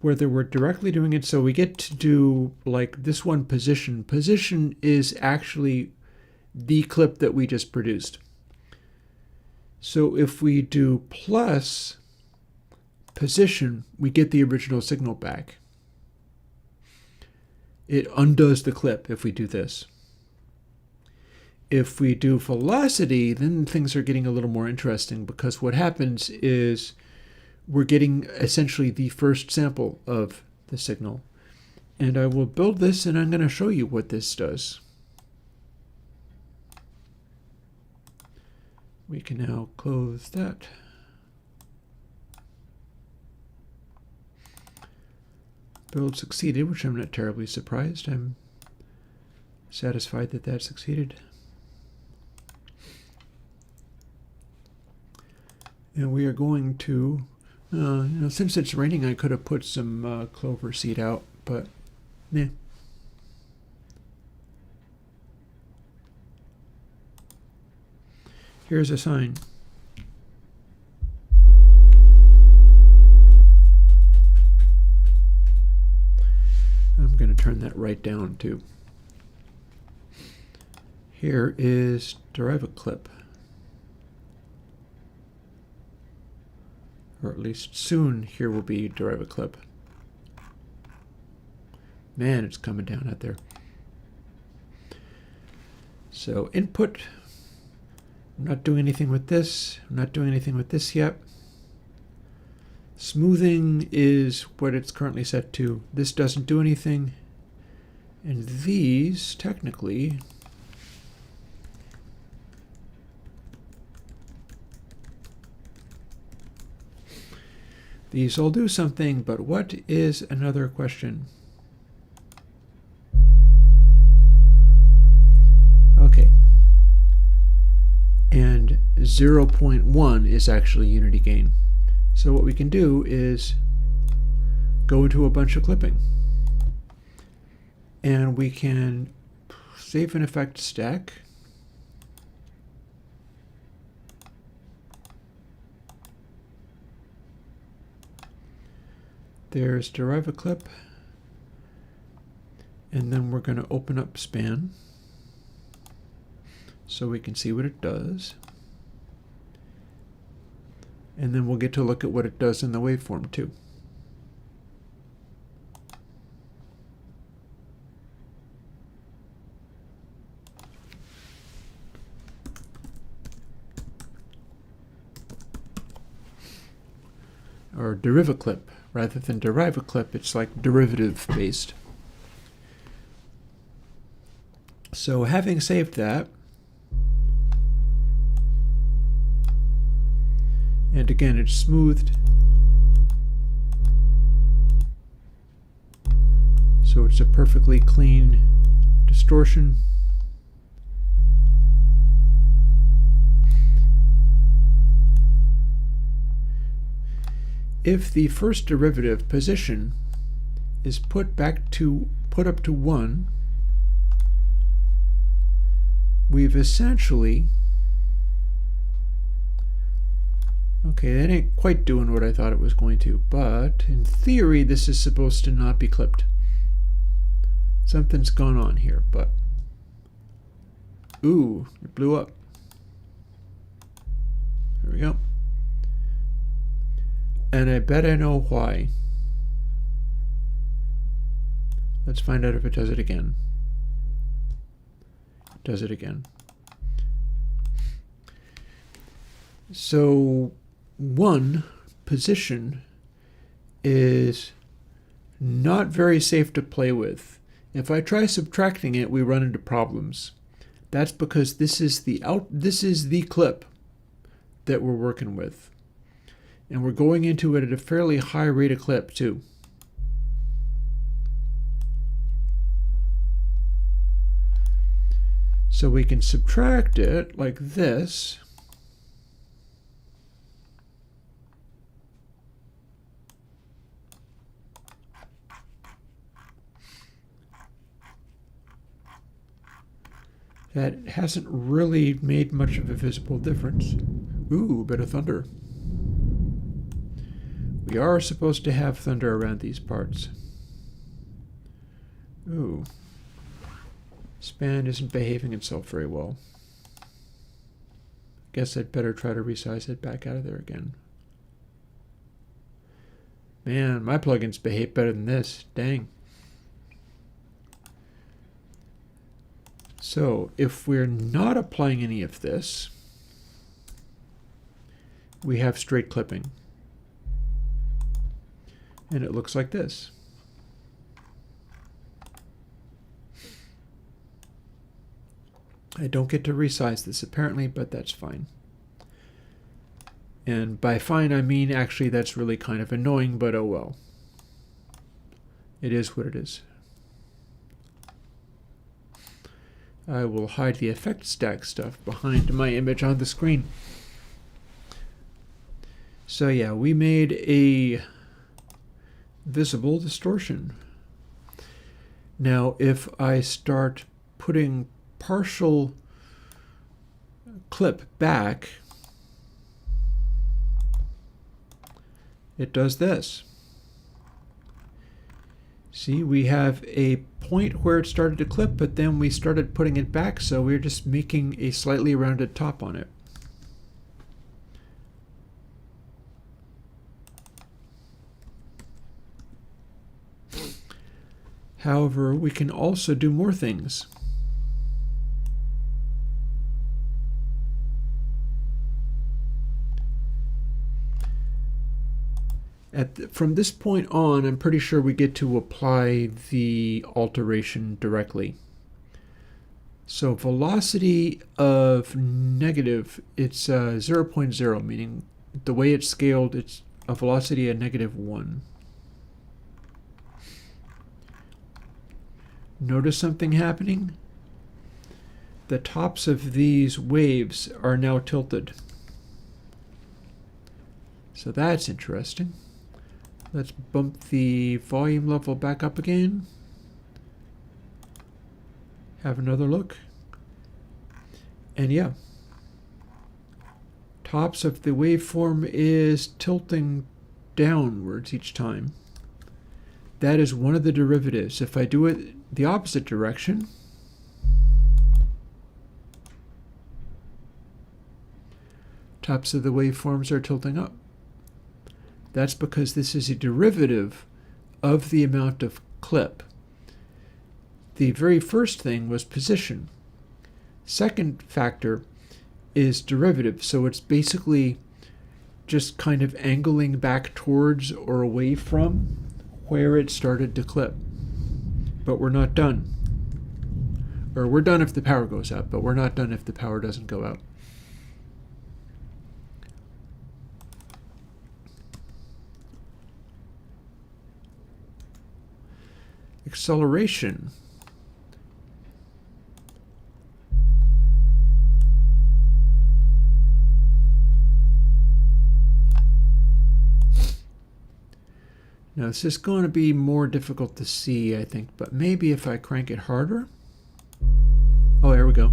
whether we're directly doing it. So we get to do like this one, position. Position is actually the clip that we just produced. So if we do plus position, we get the original signal back. It undoes the clip if we do this. If we do velocity, then things are getting a little more interesting, because what happens is we're getting essentially the first sample of the signal. And I will build this, and I'm going to show you what this does. We can now close that. Build succeeded, which I'm not terribly surprised. I'm satisfied that that succeeded. And we are going to, since it's raining, I could have put some clover seed out, but nah. Here's a sign. I'm going to turn that right down too. Here is derive a clip. Or at least soon here will be derive a clip. Man, it's coming down out there. So input. I'm not doing anything with this. I'm not doing anything with this yet. Smoothing is what it's currently set to. This doesn't do anything. And these, technically, these all do something, but what is another question? Okay. And 0.1 is actually unity gain. So what we can do is go into a bunch of clipping. And we can save an effect stack. There's derive a clip. And then we're going to open up span so we can see what it does. And then we'll get to look at what it does in the waveform too. Or derive a clip. Rather than derive a clip, it's like derivative based. So having saved that, and again it's smoothed, so it's a perfectly clean distortion. If the first derivative position is put up to 1, we've essentially, okay, that ain't quite doing what I thought it was going to, but in theory this is supposed to not be clipped. Something's gone on here, but ooh, it blew up. There we go. And I bet I know why. Let's find out if it does it again. It does it again. So 1 position is not very safe to play with. If I try subtracting it, we run into problems. That's because this is the clip. that we're working with. And we're going into it at a fairly high rate of clip too. So we can subtract it like this. That hasn't really made much of a visible difference. Ooh, a bit of thunder. We are supposed to have thunder around these parts. Ooh. Span isn't behaving itself very well. Guess I'd better try to resize it back out of there again. Man, my plugins behave better than this. Dang. So, if we're not applying any of this, we have straight clipping. And it looks like this. I don't get to resize this apparently, but that's fine. And by fine, I mean actually that's really kind of annoying, but oh well. It is what it is. I will hide the effect stack stuff behind my image on the screen. So yeah, we made a visible distortion. Now if I start putting partial clip back, it does this. See, we have a point where it started to clip, but then we started putting it back, so we're just making a slightly rounded top on it. However, we can also do more things. From this point on, I'm pretty sure we get to apply the alteration directly. So velocity of negative, it's 0.0, meaning the way it's scaled, it's a velocity of -1. Notice something happening? The tops of these waves are now tilted. So that's interesting. Let's bump the volume level back up again. Have another look. And yeah, tops of the waveform is tilting downwards each time. That is one of the derivatives. If I do it the opposite direction, tops of the waveforms are tilting up. That's because this is a derivative of the amount of clip. The very first thing was position. Second factor is derivative, so it's basically just kind of angling back towards or away from where it started to clip. But we're not done. Or we're done if the power goes out, but we're not done if the power doesn't go out. Acceleration. Now this is going to be more difficult to see, I think, but maybe if I crank it harder. Oh, there we go.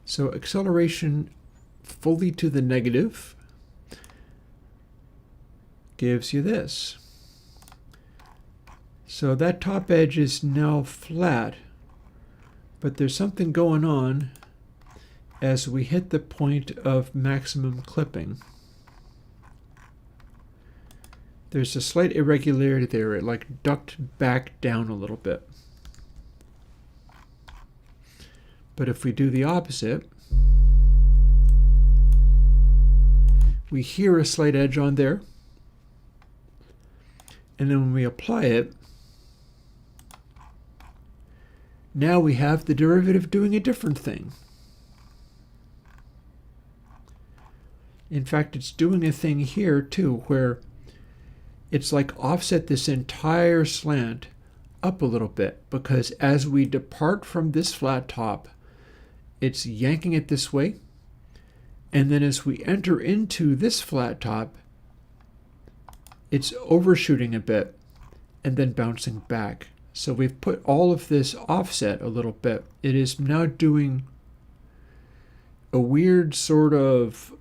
So acceleration fully to the negative gives you this. So that top edge is now flat, but there's something going on as we hit the point of maximum clipping. There's a slight irregularity there. It like ducked back down a little bit. But if we do the opposite, we hear a slight edge on there. And then when we apply it, now we have the derivative doing a different thing. In fact, it's doing a thing here too, where it's like offset this entire slant up a little bit, because as we depart from this flat top, it's yanking it this way, and then as we enter into this flat top, it's overshooting a bit and then bouncing back. So we've put all of this offset a little bit. It is now doing a weird sort of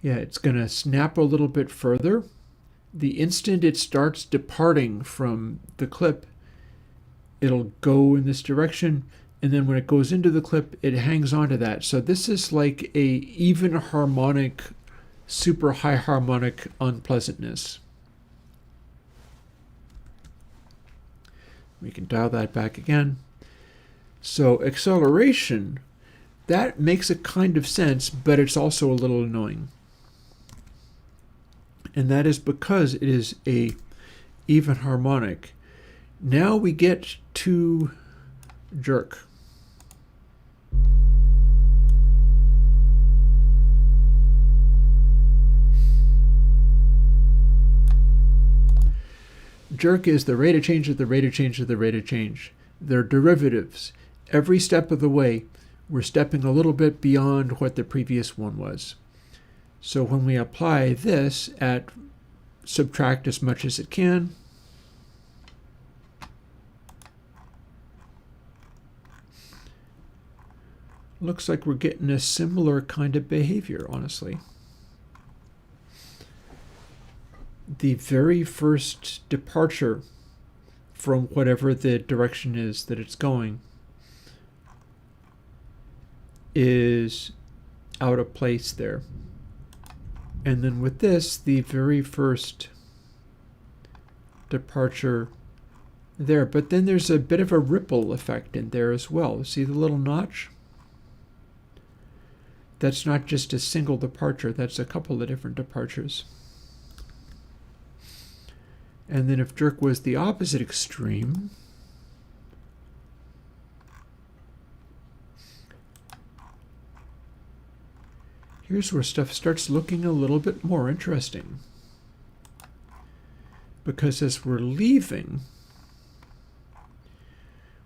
it's going to snap a little bit further. The instant it starts departing from the clip, it'll go in this direction, and then when it goes into the clip, it hangs on to that. So this is like a even harmonic, super high harmonic unpleasantness. We can dial that back again. So acceleration, that makes a kind of sense, but it's also a little annoying. And that is because it is a even harmonic. Now we get to jerk. Jerk is the rate of change of the rate of change of the rate of change. They're derivatives. Every step of the way, we're stepping a little bit beyond what the previous one was. So when we apply this at subtract as much as it can, looks like we're getting a similar kind of behavior, honestly. The very first departure from whatever the direction is that it's going is out of place there. And then with this, the very first departure there. But then there's a bit of a ripple effect in there as well. See the little notch? That's not just a single departure, that's a couple of different departures. And then if jerk was the opposite extreme, here's where stuff starts looking a little bit more interesting. Because as we're leaving,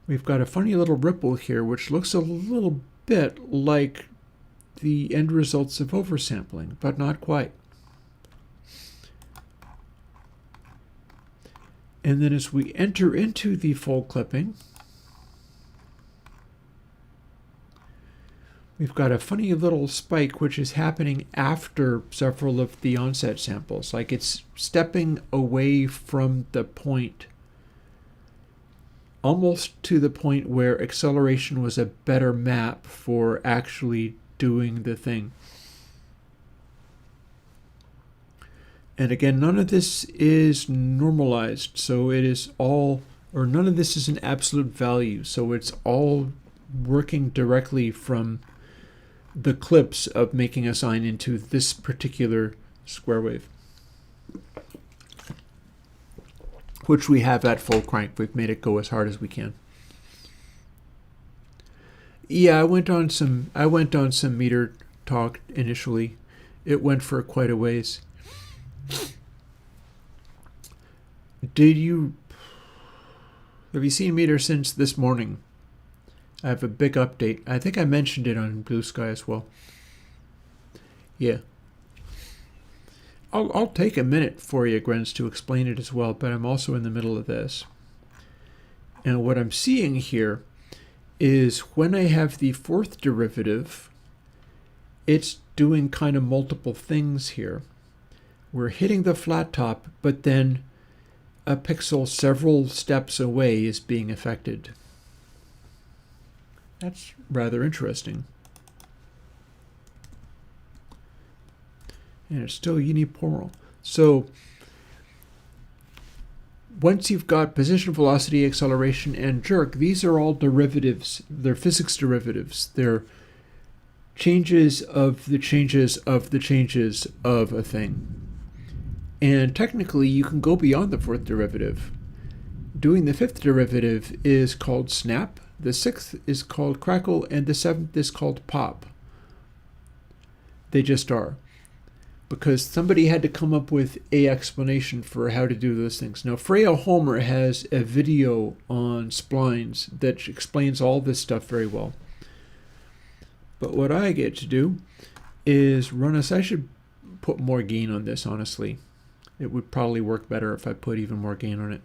we've got a funny little ripple here, which looks a little bit like the end results of oversampling, but not quite. And then as we enter into the full clipping, we've got a funny little spike which is happening after several of the onset samples. Like it's stepping away from the point, almost to the point where acceleration was a better map for actually doing the thing. And again, none of this is normalized, so it is all, or none of this is an absolute value, so it's all working directly from the clips of making a sine into this particular square wave, which we have at full crank. We've made it go as hard as we can. Yeah, I went on some meter talk initially. It went for quite a ways. Have you seen meter since this morning? I have a big update. I think I mentioned it on Blue Sky as well. Yeah. I'll take a minute for you, Grens, to explain it as well, but I'm also in the middle of this. And what I'm seeing here is when I have the fourth derivative, it's doing kind of multiple things here. We're hitting the flat top, but then a pixel several steps away is being affected. That's rather interesting. And it's still unipolar. So once you've got position, velocity, acceleration, and jerk, these are all derivatives. They're physics derivatives. They're changes of the changes of the changes of a thing. And technically, you can go beyond the fourth derivative. Doing the fifth derivative is called snap, the sixth is called crackle, and the seventh is called pop. They just are. Because somebody had to come up with an explanation for how to do those things. Now, Freya Homer has a video on splines that explains all this stuff very well. But what I get to do is run us. I should put more gain on this, honestly. It would probably work better if I put even more gain on it.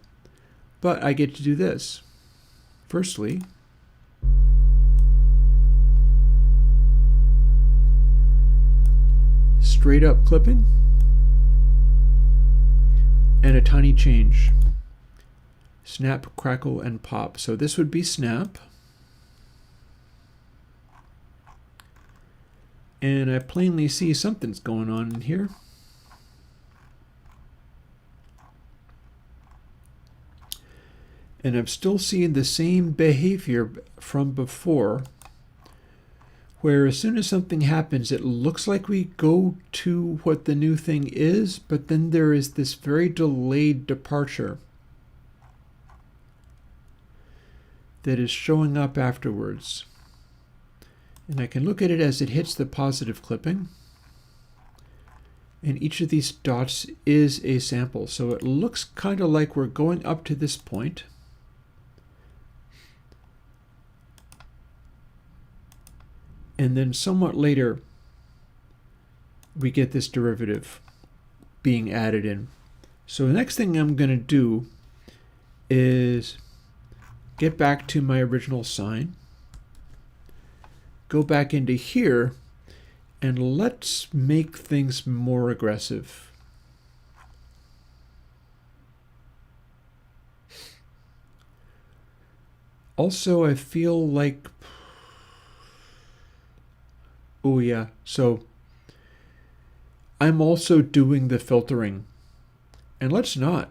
But I get to do this. Firstly, straight up clipping and a tiny change. Snap, crackle, and pop. So this would be snap. And I plainly see something's going on in here. And I'm still seeing the same behavior from before, where as soon as something happens, it looks like we go to what the new thing is, but then there is this very delayed departure that is showing up afterwards. And I can look at it as it hits the positive clipping. And each of these dots is a sample. So it looks kind of like we're going up to this point. And then somewhat later, we get this derivative being added in. So the next thing I'm going to do is get back to my original sign. Go back into here, and let's make things more aggressive. Also, I feel like, oh yeah, so I'm also doing the filtering. And let's not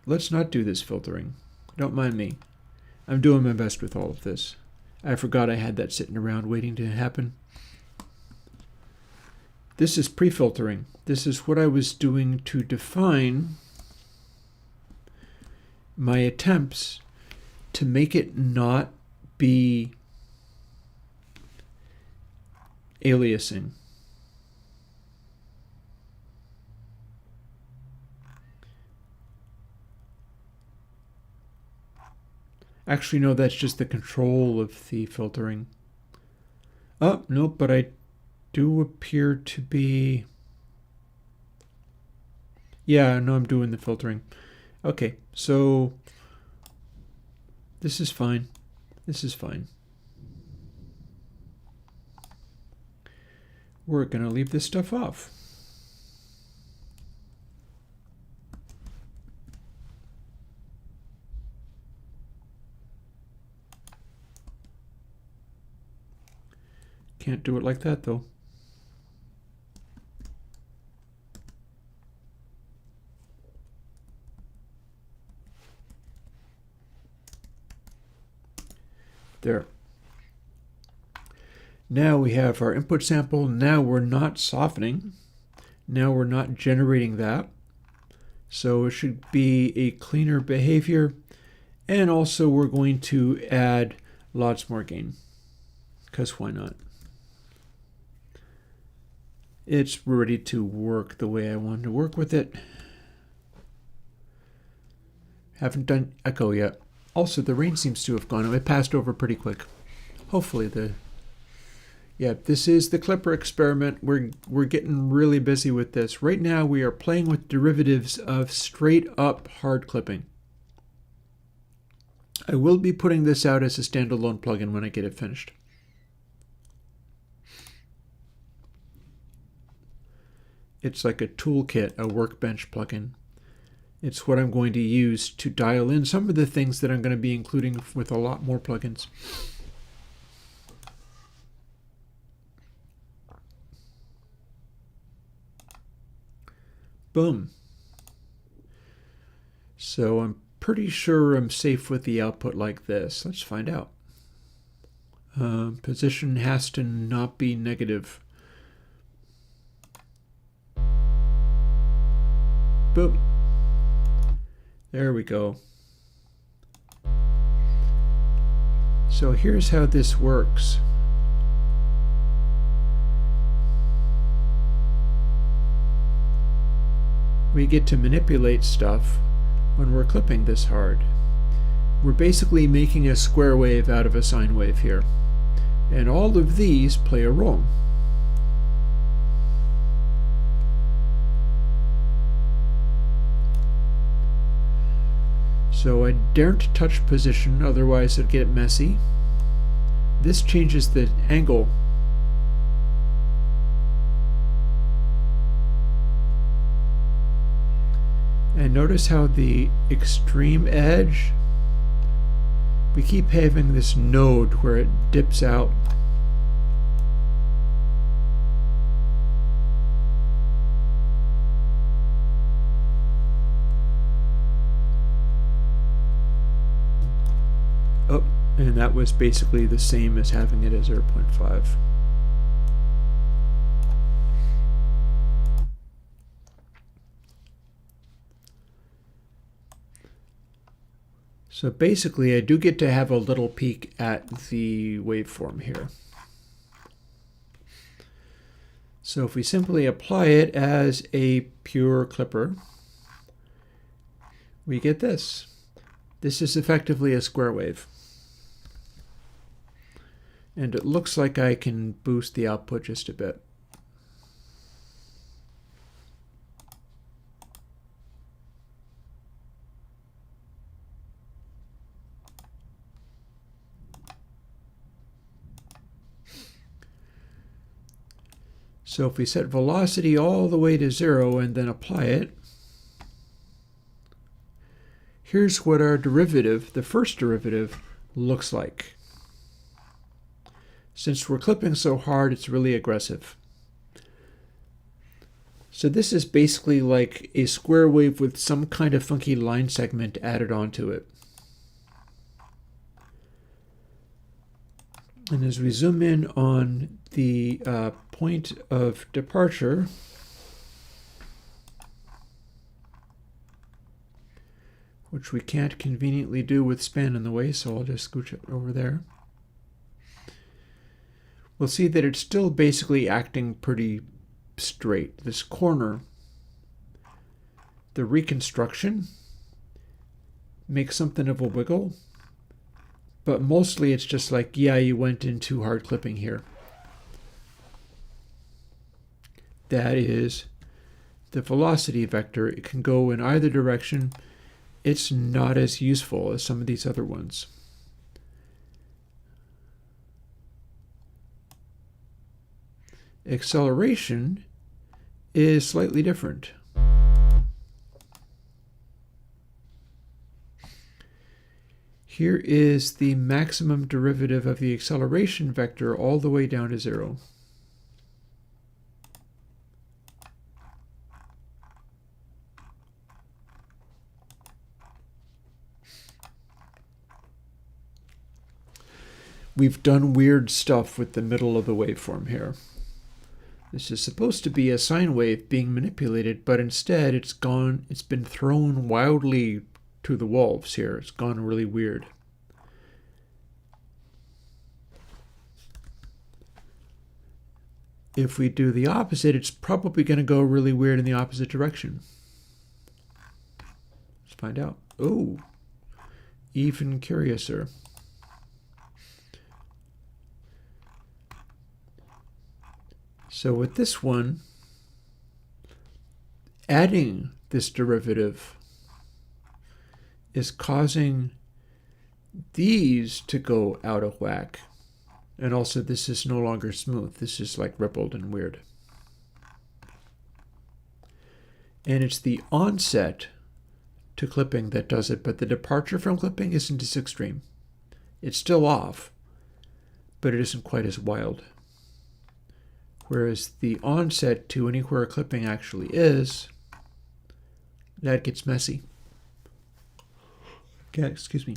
do this filtering. Don't mind me. I'm doing my best with all of this. I forgot I had that sitting around waiting to happen. This is pre-filtering. This is what I was doing to define my attempts to make it not be aliasing. Actually, no, that's just the control of the filtering. Oh, no, but I do appear to be... Yeah, no, I'm doing the filtering. Okay, so this is fine. This is fine. We're going to leave this stuff off. Can't do it like that, though. There. Now we have our input sample. Now we're not softening. Now we're not generating that. So it should be a cleaner behavior. And also we're going to add lots more gain. Because why not? It's ready to work the way I want to work with it. Haven't done echo yet. Also, the rain seems to have gone. It passed over pretty quick. Hopefully yeah, this is the clipper experiment. We're getting really busy with this. Right now we are playing with derivatives of straight up hard clipping. I will be putting this out as a standalone plugin when I get it finished. It's like a toolkit, a workbench plugin. It's what I'm going to use to dial in some of the things that I'm going to be including with a lot more plugins. Boom. So I'm pretty sure I'm safe with the output like this. Let's find out. Position has to not be negative. Boop. There we go. So here's how this works. We get to manipulate stuff when we're clipping this hard. We're basically making a square wave out of a sine wave here. And all of these play a role. So I daren't touch position, otherwise it'd get messy. This changes the angle. And notice how the extreme edge, we keep having this node where it dips out. Oh, and that was basically the same as having it as 0.5. So basically I do get to have a little peek at the waveform here. So if we simply apply it as a pure clipper, we get this. This is effectively a square wave. And it looks like I can boost the output just a bit. So if we set velocity all the way to 0 and then apply it, here's what our derivative, the first derivative, looks like. Since we're clipping so hard, it's really aggressive. So this is basically like a square wave with some kind of funky line segment added onto it. And as we zoom in on the point of departure, which we can't conveniently do with span in the way, so I'll just scooch it over there. We'll see that it's still basically acting pretty straight. This corner, the reconstruction makes something of a wiggle, but mostly it's just like, yeah, you went in too hard clipping here. That is the velocity vector. It can go in either direction. It's not as useful as some of these other ones. Acceleration is slightly different. Here is the maximum derivative of the acceleration vector all the way down to 0. We've done weird stuff with the middle of the waveform here. This is supposed to be a sine wave being manipulated, but instead it's been thrown wildly to the wolves here. It's gone really weird. If we do the opposite, it's probably going to go really weird in the opposite direction. Let's find out. Oh, even curiouser. So with this one, adding this derivative is causing these to go out of whack. And also this is no longer smooth. This is like rippled and weird. And it's the onset to clipping that does it, but the departure from clipping isn't as extreme. It's still off, but it isn't quite as wild. Whereas the onset to anywhere clipping actually is, that gets messy. Okay, excuse me.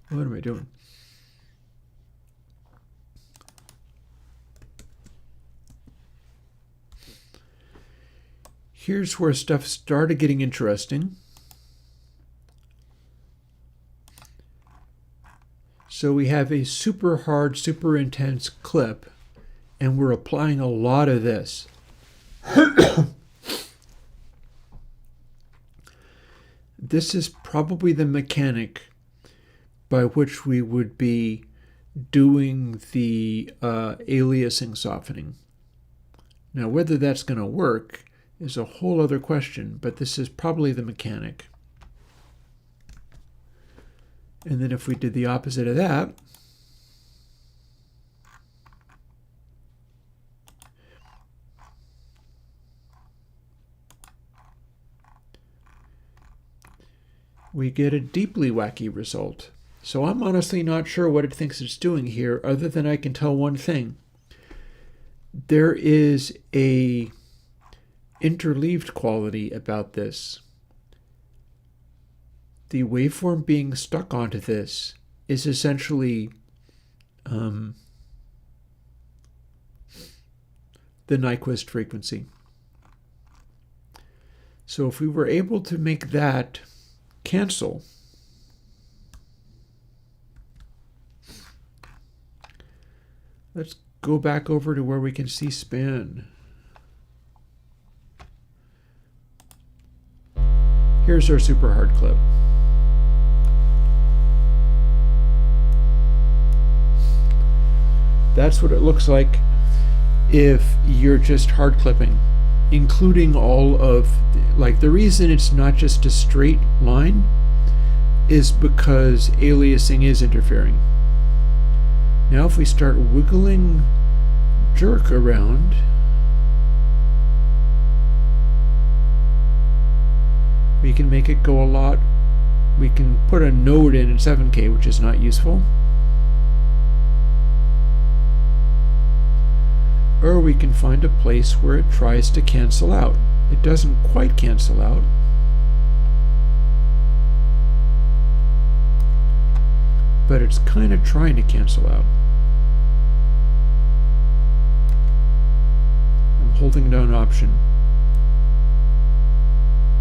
What am I doing? Here's where stuff started getting interesting. So we have a super hard, super intense clip, and we're applying a lot of this. This is probably the mechanic by which we would be doing the aliasing softening. Now, whether that's going to work is a whole other question, but this is probably the mechanic. And then if we did the opposite of that, we get a deeply wacky result. So I'm honestly not sure what it thinks it's doing here, other than I can tell one thing. There is a interleaved quality about this. The waveform being stuck onto this is essentially the Nyquist frequency. So if we were able to make that cancel, let's go back over to where we can see span. Here's our super hard clip. That's what it looks like if you're just hard clipping, including all of, the reason it's not just a straight line is because aliasing is interfering. Now if we start wiggling jerk around, we can make it go a lot. We can put a node in 7K, which is not useful. Or we can find a place where it tries to cancel out. It doesn't quite cancel out. But it's kind of trying to cancel out. I'm holding down Option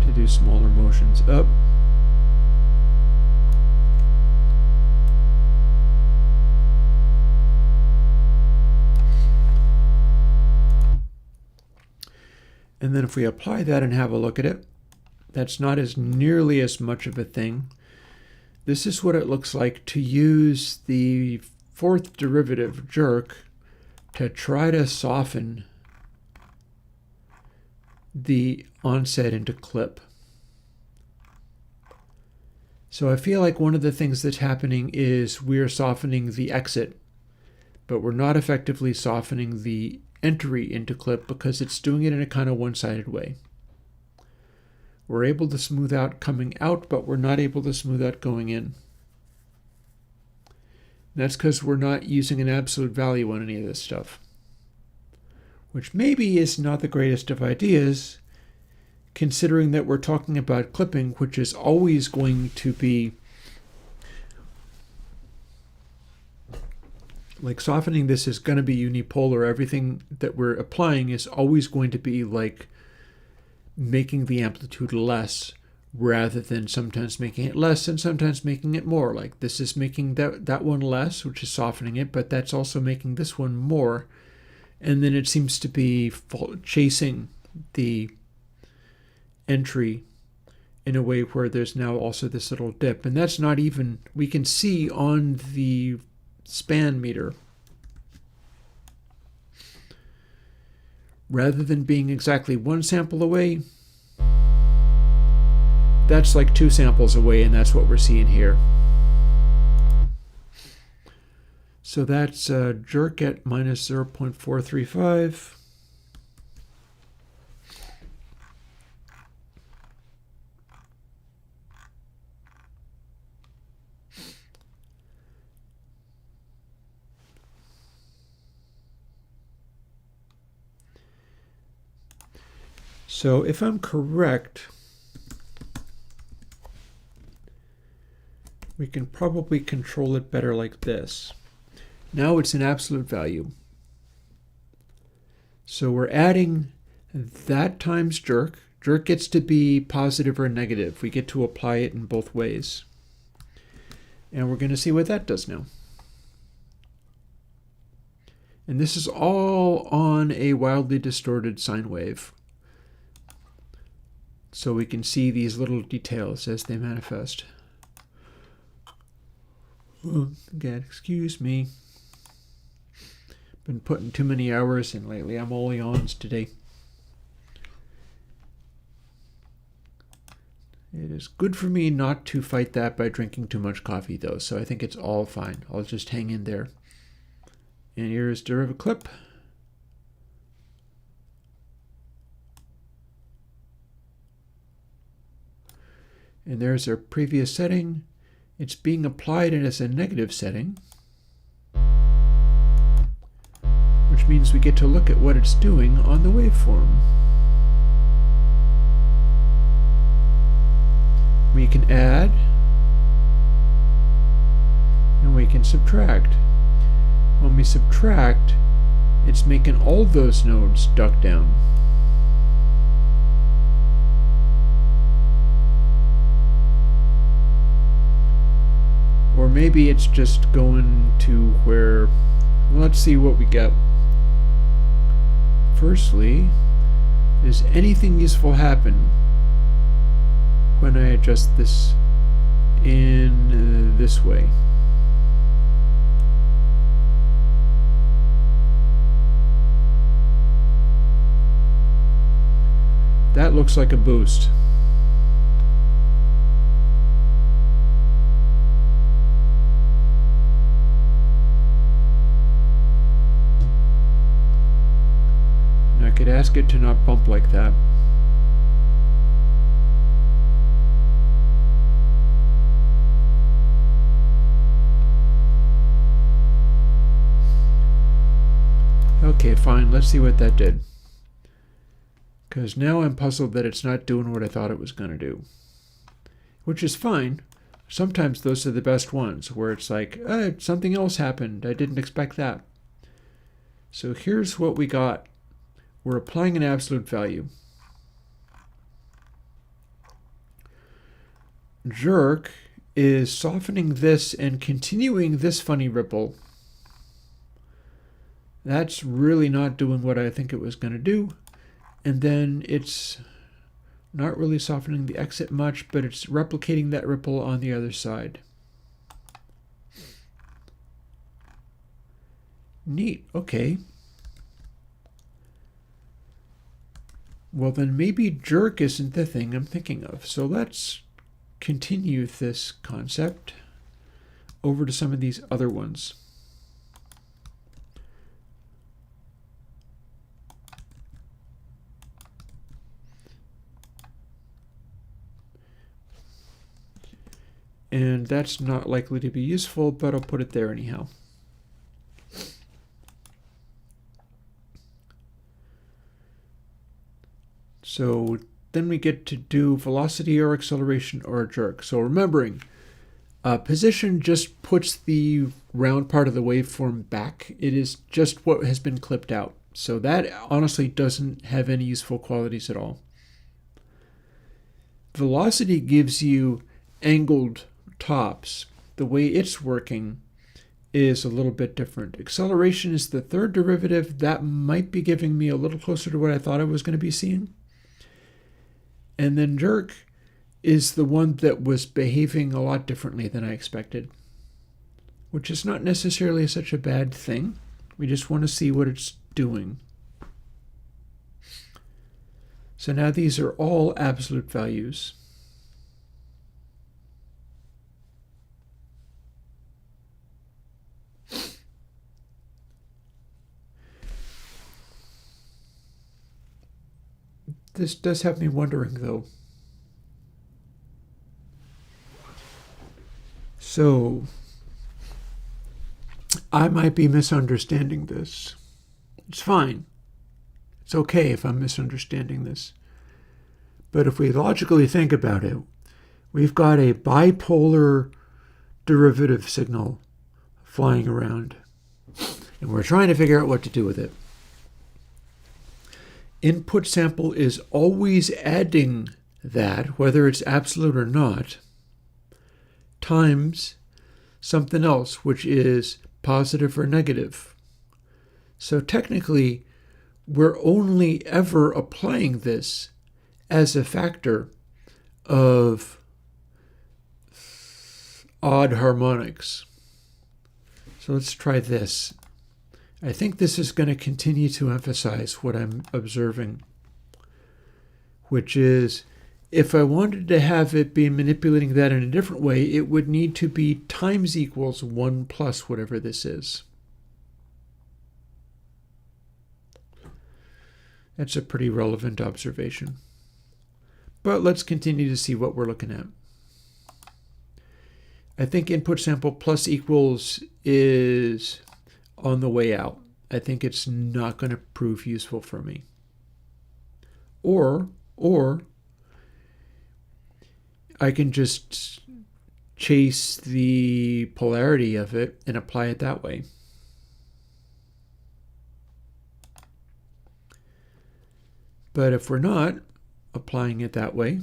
to do smaller motions. Up. And then if we apply that and have a look at it, that's not as nearly as much of a thing. This is what it looks like to use the fourth derivative jerk to try to soften the onset into clip. So I feel like one of the things that's happening is we're softening the exit, but we're not effectively softening the entry into clip because it's doing it in a kind of one-sided way. We're able to smooth out coming out, but we're not able to smooth out going in. That's because we're not using an absolute value on any of this stuff, which maybe is not the greatest of ideas, considering that we're talking about clipping, which is always going to be like softening. This is going to be unipolar. Everything that we're applying is always going to be like making the amplitude less rather than sometimes making it less and sometimes making it more. Like this is making that one less, which is softening it, but that's also making this one more. And then it seems to be chasing the entry in a way where there's now also this little dip. And that's not even, we can see on the span meter, rather than being exactly one sample away, that's like 2 samples away, and that's what we're seeing here. So that's jerk at minus 0.435. So if I'm correct, we can probably control it better like this. Now it's an absolute value. So we're adding that times jerk Jerk gets to be positive or negative. We get to apply it in both ways. And we're going to see what that does now. And this is all on a wildly distorted sine wave. So we can see these little details as they manifest. Again, excuse me. Been putting too many hours in lately. I'm all yawns today. It is good for me not to fight that by drinking too much coffee, though, so I think it's all fine. I'll just hang in there. And here's derivative clip. And there's our previous setting. It's being applied as a negative setting, which means we get to look at what it's doing on the waveform. We can add, and we can subtract. When we subtract, it's making all those nodes duck down. Or maybe it's just going to where, let's see what we get. Firstly, does anything useful happen when I adjust this in this way? That looks like a boost. And I could ask it to not bump like that. Okay, fine. Let's see what that did. Because now I'm puzzled that it's not doing what I thought it was going to do. Which is fine. Sometimes those are the best ones, where it's like, something else happened. I didn't expect that. So here's what we got. We're applying an absolute value. Jerk is softening this and continuing this funny ripple. That's really not doing what I think it was going to do. And then it's not really softening the exit much, but it's replicating that ripple on the other side. Neat, okay. Well, then maybe jerk isn't the thing I'm thinking of. So let's continue this concept over to some of these other ones. And that's not likely to be useful, but I'll put it there anyhow. So then we get to do velocity or acceleration or a jerk. So remembering, position just puts the round part of the waveform back. It is just what has been clipped out. So that honestly doesn't have any useful qualities at all. Velocity gives you angled tops. The way it's working is a little bit different. Acceleration is the third derivative. That might be giving me a little closer to what I thought I was going to be seeing. And then jerk is the one that was behaving a lot differently than I expected, which is not necessarily such a bad thing. We just want to see what it's doing. So now these are all absolute values. This does have me wondering, though. So, I might be misunderstanding this. It's fine. It's okay if I'm misunderstanding this. But if we logically think about it, we've got a bipolar derivative signal flying around, and we're trying to figure out what to do with it. input sample is always adding that, whether it's absolute or not, times something else, which is positive or negative. So technically, we're only ever applying this as a factor of odd harmonics. So let's try this. I think this is going to continue to emphasize what I'm observing, which is if I wanted to have it be manipulating that in a different way, it would need to be times equals 1 plus whatever this is. That's a pretty relevant observation. But let's continue to see what we're looking at. I think input sample plus equals is on the way out. I think it's not going to prove useful for me. Or I can just chase the polarity of it and apply it that way. But if we're not applying it that way,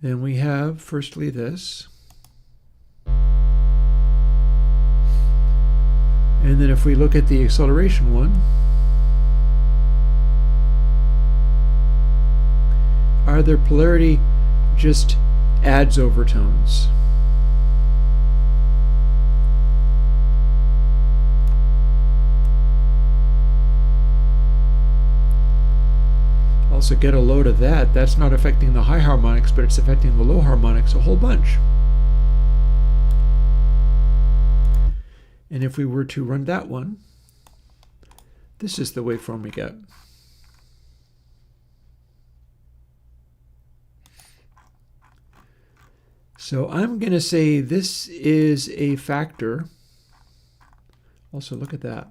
then we have firstly this. And then if we look at the acceleration one, either polarity just adds overtones. Also get a load of that. That's not affecting the high harmonics, but it's affecting the low harmonics a whole bunch. And if we were to run that one, this is the waveform we get. So I'm going to say this is a factor. Also, look at that.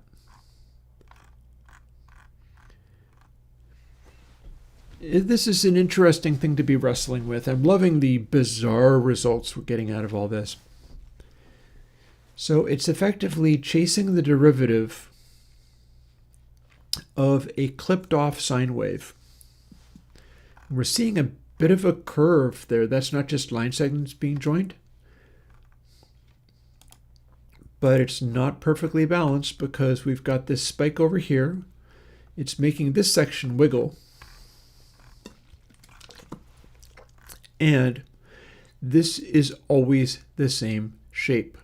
This is an interesting thing to be wrestling with. I'm loving the bizarre results we're getting out of all this. So it's effectively chasing the derivative of a clipped off sine wave. We're seeing a bit of a curve there. That's not just line segments being joined, but it's not perfectly balanced because we've got this spike over here. It's making this section wiggle. And this is always the same shape.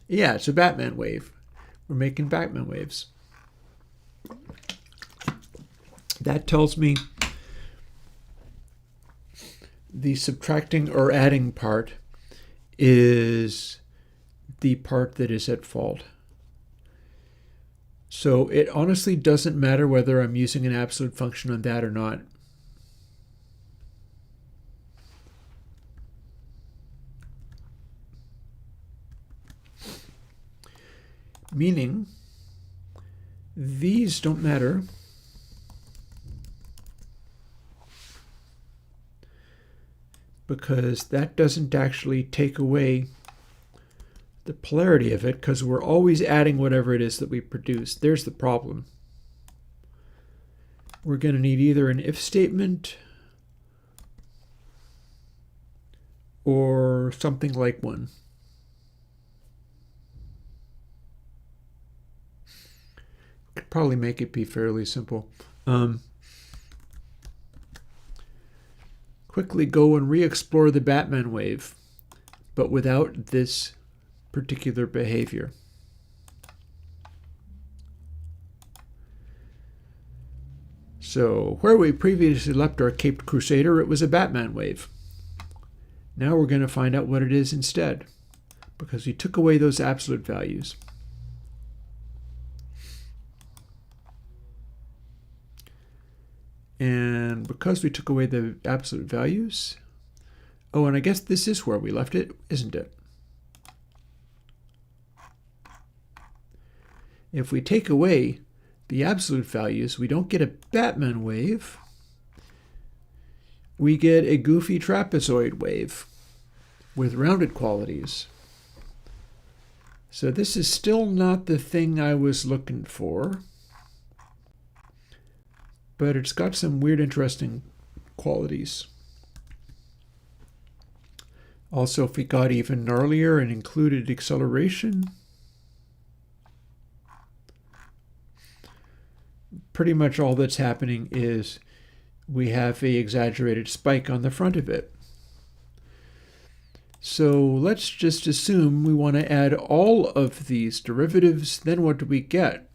Yeah, it's a Batman wave. We're making Batman waves. That tells me the subtracting or adding part is the part that is at fault. So it honestly doesn't matter whether I'm using an absolute function on that or not. Meaning, these don't matter because that doesn't actually take away the polarity of it because we're always adding whatever it is that we produce. There's the problem. We're going to need either an if statement or something like one. Could probably make it be fairly simple. Quickly go and re-explore the Batman wave, but without this particular behavior. So where we previously left our Caped Crusader, it was a Batman wave. Now we're going to find out what it is instead, because we took away those absolute values. And because we took away the absolute values, oh, and I guess this is where we left it, isn't it? If we take away the absolute values, we don't get a Batman wave. We get a goofy trapezoid wave with rounded qualities. So this is still not the thing I was looking for. but it's got some weird, interesting qualities. Also, if we got even gnarlier and included acceleration, pretty much all that's happening is we have an exaggerated spike on the front of it. So let's just assume we want to add all of these derivatives. Then what do we get?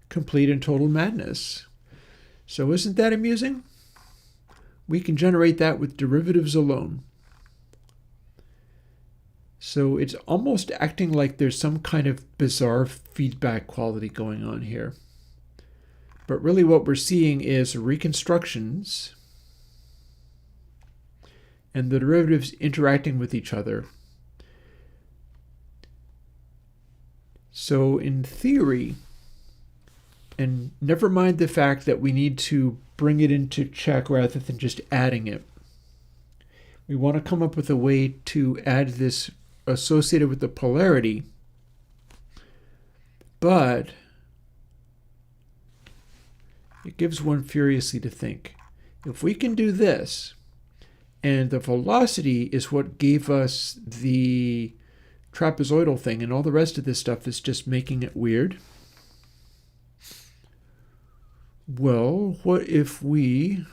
Complete and total madness. So isn't that amusing? We can generate that with derivatives alone. So it's almost acting like there's some kind of bizarre feedback quality going on here. But really what we're seeing is reconstructions and the derivatives interacting with each other. So in theory, and never mind the fact that we need to bring it into check rather than just adding it, we want to come up with a way to add this associated with the polarity, but it gives one furiously to think. If we can do this, and the velocity is what gave us the trapezoidal thing, and all the rest of this stuff is just making it weird. Well, what if we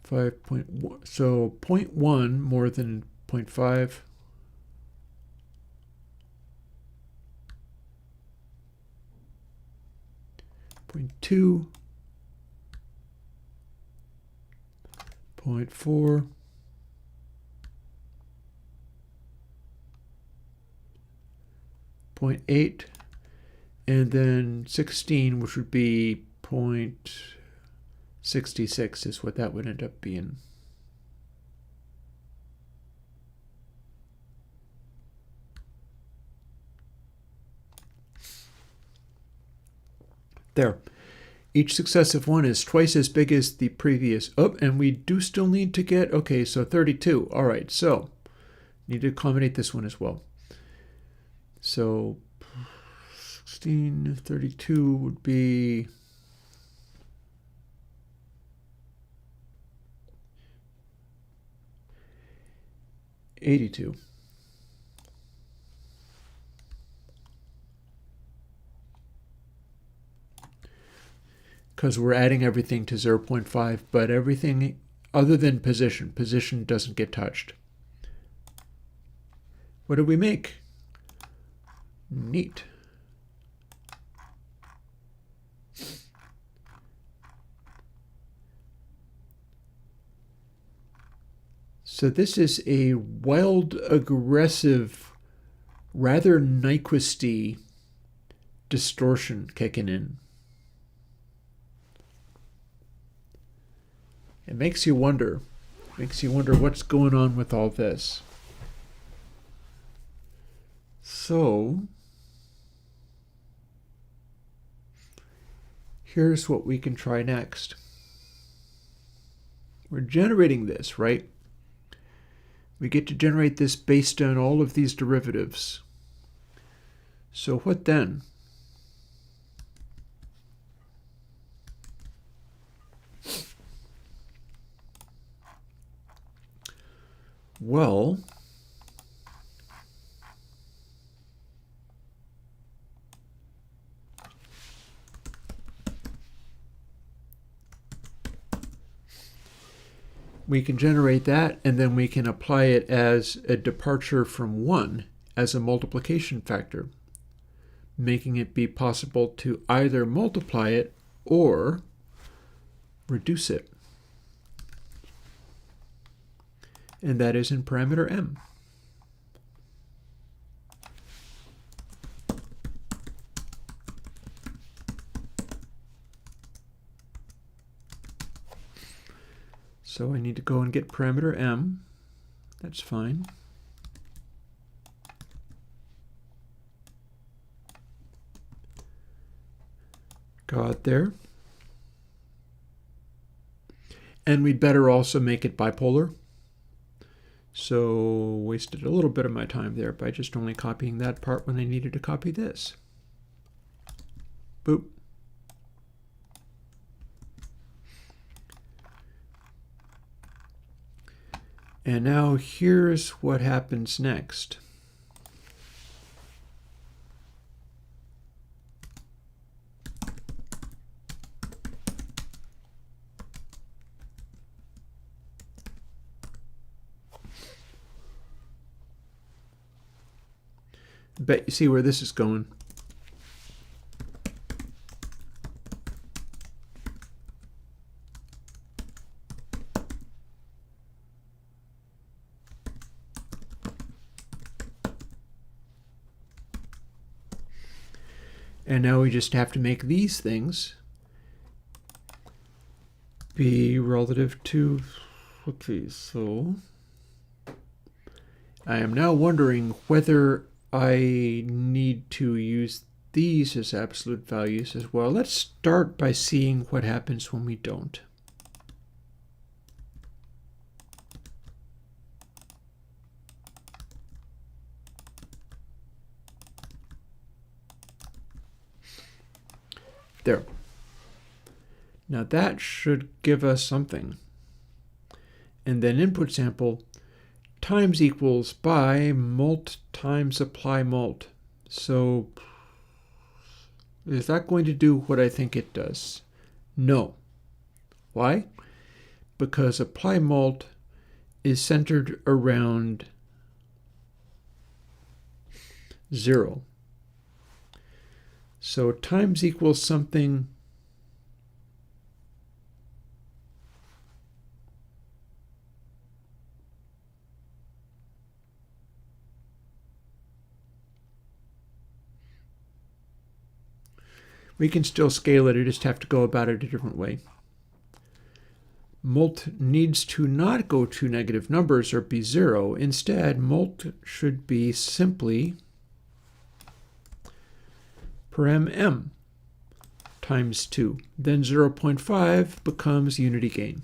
so 0.1 more than 0.5. 0.2, 0.4, 0.8, and then 16, which would be 0.66 is what that would end up being. There. Each successive one is twice as big as the previous. Oh, and we do still need to get, okay, so 32. All right, so need to accommodate this one as well. So 16, 32 would be 82. Because we're adding everything to 0.5, but everything other than position doesn't get touched. What do we make? Neat. So this is a wild, aggressive, rather Nyquisty distortion kicking in. It makes you wonder what's going on with all this. So here's what we can try next. We're generating this, right? We get to generate this based on all of these derivatives. So what then? Well, we can generate that, and then we can apply it as a departure from 1 as a multiplication factor, making it be possible to either multiply it or reduce it. And that is in parameter m. So I need to go and get parameter m. That's fine. Go out there. And we'd better also make it bipolar. So wasted a little bit of my time there by just only copying that part when I needed to copy this. Boop. And now here's what happens next. Bet you see where this is going. And now we just have to make these things be relative to, okay, so I am now wondering whether I need to use these as absolute values as well. Let's start by seeing what happens when we don't. There. Now that should give us something. And then input sample times equals by mult times apply mult. So is that going to do what I think it does? No. Why? Because apply mult is centered around 0. So times equals something we can still scale it, I just have to go about it a different way. Mult needs to not go to negative numbers or be 0. Instead, mult should be simply parem m times 2. Then 0.5 becomes unity gain.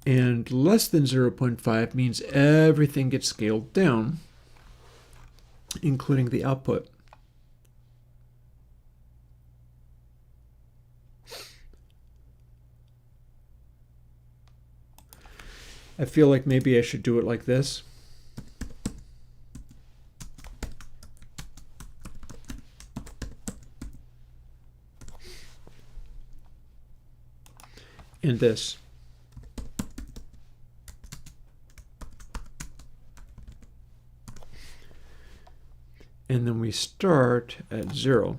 And less than 0.5 means everything gets scaled down, including the output. I feel like maybe I should do it like this. And this. And then we start at 0.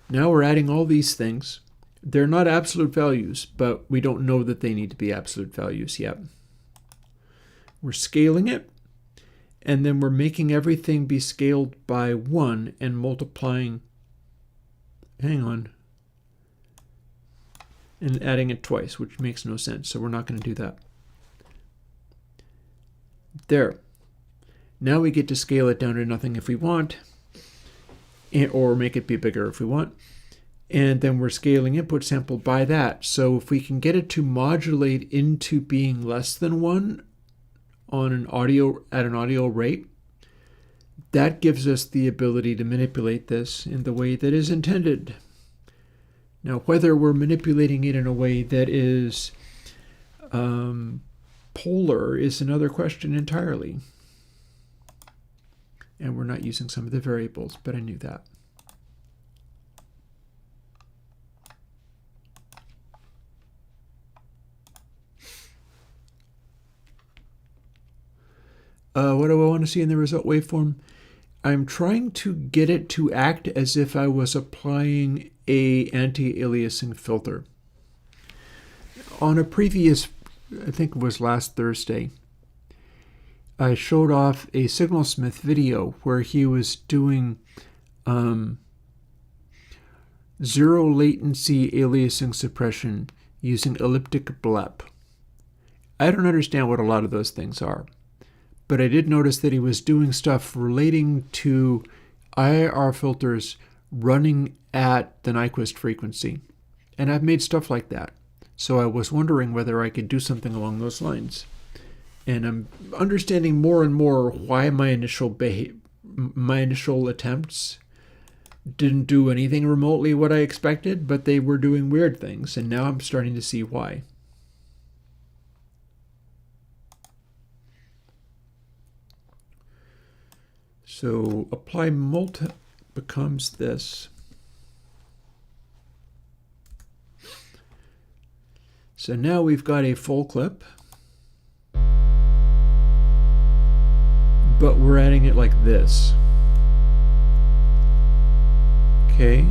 Now we're adding all these things. They're not absolute values, but we don't know that they need to be absolute values yet. We're scaling it, and then we're making everything be scaled by 1 and multiplying, hang on, and adding it twice, which makes no sense, so we're not going to do that. There. Now we get to scale it down to nothing if we want, or make it be bigger if we want. And then we're scaling input sample by that. So if we can get it to modulate into being less than 1 on an audio at an audio rate, that gives us the ability to manipulate this in the way that is intended. Now, whether we're manipulating it in a way that is polar is another question entirely. And we're not using some of the variables, but I knew that. What do I want to see in the result waveform? I'm trying to get it to act as if I was applying a anti-aliasing filter. On a previous, I think it was last Thursday, I showed off a Signalsmith video where he was doing zero latency aliasing suppression using elliptic blep. I don't understand what a lot of those things are, but I did notice that he was doing stuff relating to IIR filters running at the Nyquist frequency. And I've made stuff like that. So I was wondering whether I could do something along those lines. And I'm understanding more and more why my initial attempts didn't do anything remotely what I expected, but they were doing weird things, and now I'm starting to see why. So apply mult becomes this. So now we've got a full clip, but we're adding it like this. Okay.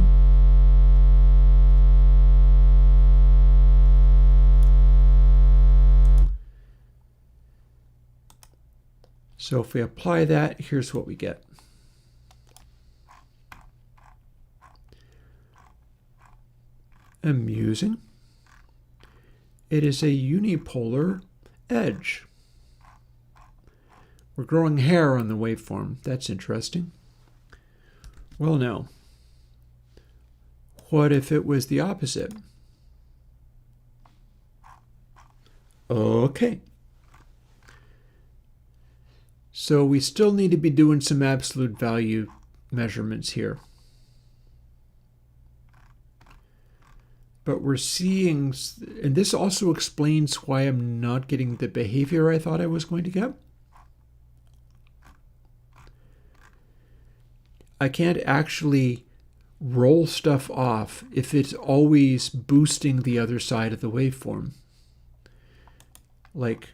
So if we apply that, here's what we get. Amusing. It is a unipolar edge. We're growing hair on the waveform. That's interesting. Well, now, what if it was the opposite? Okay. So we still need to be doing some absolute value measurements here. But we're seeing, and this also explains why I'm not getting the behavior I thought I was going to get. I can't actually roll stuff off if it's always boosting the other side of the waveform. Like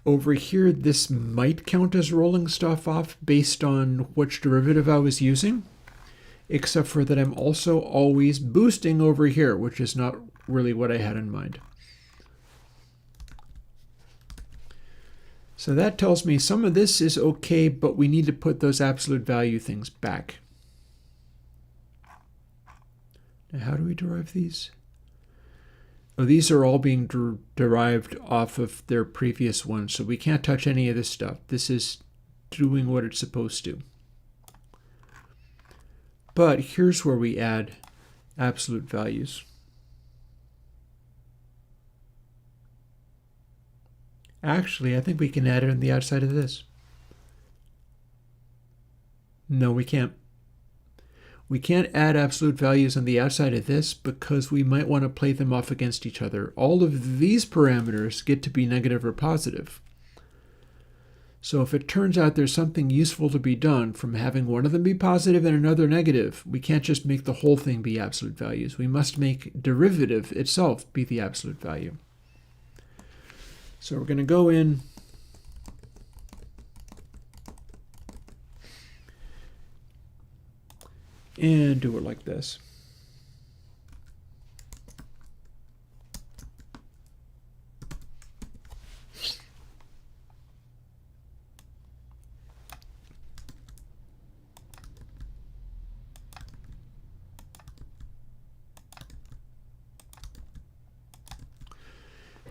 over here, this might count as rolling stuff off based on which derivative I was using, except for that I'm also always boosting over here, which is not really what I had in mind. So that tells me some of this is okay, but we need to put those absolute value things back. Now, how do we derive these? Oh, these are all being derived off of their previous ones, so we can't touch any of this stuff. This is doing what it's supposed to. But here's where we add absolute values. Actually, I think we can add it on the outside of this. No, we can't. We can't add absolute values on the outside of this because we might want to play them off against each other. All of these parameters get to be negative or positive. So if it turns out there's something useful to be done from having one of them be positive and another negative, we can't just make the whole thing be absolute values. We must make derivative itself be the absolute value. So we're going to go in and do it like this.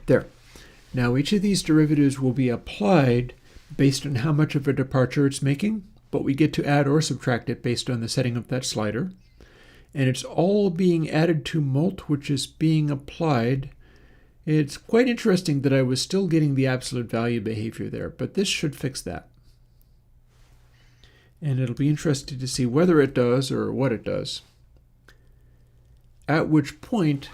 There. Now each of these derivatives will be applied based on how much of a departure it's making, but we get to add or subtract it based on the setting of that slider. And it's all being added to mult, which is being applied. It's quite interesting that I was still getting the absolute value behavior there, but this should fix that. And it'll be interesting to see whether it does or what it does. At which point,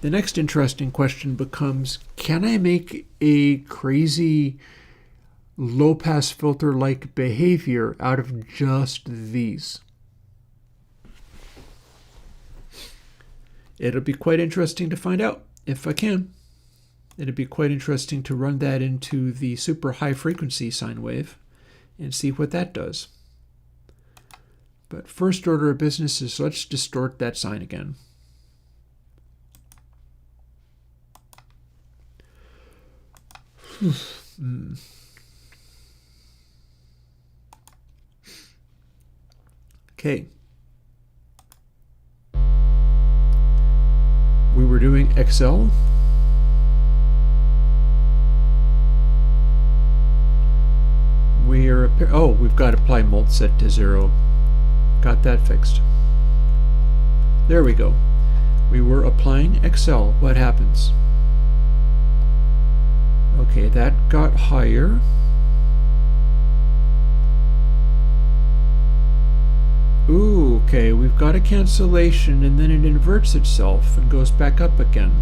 the next interesting question becomes, can I make a crazy low-pass filter-like behavior out of just these? It'll be quite interesting to find out, if I can. It'll be quite interesting to run that into the super high-frequency sine wave and see what that does. But first order of business is let's distort that sine again. Okay. We were doing Excel. We've got apply mult set to 0. got that fixed. There we go. We were applying Excel. What happens? Okay, that got higher. Ooh, okay, we've got a cancellation and then it inverts itself and goes back up again.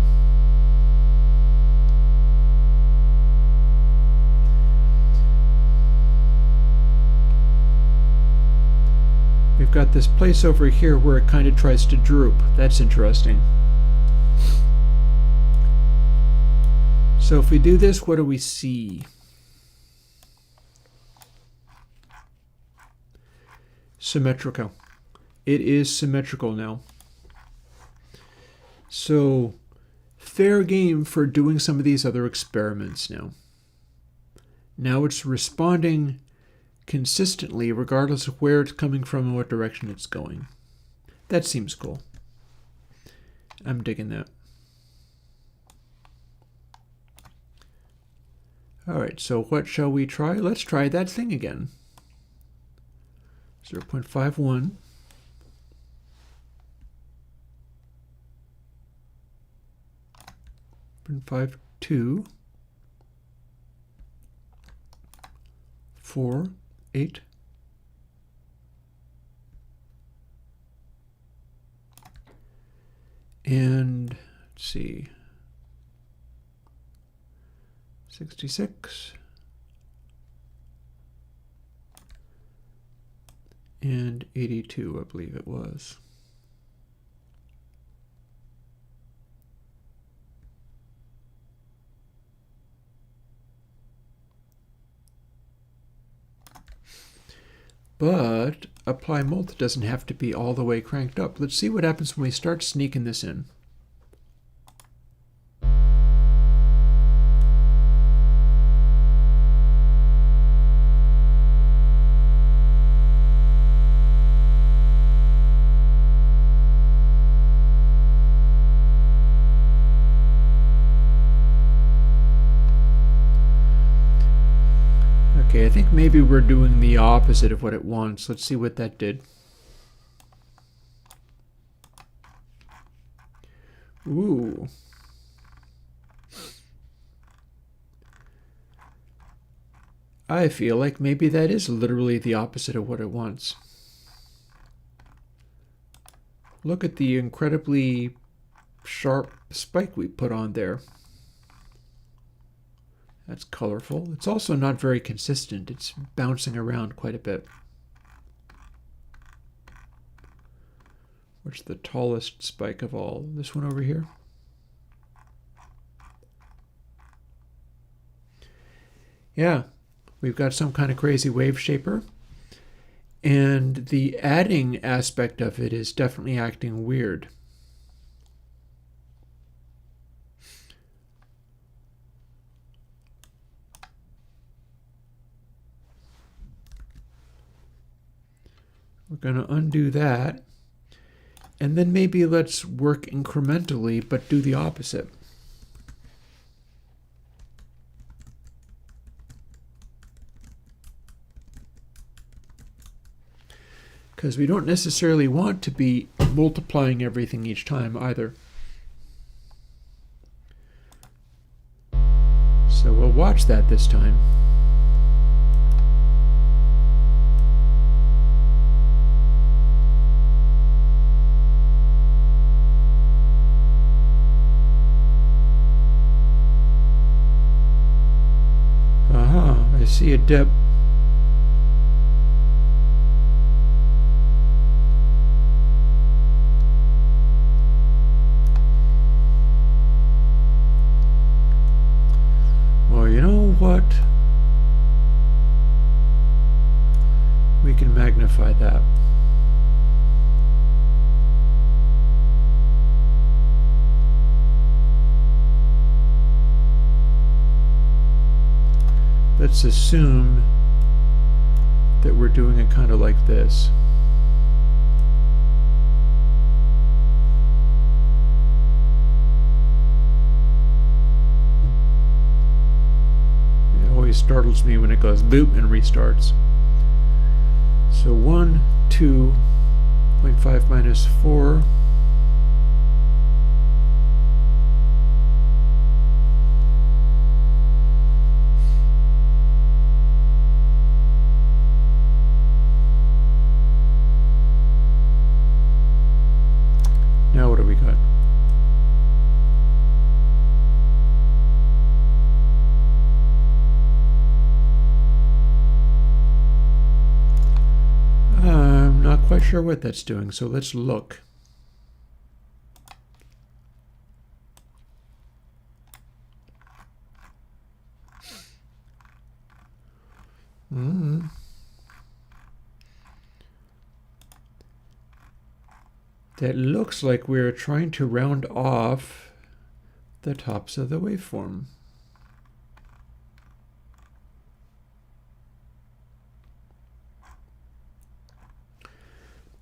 We've got this place over here where it kind of tries to droop. That's interesting. So if we do this, what do we see? Symmetrical. It is symmetrical now. So fair game for doing some of these other experiments now. Now it's responding consistently regardless of where it's coming from and what direction it's going. That seems cool. I'm digging that. Alright, so what shall we try? Let's try that thing again. 0.51. 0.52. 4, 8. And let's see. 66. And 82, I believe it was. But apply multi doesn't have to be all the way cranked up. Let's see what happens when we start sneaking this in. Okay, I think maybe we're doing the opposite of what it wants. Let's see what that did. Ooh. I feel like maybe that is literally the opposite of what it wants. Look at the incredibly sharp spike we put on there. That's colorful. It's also not very consistent. It's bouncing around quite a bit. What's the tallest spike of all? This one over here? Yeah, we've got some kind of crazy wave shaper. And the adding aspect of it is definitely acting weird. We're going to undo that. And then maybe let's work incrementally, but do the opposite. Because we don't necessarily want to be multiplying everything each time either. So we'll watch that this time. I see a dip. Well, you know what? We can magnify that. Let's assume that we're doing it kind of like this. It always startles me when it goes boop and restarts. So 1, 2, 5 minus 4. Now what do we got? I'm not quite sure what that's doing, so let's look. That looks like we're trying to round off the tops of the waveform.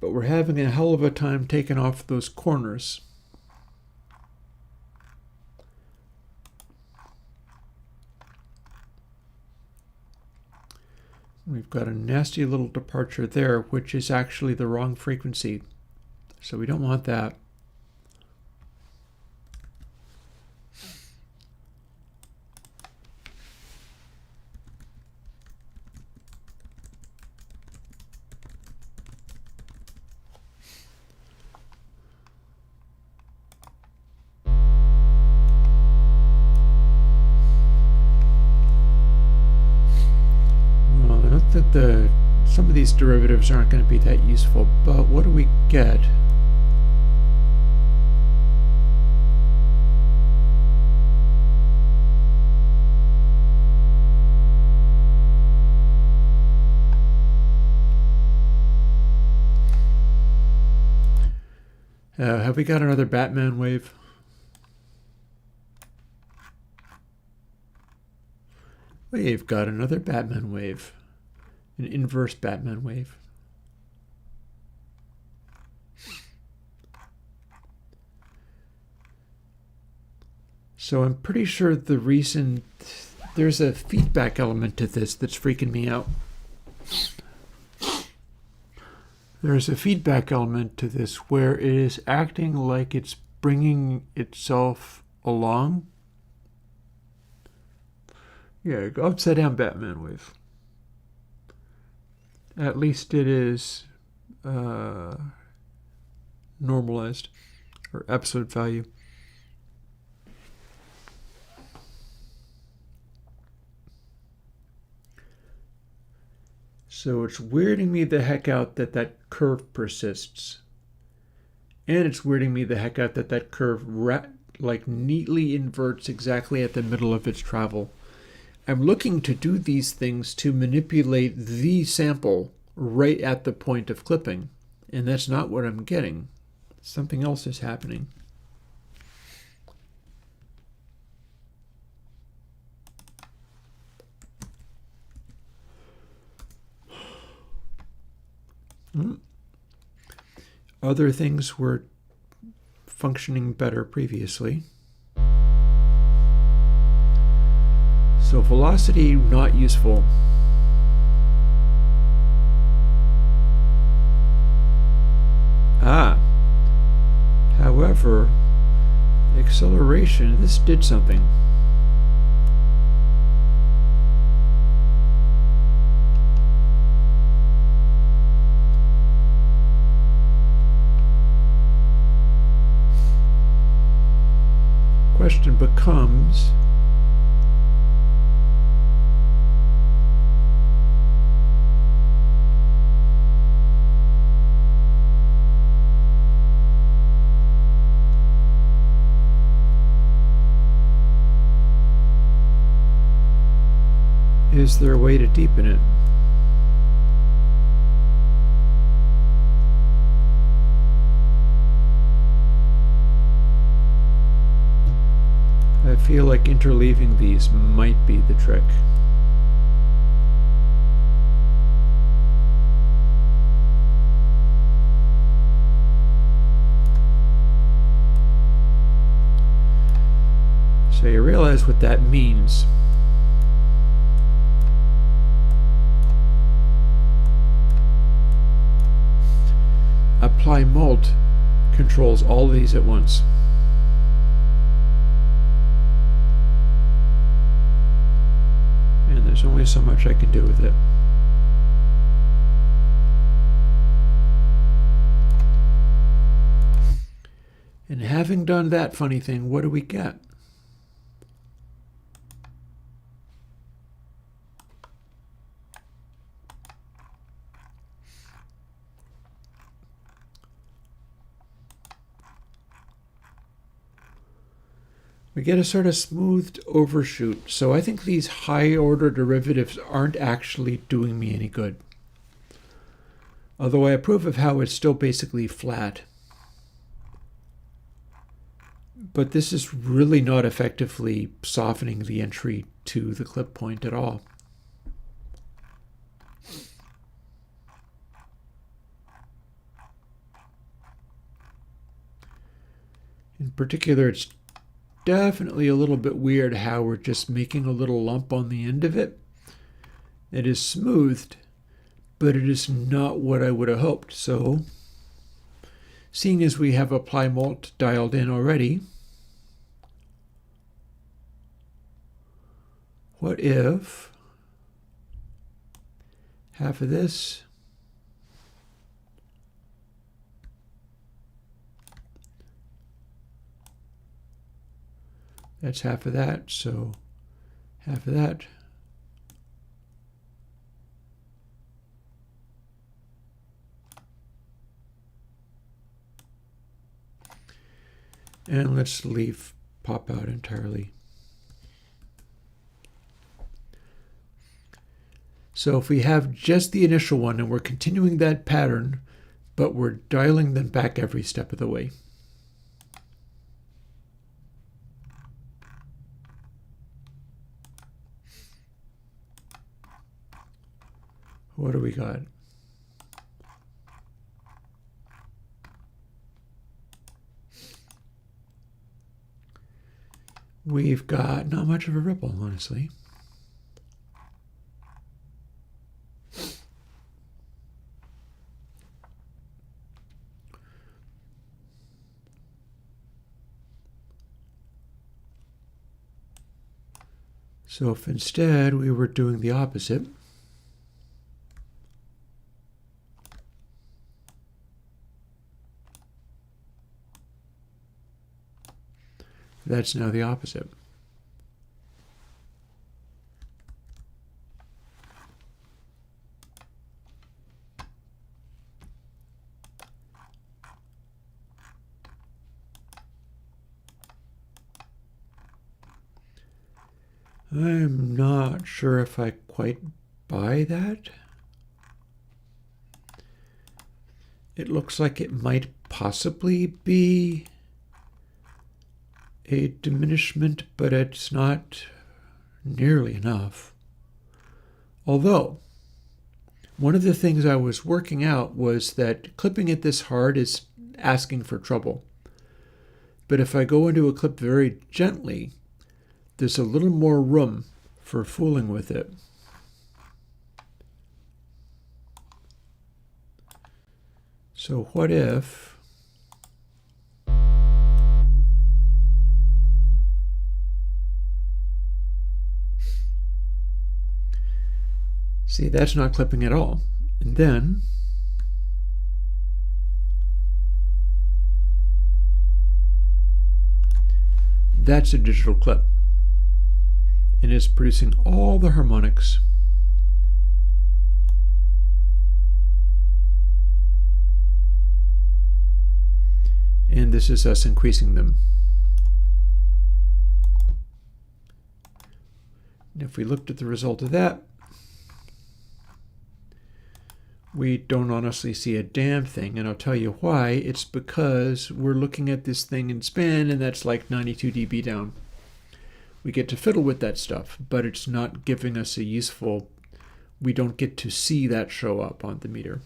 But we're having a hell of a time taking off those corners. We've got a nasty little departure there, which is actually the wrong frequency. So we don't want that. Well, I don't think some of these derivatives aren't going to be that useful, but what do we get? Have we got another Batman wave? We've got another Batman wave. An inverse Batman wave. So I'm pretty sure the reason there's a feedback element to this that's freaking me out. There's a feedback element to this where it is acting like it's bringing itself along. Yeah, upside down Batman wave. At least it is normalized, or absolute value. So it's weirding me the heck out that that curve persists. And it's weirding me the heck out that that curve like neatly inverts exactly at the middle of its travel. I'm looking to do these things to manipulate the sample right at the point of clipping. And that's not what I'm getting. Something else is happening. Other things were functioning better previously. So velocity, not useful. However, acceleration, this did something. Question becomes, is there a way to deepen it? I feel like interleaving these might be the trick. So you realize what that means. apply mult controls all of these at once. And there's only so much I can do with it. And having done that funny thing, what do we get? We get a sort of smoothed overshoot. So I think these high order derivatives aren't actually doing me any good. Although I approve of how it's still basically flat. But this is really not effectively softening the entry to the clip point at all. In particular, it's definitely a little bit weird how we're just making a little lump on the end of it. It is smoothed, but it is not what I would have hoped. So, seeing as we have apply mult dialed in already, what if half of this that's half of that, so half of that. And let's leave pop out entirely. So if we have just the initial one and we're continuing that pattern, but we're dialing them back every step of the way. What do we got? We've got not much of a ripple, honestly. So if instead we were doing the opposite, that's now the opposite. I'm not sure if I quite buy that. It looks like it might possibly be a diminishment, but it's not nearly enough. Although, one of the things I was working out was that clipping it this hard is asking for trouble. But if I go into a clip very gently, there's a little more room for fooling with it. So what if see, that's not clipping at all. And then that's a digital clip. And it's producing all the harmonics. And this is us increasing them. And if we looked at the result of that, we don't honestly see a damn thing, and I'll tell you why. It's because we're looking at this thing in span, and that's like 92 dB down. We get to fiddle with that stuff, but it's not giving us a useful, we don't get to see that show up on the meter.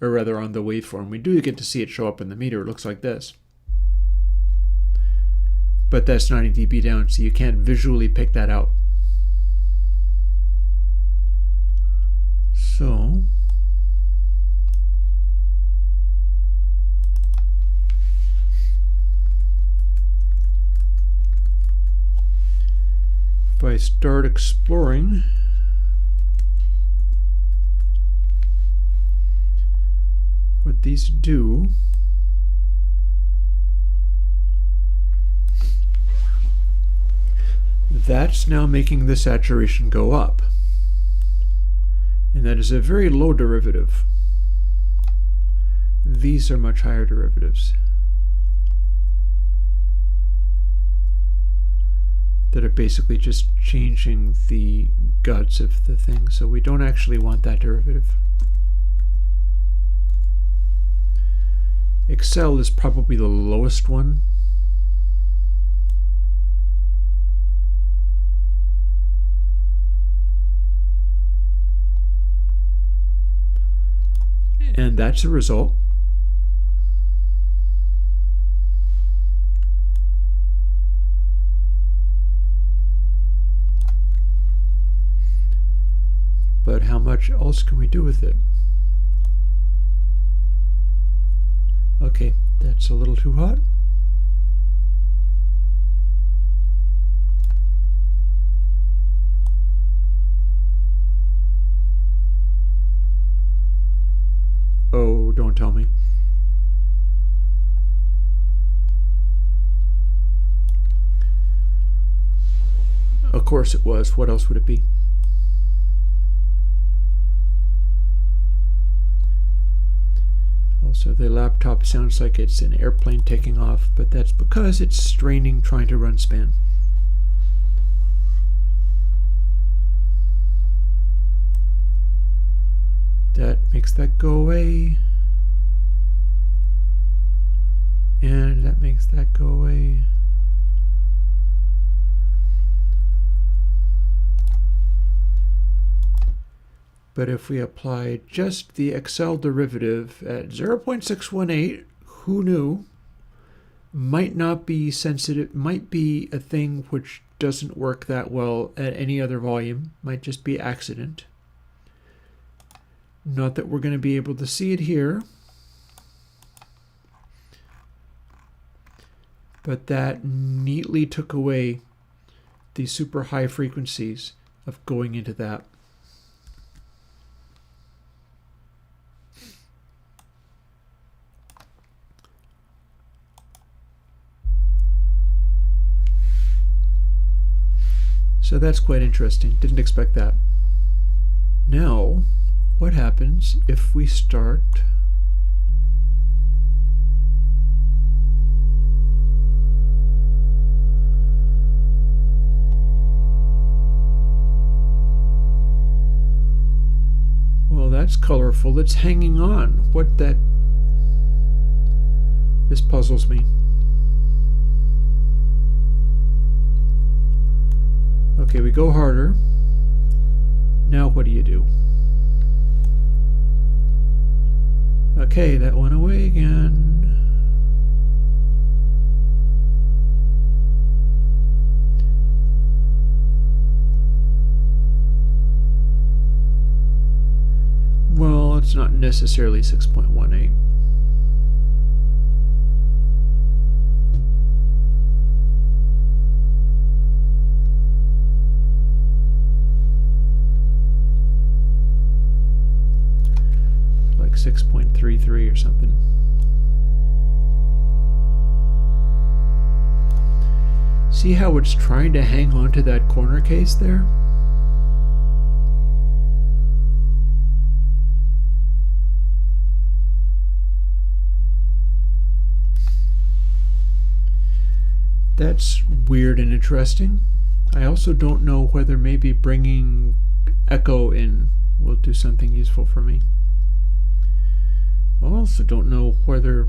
Or rather on the waveform. We do get to see it show up in the meter. It looks like this. But that's 90 dB down, so you can't visually pick that out. So I start exploring what these do, that's now making the saturation go up. And that is a very low derivative. These are much higher derivatives that are basically just changing the guts of the thing. So we don't actually want that derivative. Excel is probably the lowest one. And that's the result. But how much else can we do with it? Okay, that's a little too hot. Oh, don't tell me. Of course it was. What else would it be? Also, the laptop sounds like it's an airplane taking off, but that's because it's straining trying to run span. That makes that go away. And that makes that go away. But if we apply just the Excel derivative at 0.618, who knew? Might not be sensitive, might be a thing which doesn't work that well at any other volume, might just be accident. Not that we're going to be able to see it here, but that neatly took away the super high frequencies of going into that. So that's quite interesting. Didn't expect that. Now, what happens if we start well, that's colorful. It's hanging on. This puzzles me. Okay, we go harder. Now what do you do? Okay, that went away again. Well, it's not necessarily 6.18. Like 6.33 or something. See how it's trying to hang on to that corner case there? That's weird and interesting. I also don't know whether maybe bringing echo in will do something useful for me. I also don't know whether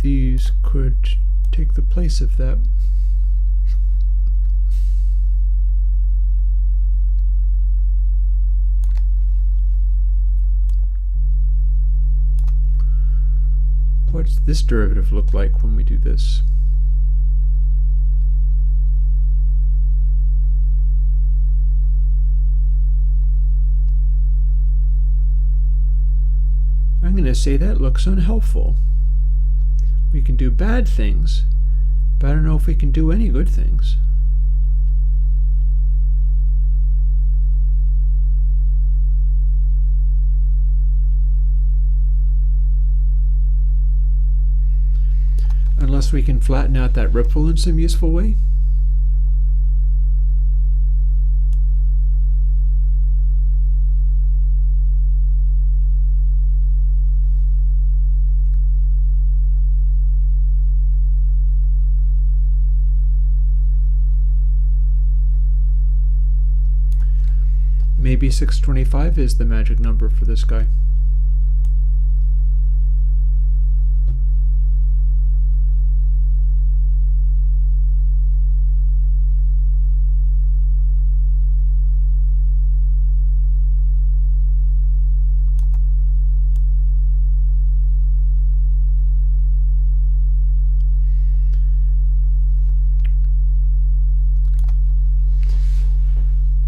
these could take the place of that. What's this derivative look like when we do this? I'm going to say that looks unhelpful. We can do bad things, But I don't know if we can do any good things. Unless we can flatten out that ripple in some useful way. Maybe 625 is the magic number for this guy.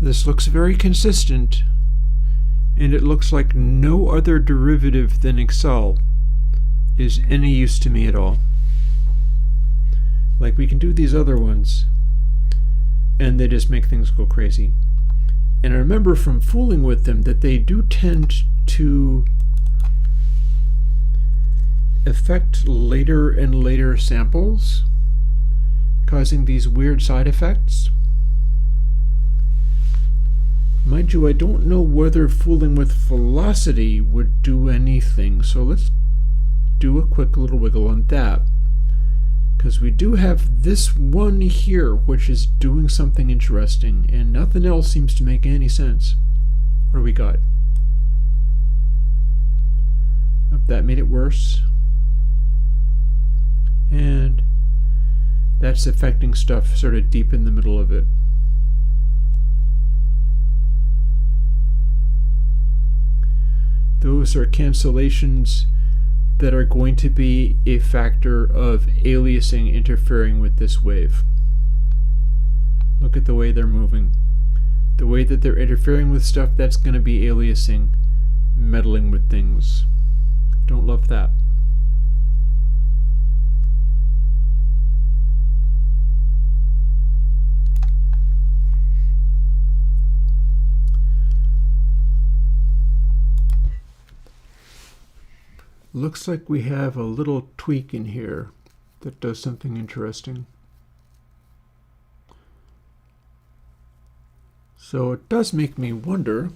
This looks very consistent, and it looks like no other derivative than Excel is any use to me at all. Like, we can do these other ones, and they just make things go crazy. And I remember from fooling with them that they do tend to affect later and later samples, causing these weird side effects. Mind you, I don't know whether fooling with velocity would do anything, so let's do a quick little wiggle on that. Because we do have this one here, which is doing something interesting, and nothing else seems to make any sense. What do we got? Oh, that made it worse. And that's affecting stuff sort of deep in the middle of it. Those are cancellations that are going to be a factor of aliasing interfering with this wave. Look at the way they're moving. The way that they're interfering with stuff, that's going to be aliasing, meddling with things. Don't love that. Looks like we have a little tweak in here that does something interesting. So it does make me wonder.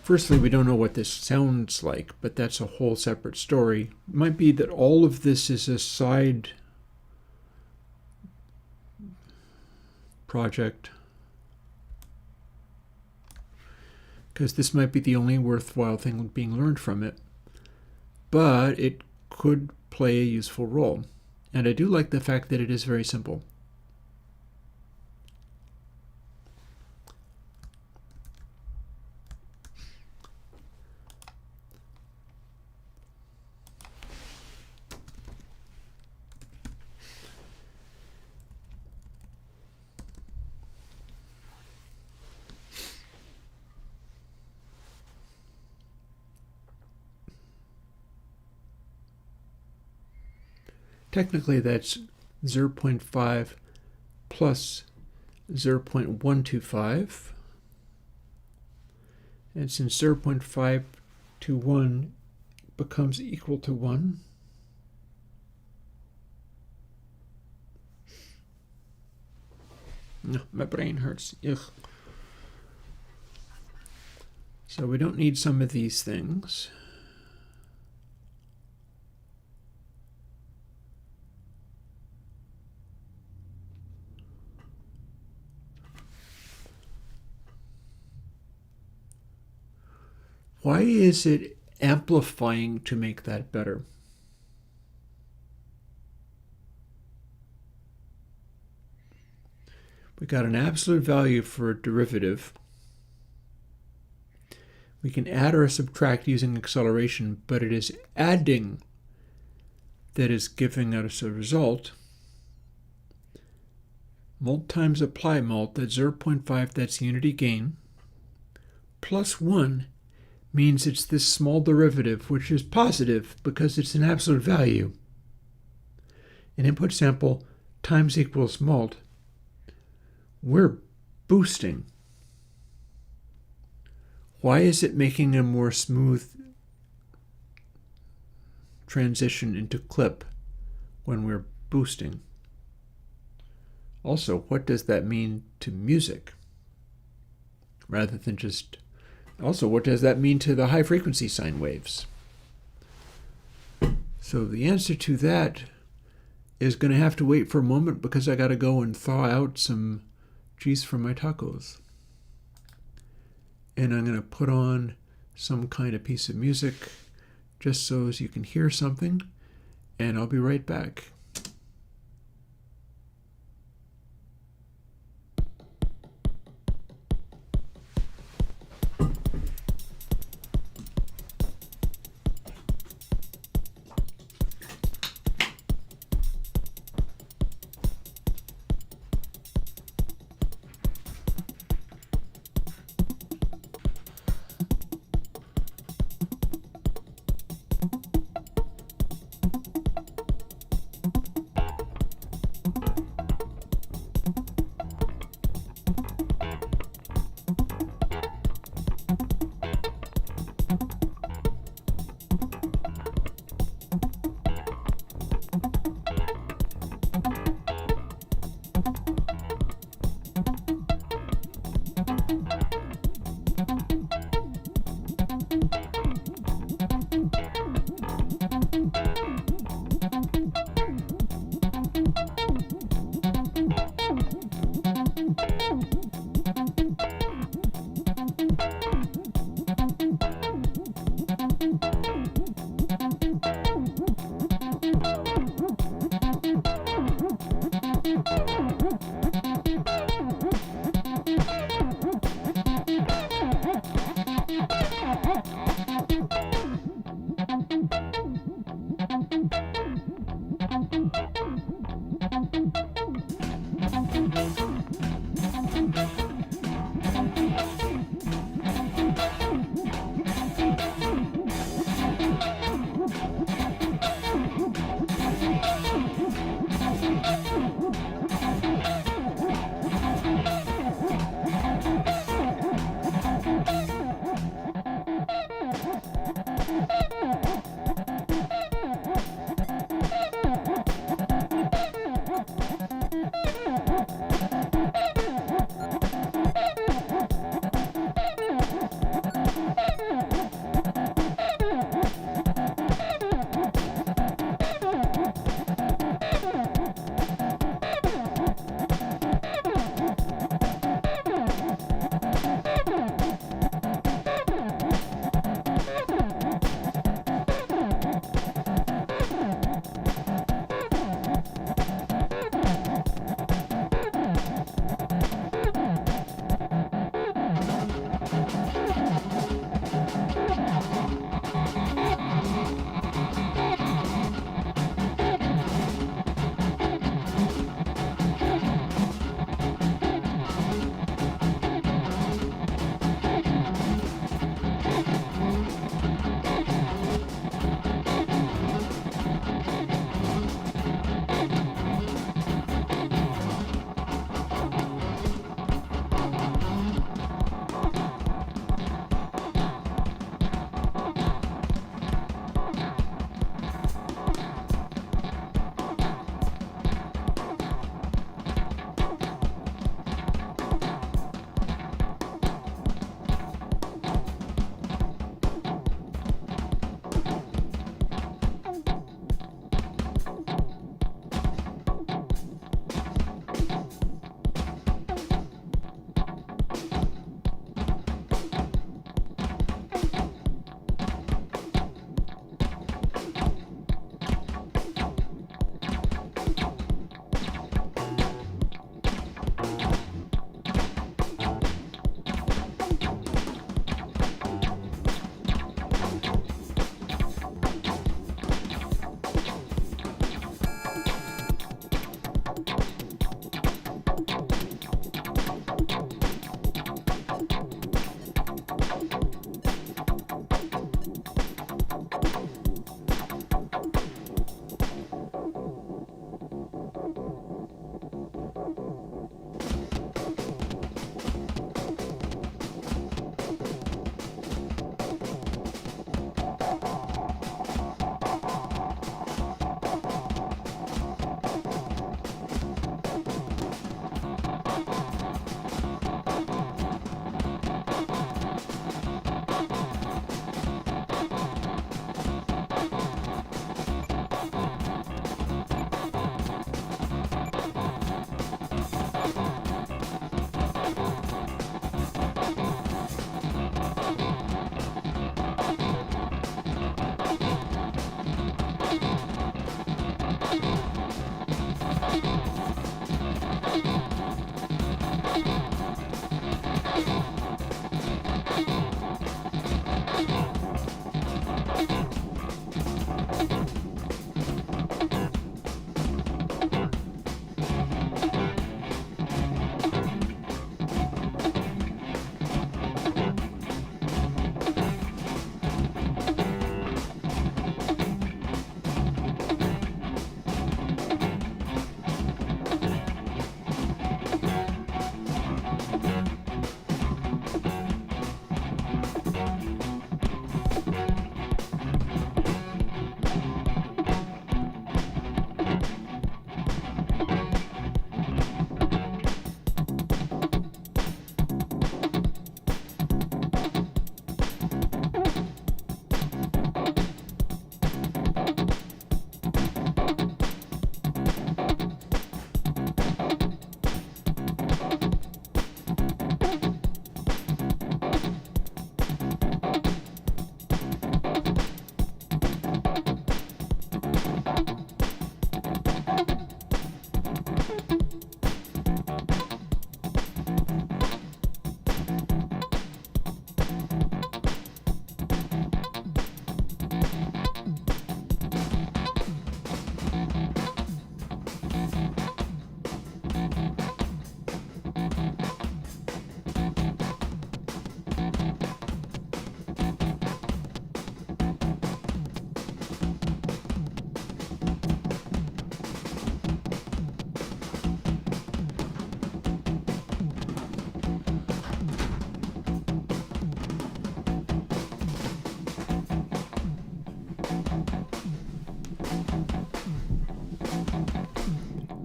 Firstly, we don't know what this sounds like, but that's a whole separate story. It might be that all of this is a side project, because this might be the only worthwhile thing being learned from it. But it could play a useful role. And I do like the fact that it is very simple. Technically, that's 0.5 plus 0.125. And since 0.5 to 1 becomes equal to 1, no, my brain hurts. Ugh. So we don't need some of these things. Why is it amplifying to make that better? We got an absolute value for a derivative. We can add or subtract using acceleration, but it is adding that is giving us a result. Mult times apply mult, that's 0.5, that's unity gain, plus 1 means it's this small derivative, which is positive because it's an absolute value. An input sample times equals mult, we're boosting. Why is it making a more smooth transition into clip when we're boosting? Also, what does that mean to music? Rather than just... Also, what does that mean to the high frequency sine waves? So the answer to that is going to have to wait for a moment because I got to go and thaw out some cheese for my tacos. And I'm going to put on some kind of piece of music just so as you can hear something, and I'll be right back.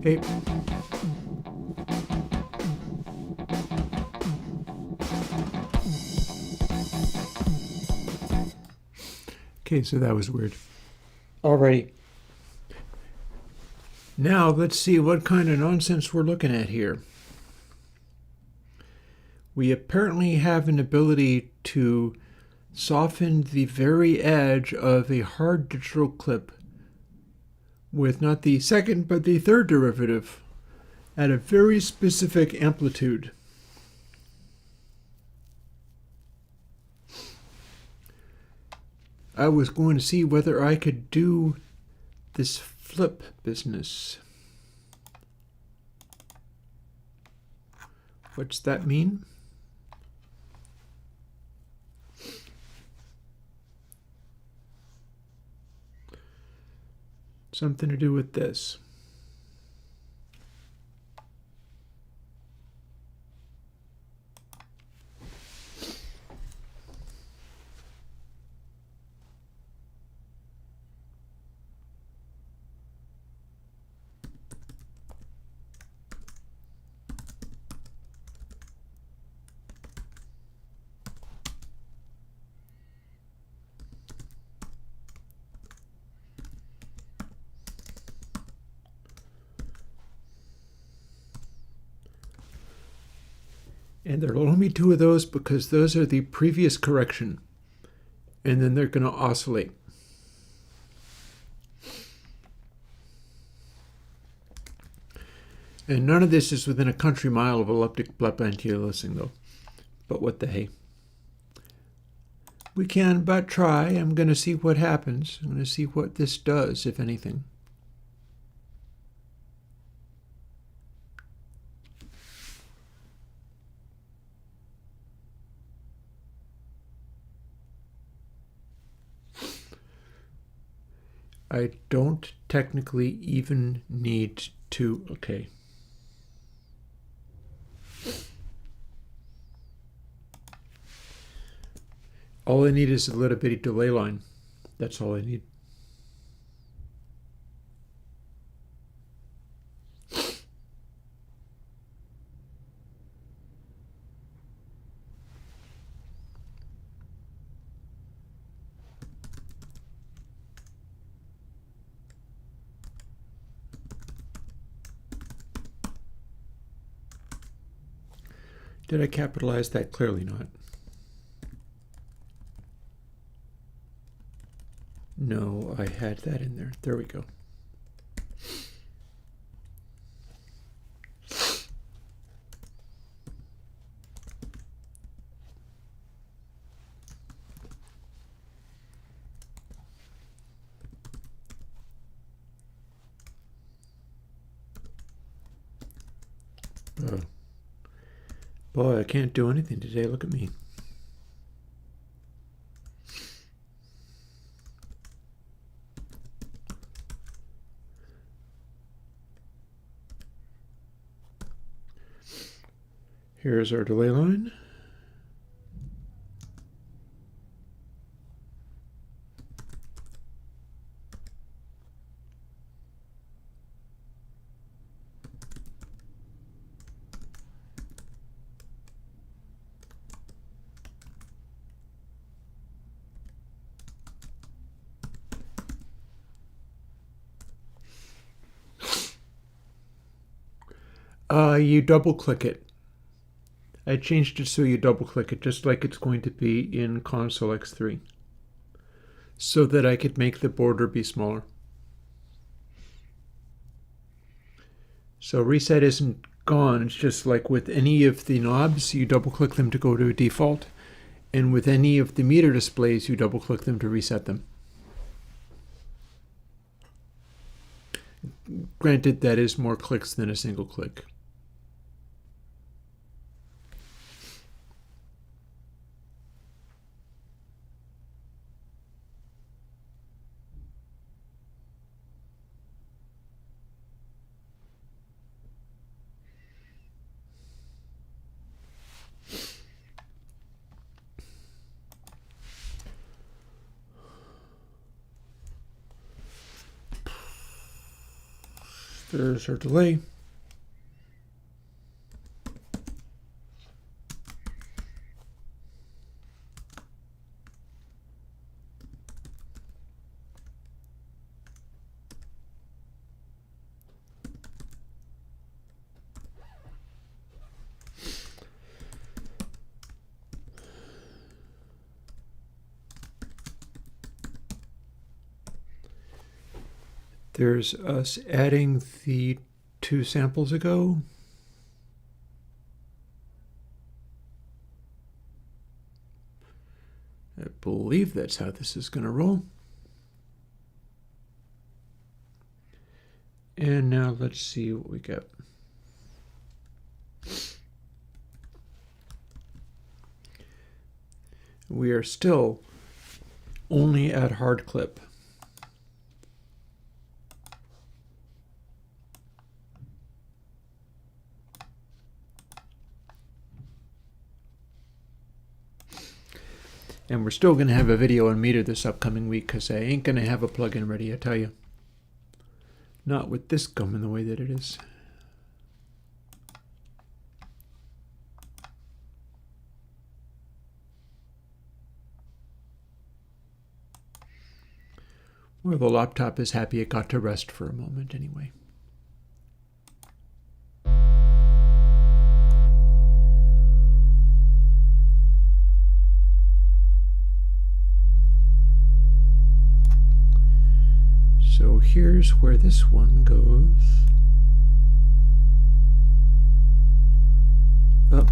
Hey. Okay, so that was weird. Alrighty. Now let's see what kind of nonsense we're looking at here. We apparently have an ability to soften the very edge of a hard digital clip with not the second but the third derivative at a very specific amplitude. I was going to see whether I could do this flip business. What's that mean? Something to do with this. And there'll only be two of those because those are the previous correction. And then they're going to oscillate. And none of this is within a country mile of elliptic blep anti-aliasing though. But what the hey. We can but try. I'm going to see what happens. I'm going to see what this does, if anything. I don't technically even need to, okay. All I need is a little bitty delay line. That's all I need. Did I capitalize that? Clearly not. No, I had that in there. There we go. Boy, I can't do anything today. Look at me. Here's our delay line. You double click it. I changed it so you double click it just like it's going to be in Console X3 so that I could make the border be smaller. So reset isn't gone. It's just like with any of the knobs, you double click them to go to a default. And with any of the meter displays, you double click them to reset them. Granted, that is more clicks than a single click. There's our delay. There's us adding the 2 samples ago. I believe that's how this is going to roll. And now let's see what we get. We are still only at hard clip. And we're still going to have a video on Meter this upcoming week because I ain't going to have a plugin ready, I tell you. Not with this coming the way that it is. Well, the laptop is happy it got to rest for a moment anyway. So here's where this one goes. Up.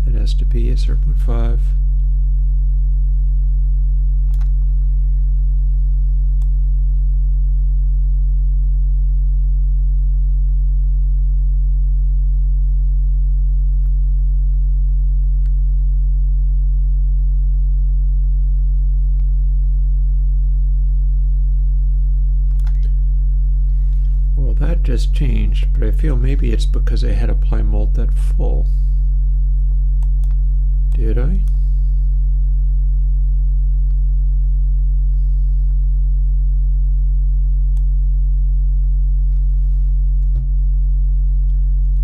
It has to be a 0.5. That just changed, but I feel maybe it's because I had apply mult that full. Did I?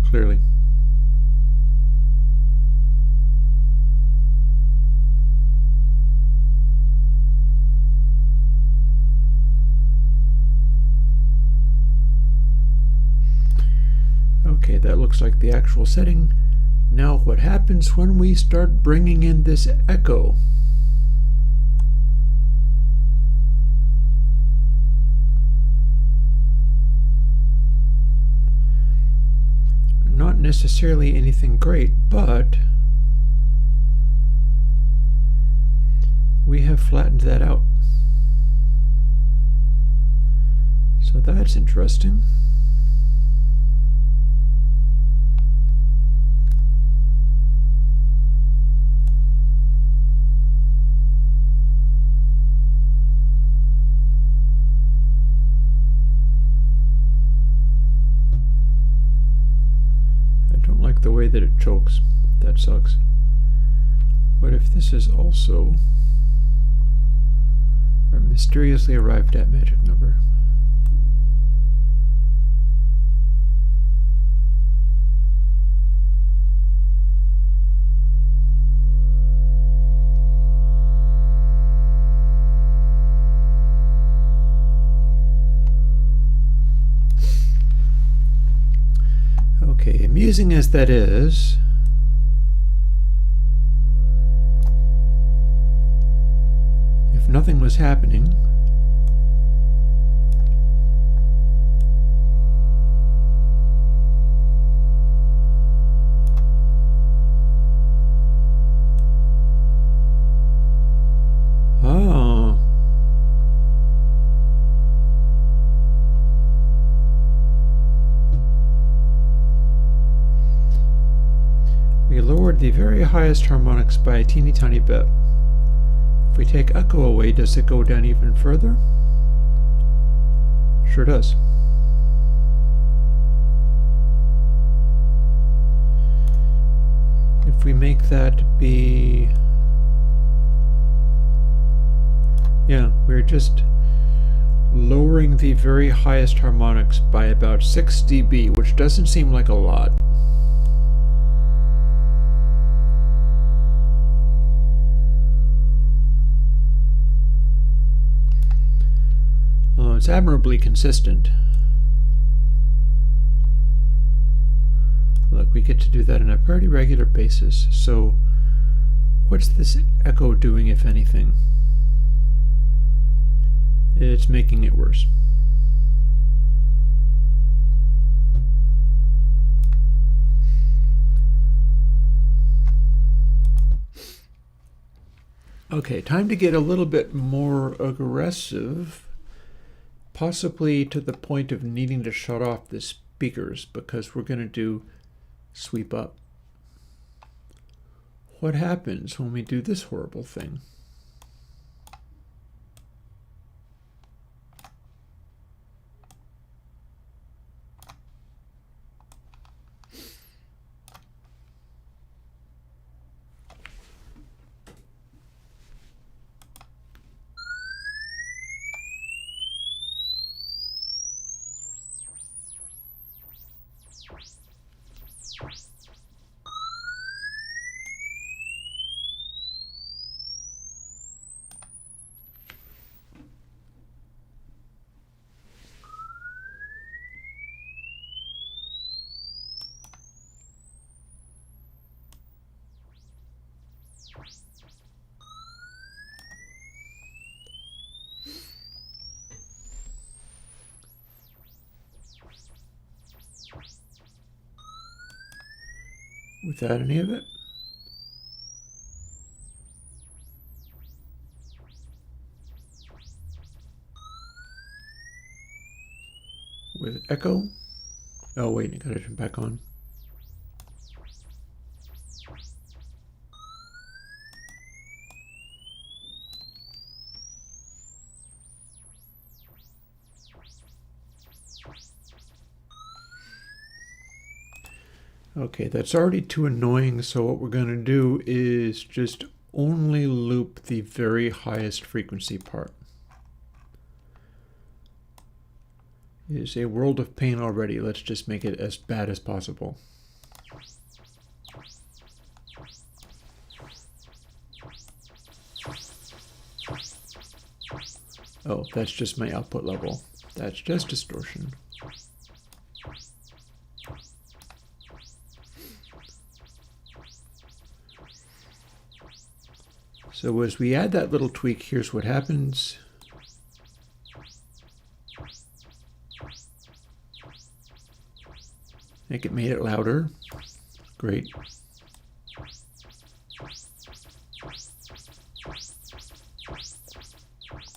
Clearly. Okay, that looks like the actual setting. Now what happens when we start bringing in this echo? Not necessarily anything great, but we have flattened that out. So that's interesting. The way that it chokes. That sucks. What if this is also our mysteriously arrived at magic number? Okay, amusing as that is, if nothing was happening, oh, we lowered the very highest harmonics by a teeny tiny bit. If we take echo away, does it go down even further? Sure does. If we make that be... yeah, we're just lowering the very highest harmonics by about 6 dB, which doesn't seem like a lot. It's admirably consistent. Look, we get to do that on a pretty regular basis. So what's this echo doing, if anything? It's making it worse. Okay, time to get a little bit more aggressive, possibly to the point of needing to shut off the speakers, because we're going to do sweep up. What happens when we do this horrible thing? Without any of it? With echo? Oh wait, I gotta turn back on. Okay, that's already too annoying, so what we're going to do is just only loop the very highest frequency part. It is a world of pain already. Let's just make it as bad as possible. Oh, that's just my output level. That's just distortion. So as we add that little tweak, here's what happens. I think it made it louder. Great.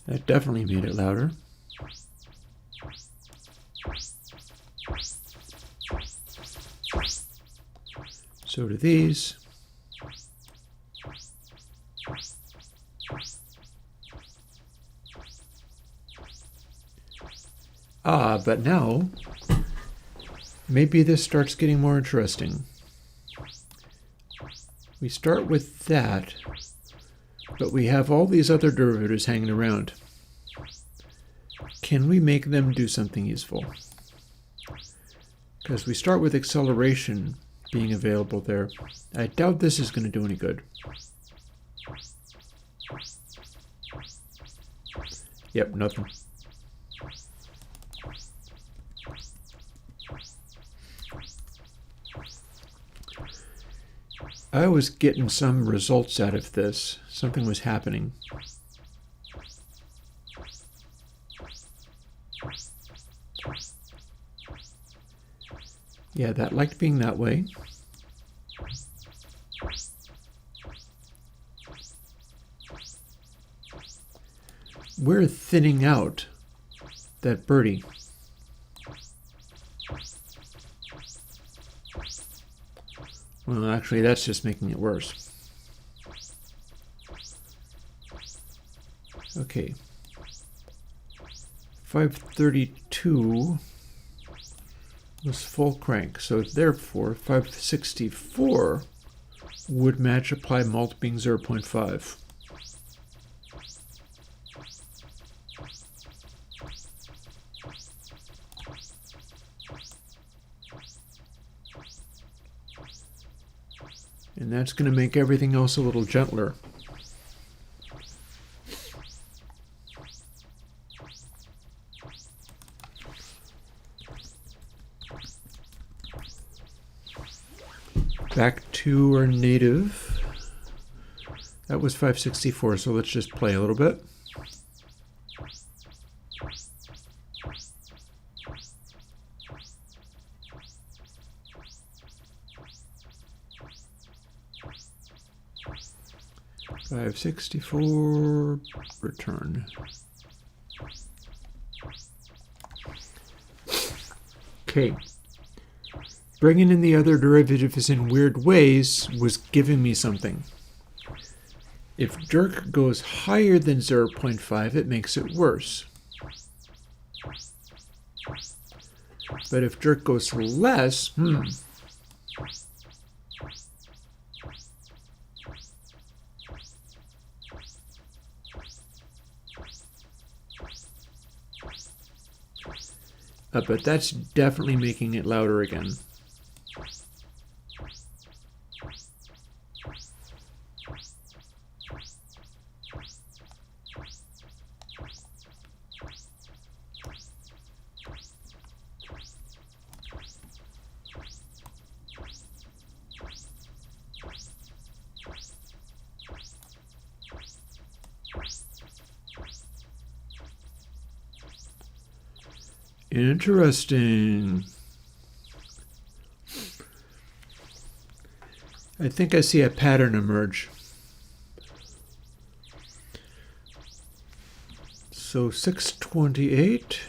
That definitely made it louder. So do these. Ah, but now, maybe this starts getting more interesting. We start with that, but we have all these other derivatives hanging around. Can we make them do something useful? Because we start with acceleration being available there. I doubt this is going to do any good. Yep, nothing. I was getting some results out of this. Something was happening. Yeah, that liked being that way. We're thinning out that birdie. Well, actually, that's just making it worse. Okay. 532 was full crank, so therefore 564 would match apply mult being 0.5. And that's going to make everything else a little gentler. Back to our native. That was 564, so let's just play a little bit. $564, return. Okay. Bringing in the other derivatives in weird ways was giving me something. If jerk goes higher than 0.5, it makes it worse. But if jerk goes less, but that's definitely making it louder again. Interesting. I think I see a pattern emerge. So 628.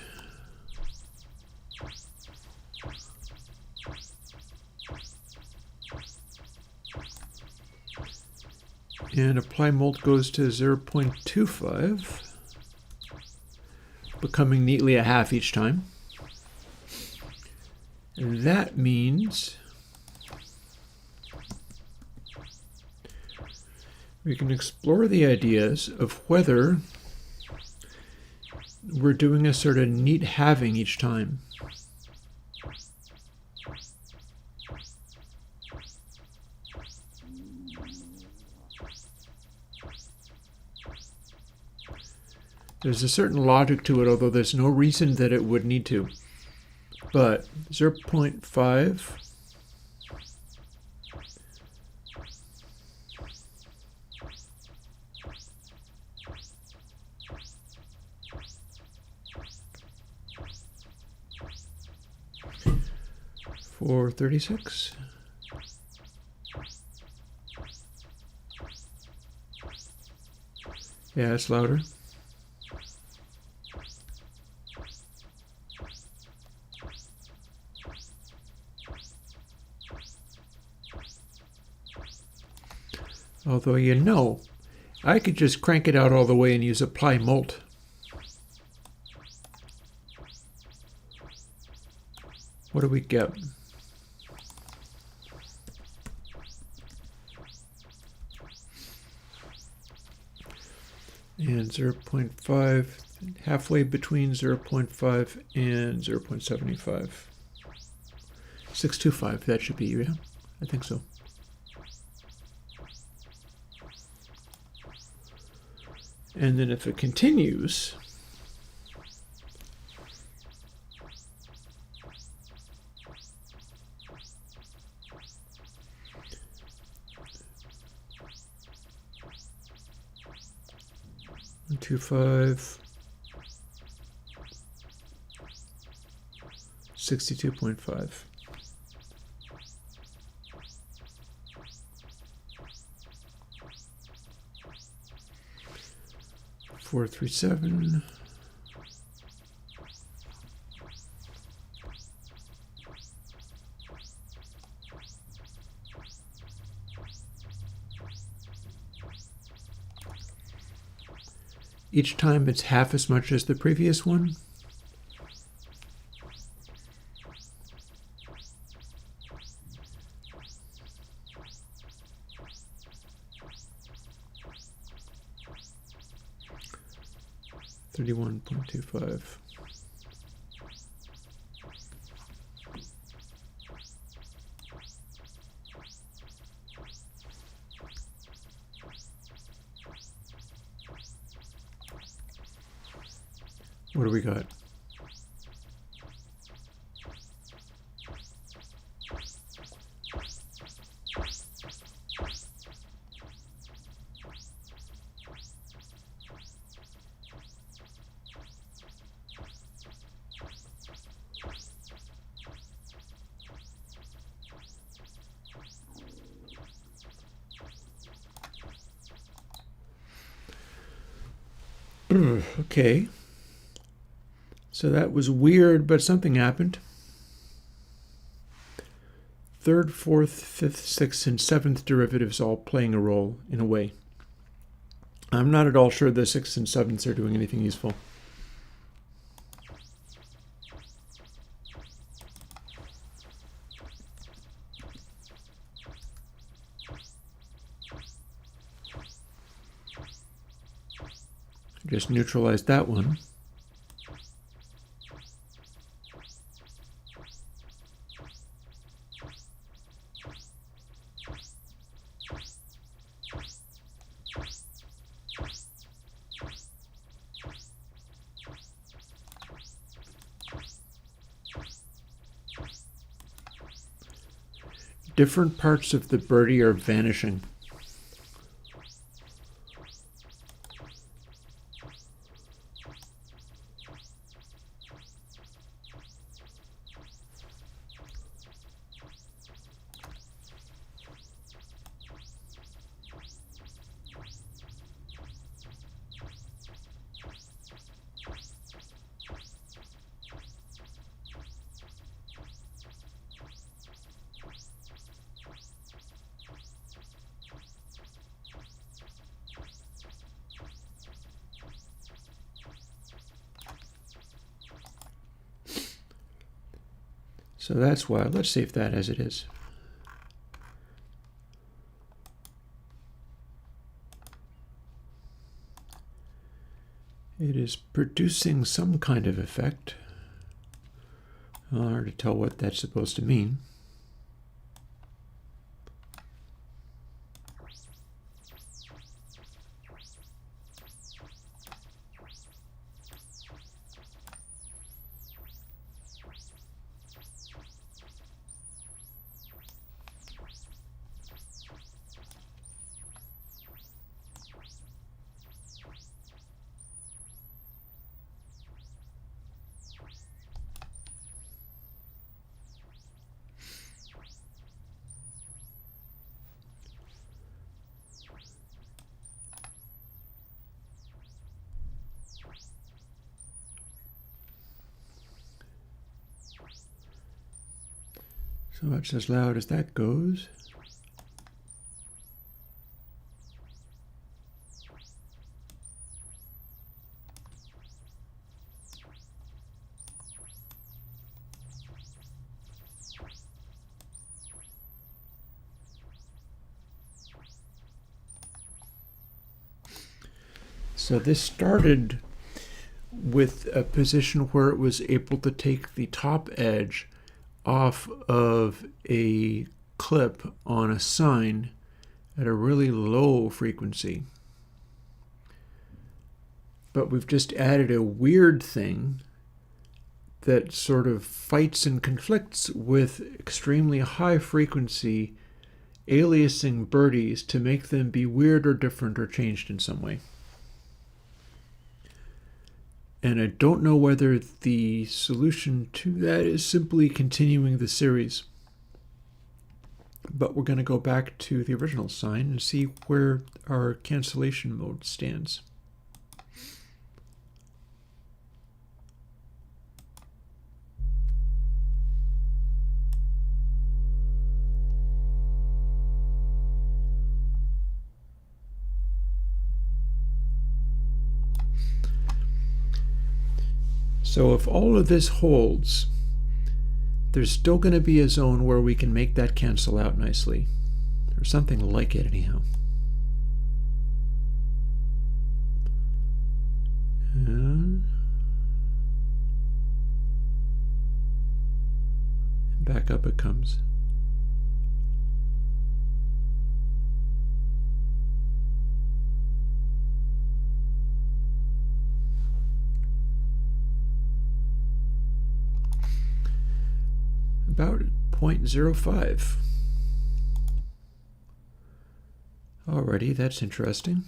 And apply mult goes to 0.25. Becoming neatly a half each time. And that means we can explore the ideas of whether we're doing a sort of neat halving each time. There's a certain logic to it, although there's no reason that it would need to. But 0.5 436. Yeah, it's louder. Although, you know, I could just crank it out all the way and use apply mult. What do we get? And 0.5, halfway between 0.5 and 0.75. 625, that should be, yeah, I think so. And then if it continues, $1, 2, 5, 62.5. Four, 3, 7. Each time it's half as much as the previous one. $31.25. What do we got? Okay. So that was weird, but something happened. Third, fourth, fifth, sixth, and seventh derivatives all playing a role in a way. I'm not at all sure the sixths and sevenths are doing anything useful. Just neutralize that one. Different parts of the birdie are vanishing. So that's why. Let's save that as it is. It is producing some kind of effect. Hard to tell what that's supposed to mean. So that's as loud as that goes. So this started with a position where it was able to take the top edge off of a clip on a sine at a really low frequency. But we've just added a weird thing that sort of fights and conflicts with extremely high frequency aliasing birdies to make them be weird or different or changed in some way. And I don't know whether the solution to that is simply continuing the series. But we're going to go back to the original sine and see where our cancellation mode stands. So if all of this holds, there's still going to be a zone where we can make that cancel out nicely, or something like it anyhow. And back up it comes. 0.05. Alrighty, that's interesting.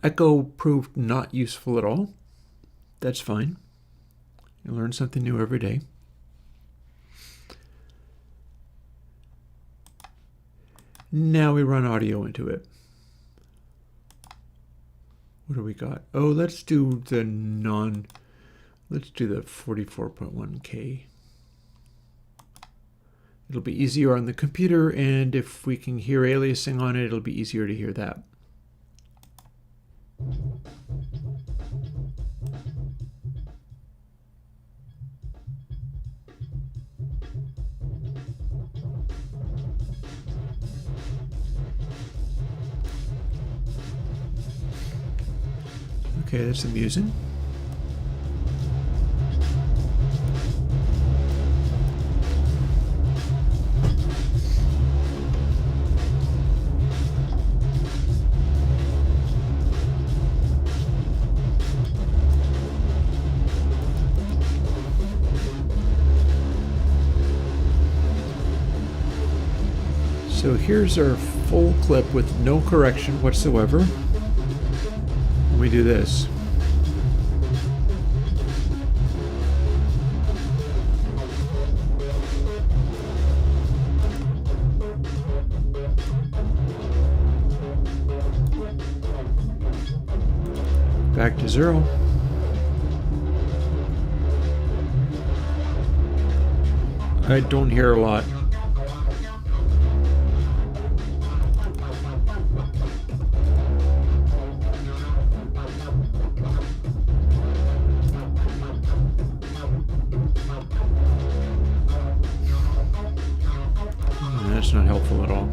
Echo proved not useful at all. That's fine. You learn something new every day. Now we run audio into it. What do we got? Oh, let's do the 44.1K. It'll be easier on the computer, and if we can hear aliasing on it, it'll be easier to hear that. Okay, that's amusing. So here's our full clip with no correction whatsoever. We do this. Back to 0. I don't hear a lot. That's not helpful at all.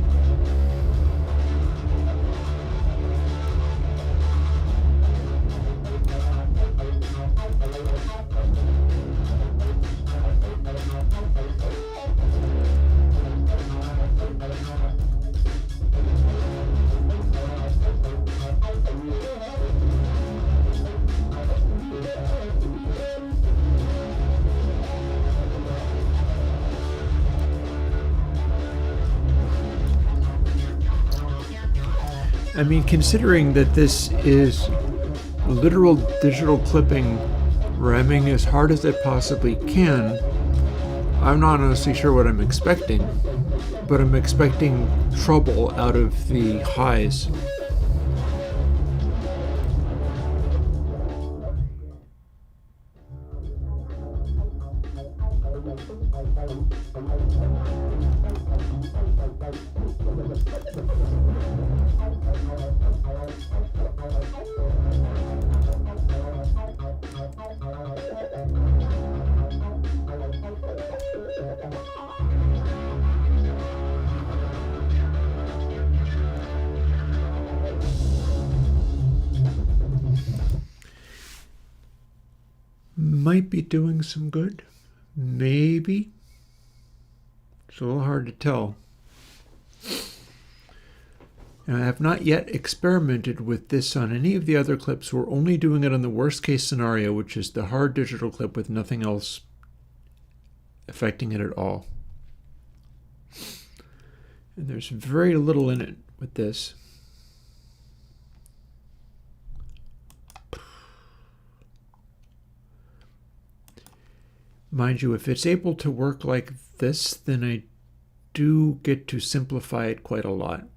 I mean, considering that this is literal digital clipping, ramming as hard as it possibly can, I'm not honestly sure what I'm expecting, but I'm expecting trouble out of the highs. Might be doing some good, maybe. It's a little hard to tell. And I have not yet experimented with this on any of the other clips. We're only doing it on the worst case scenario, which is the hard digital clip with nothing else affecting it at all. And there's very little in it with this. Mind you, if it's able to work like this, then I do get to simplify it quite a lot.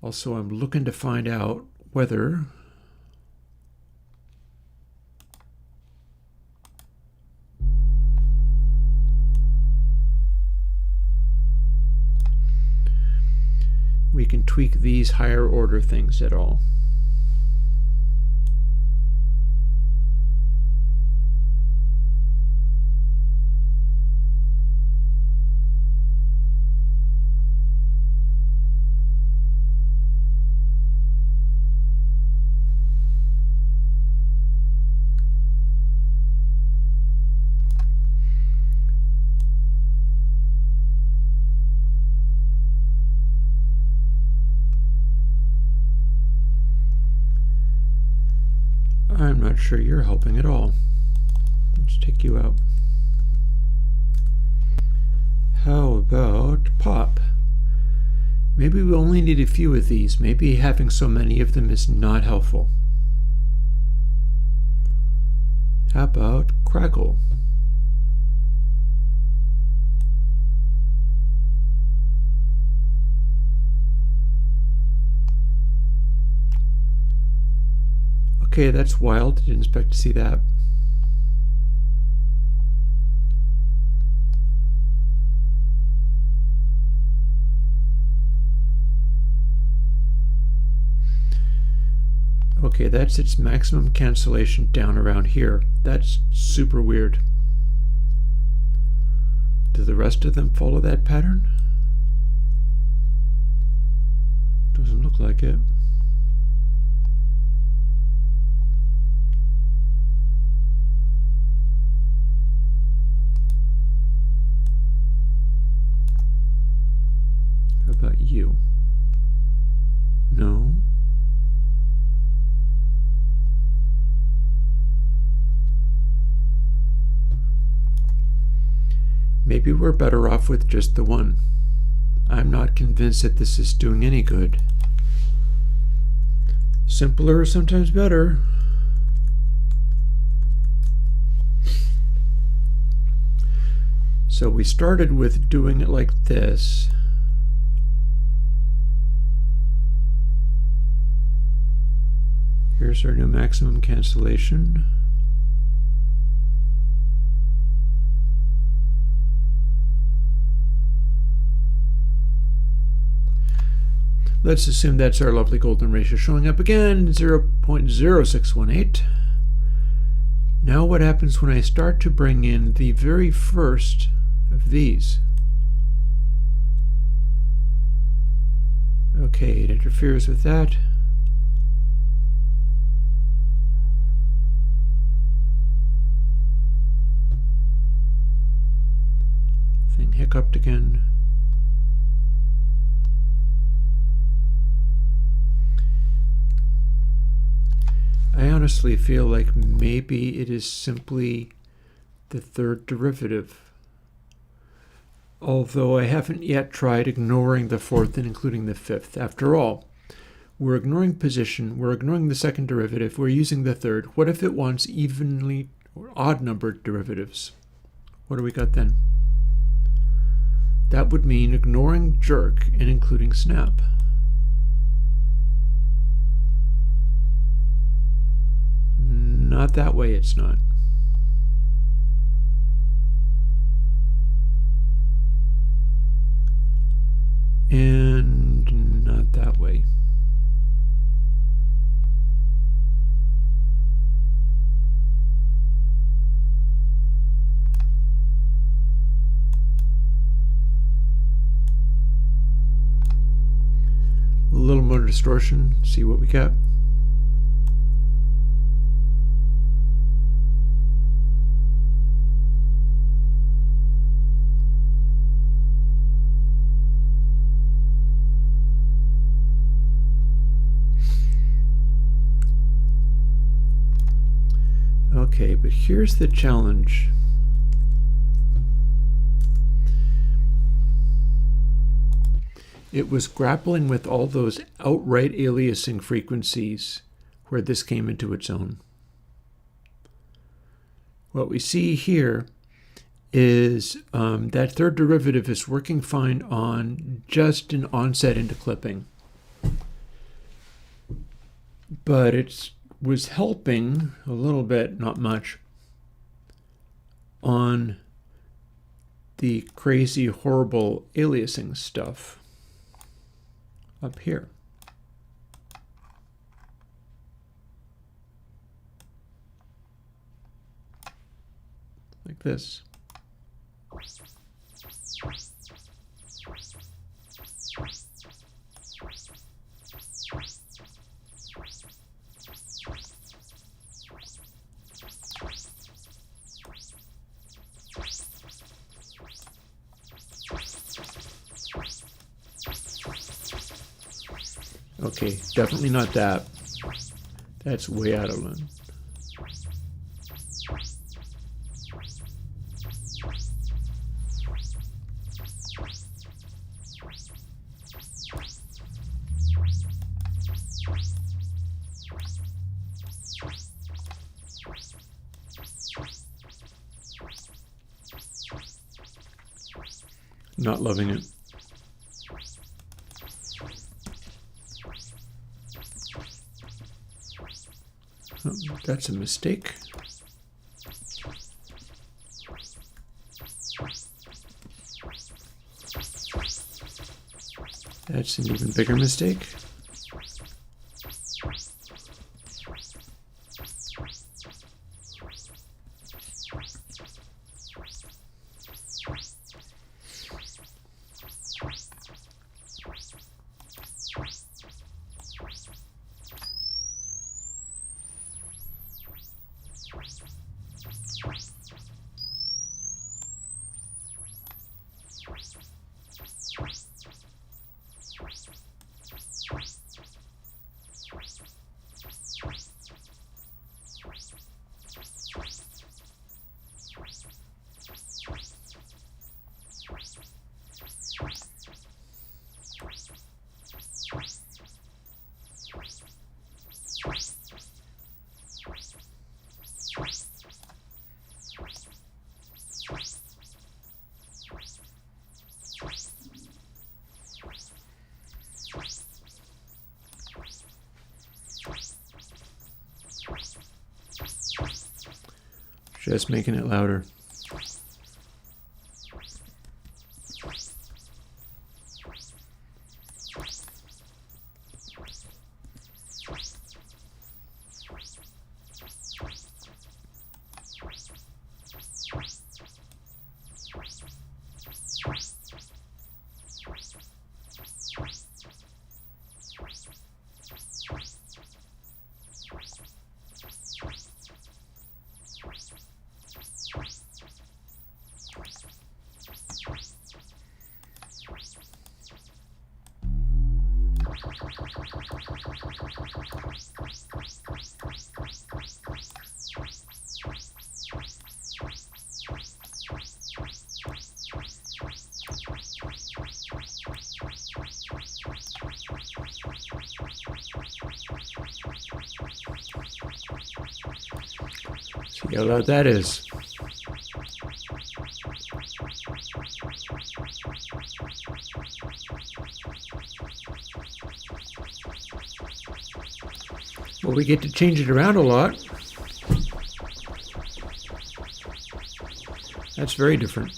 Also, I'm looking to find out whether we can tweak these higher order things at all. I'm not sure you're helping at all. Let's take you out. How about pop? Maybe we only need a few of these. Maybe having so many of them is not helpful. How about crackle? Okay, that's wild. Didn't expect to see that. Okay, that's its maximum cancellation down around here. That's super weird. Do the rest of them follow that pattern? Doesn't look like it. How about you? No. Maybe we're better off with just the one. I'm not convinced that this is doing any good. Simpler is sometimes better. So we started with doing it like this. Here's our new maximum cancellation. Let's assume that's our lovely golden ratio showing up again, 0.0618. Now what happens when I start to bring in the very first of these? Okay, it interferes with that. Thing hiccuped again. I honestly feel like maybe it is simply the third derivative. Although I haven't yet tried ignoring the fourth and including the fifth. After all, we're ignoring position, we're ignoring the second derivative, we're using the third. What if it wants evenly or odd-numbered derivatives? What do we got then? That would mean ignoring jerk and including snap. Not that way, it's not. And not that way. A little more distortion, see what we got. Okay, but here's the challenge. It was grappling with all those outright aliasing frequencies where this came into its own. What we see here is that third derivative is working fine on just an onset into clipping. But it was helping a little bit, not much, on the crazy, horrible aliasing stuff up here. Like this. Okay, definitely not that. That's way out of line. Not loving it. Oh, that's a mistake. That's an even bigger mistake. Just making it louder. See how loud that is. Well, we get to change it around a lot. That's very different.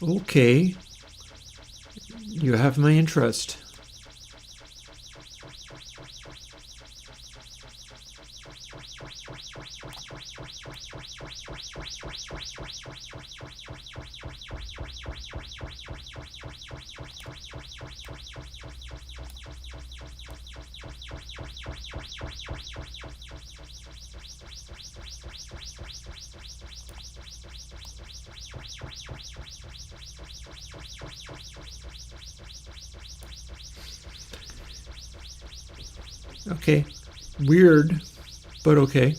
Okay, you have my interest. Okay, weird, but okay.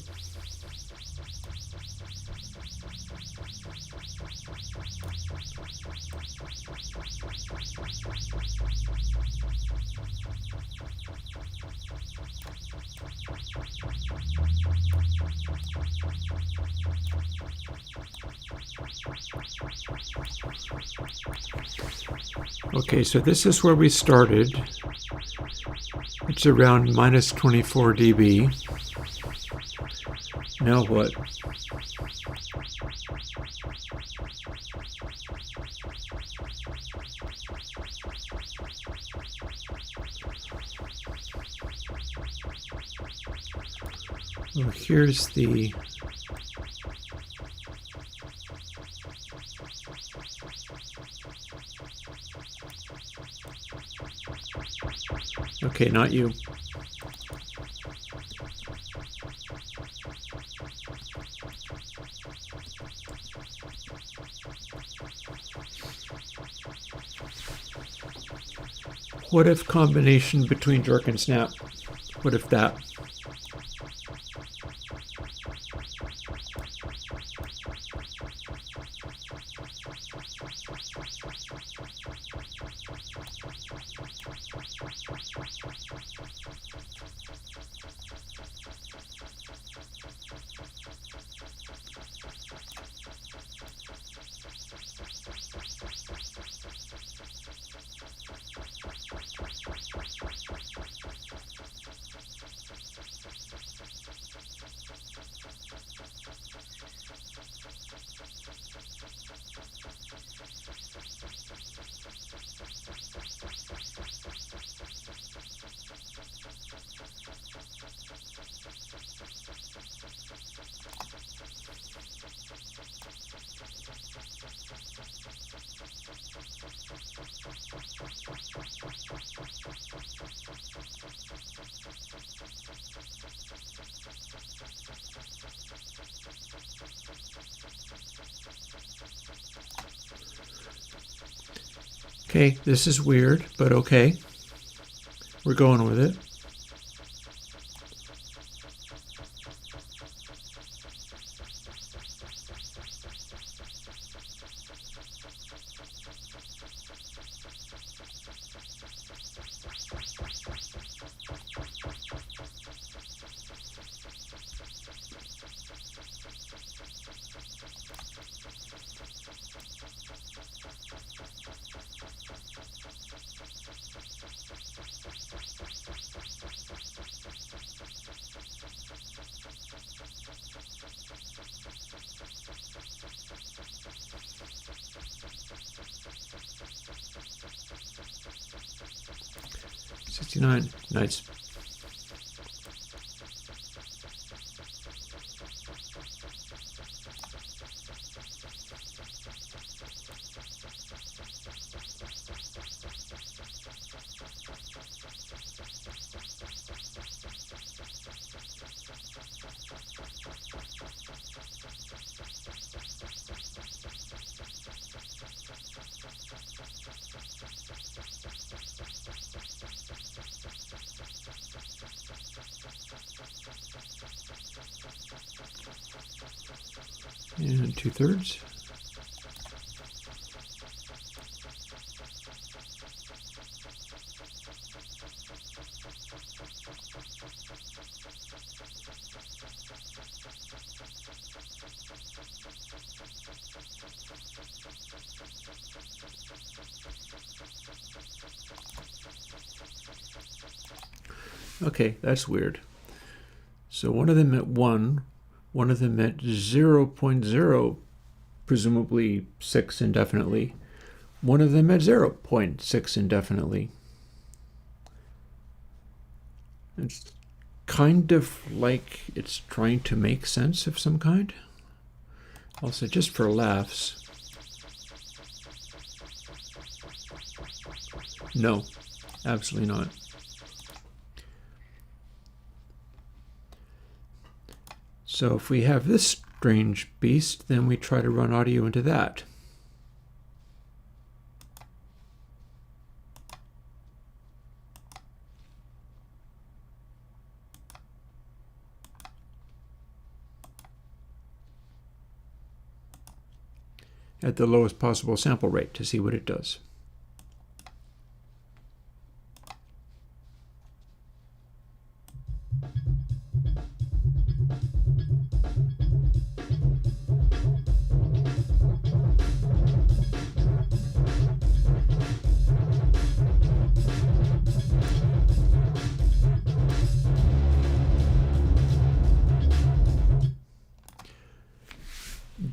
Okay, so this is where we started. It's around minus 24 dB. Now what? Well, here's the okay, not you. What if combination between jerk and snap? What if that? Okay, this is weird, but okay. We're going with it. Nice. And 2/3. Okay, that's weird. So one of them meant 1, one of them meant 0.0, presumably 6 indefinitely. One of them meant 0.6 indefinitely. It's kind of like it's trying to make sense of some kind. Also, just for laughs. No, absolutely not. So if we have this strange beast, then we try to run audio into that. At the lowest possible sample rate to see what it does.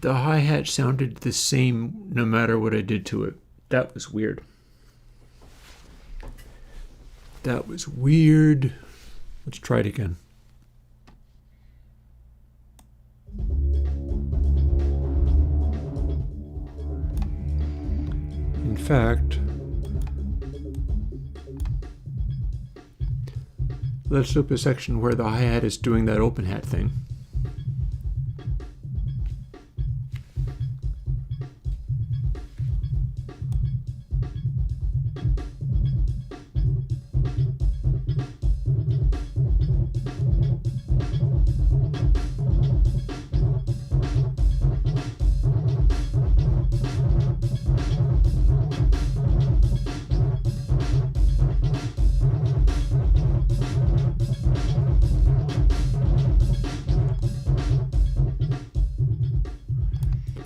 The hi-hat sounded the same no matter what I did to it. That was weird. That was weird. Let's try it again. In fact, let's loop a section where the hi-hat is doing that open hat thing.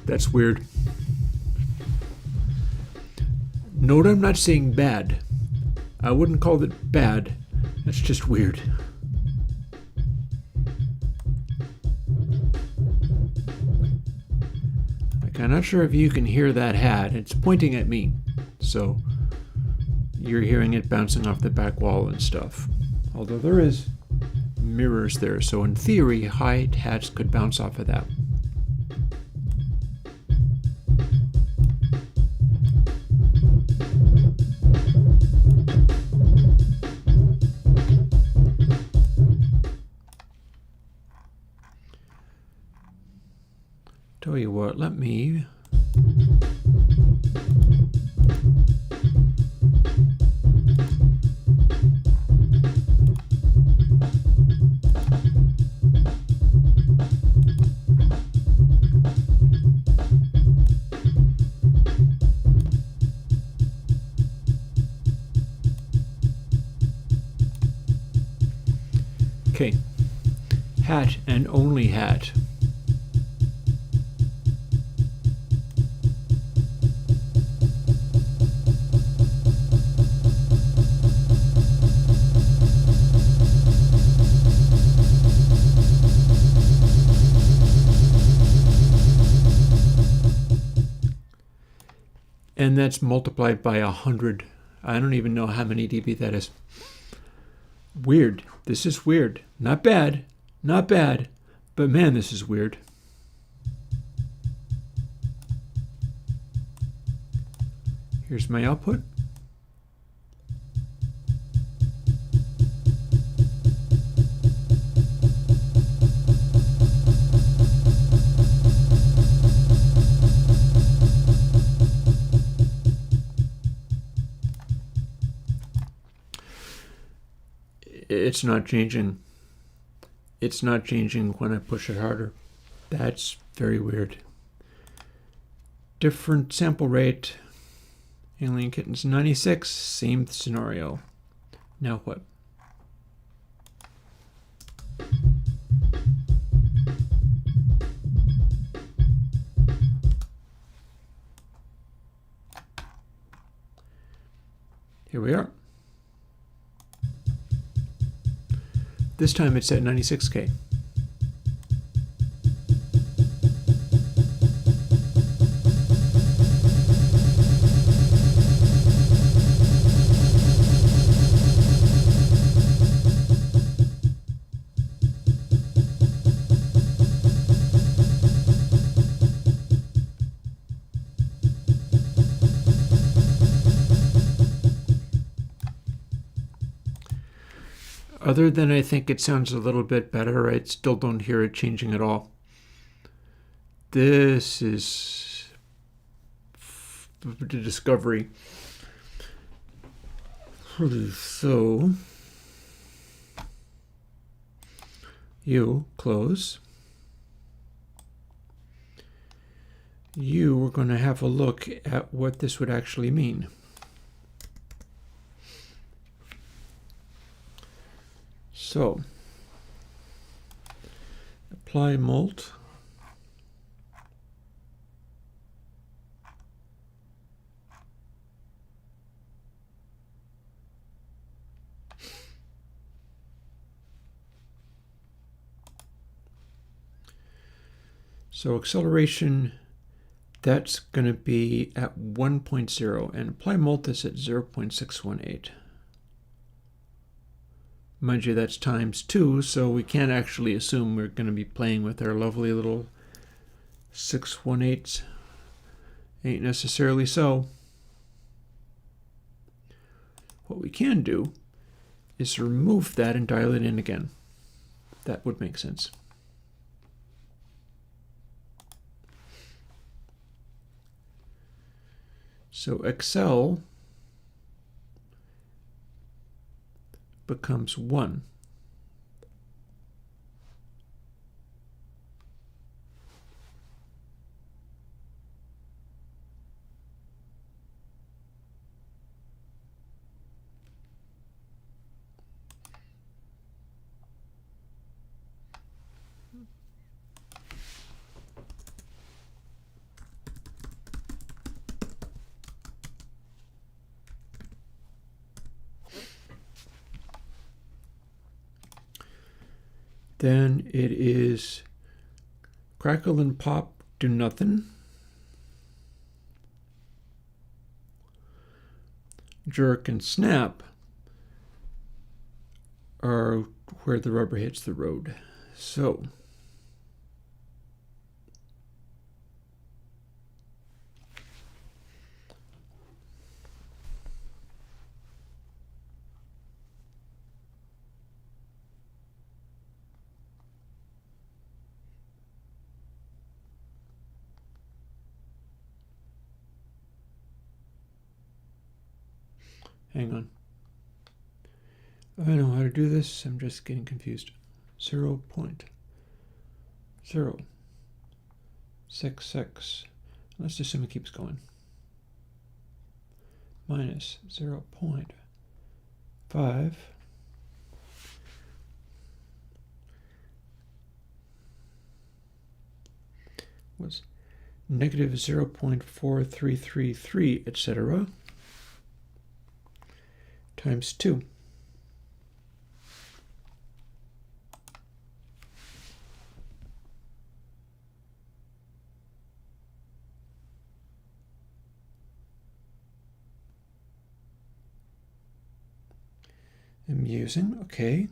That's weird. Note I'm not saying bad. I wouldn't call it bad. That's just weird. Like, I'm not sure if you can hear that hat. It's pointing at me. So you're hearing it bouncing off the back wall and stuff. Although there is mirrors there, so in theory, hi-hats could bounce off of that. Tell you what, let me Okay, hat and only hat. And that's multiplied by 100. I don't even know how many dB that is. Weird. This is weird. Not bad. Not bad. But man, this is weird. Here's my output. It's not changing. It's not changing when I push it harder. That's very weird. Different sample rate. Alien Kittens 96, same scenario. Now what? Here we are. This time it's at 96K. Other than I think it sounds a little bit better, I still don't hear it changing at all. This is the discovery. So, you close. We're going to have a look at what this would actually mean. So, apply mult. So acceleration, that's going to be at 1.0, and apply mult is at 0.618. Mind you, that's times 2, so we can't actually assume we're going to be playing with our lovely little 618s. Ain't necessarily so. What we can do is remove that and dial it in again. That would make sense. So XL becomes 1. Then it is crackle and pop, do nothing. Jerk and snap are where the rubber hits the road. So hang on. I know how to do this. I'm just getting confused. 0.066. Let's assume it keeps going. Minus 0.5. was negative 0.4333, etc., times 2. Amusing, okay.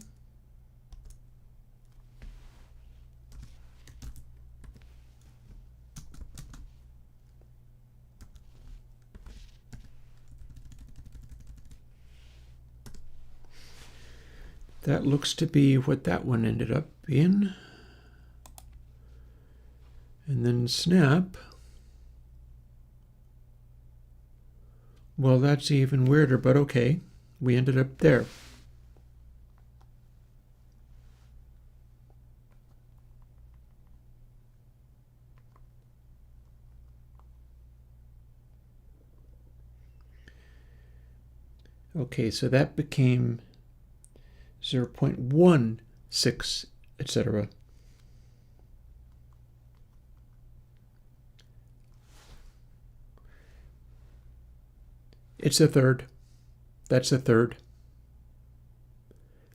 That looks to be what that one ended up being. And then snap. Well, that's even weirder, but okay. We ended up there. Okay, so that became 0.16, etc. It's a third. That's a third.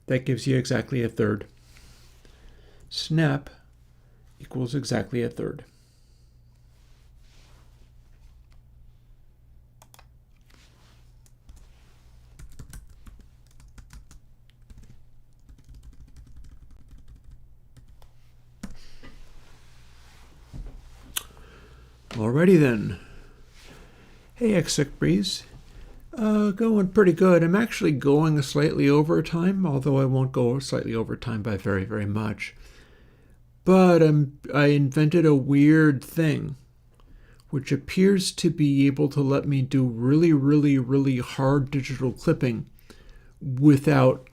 That gives you exactly a third. Snap equals exactly a third. Alrighty then. Hey, Exec Breeze. Going pretty good. I'm actually going slightly over time, although I won't go slightly over time by very, very much. But I invented a weird thing, which appears to be able to let me do really, really, really hard digital clipping without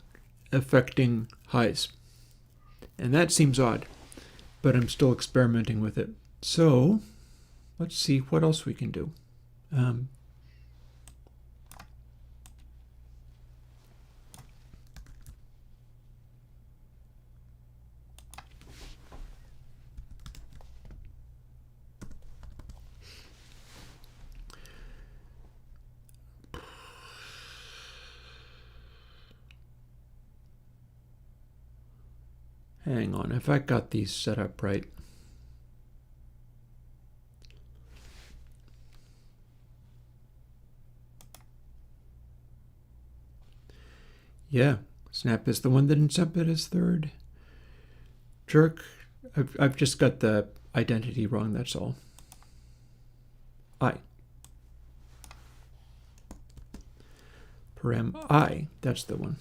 affecting highs. And that seems odd, but I'm still experimenting with it. So let's see what else we can do. Hang on, if I got these set up right. Yeah, snap is the one that ends up as third. Jerk, I've just got the identity wrong, that's all. I. Param I, that's the one.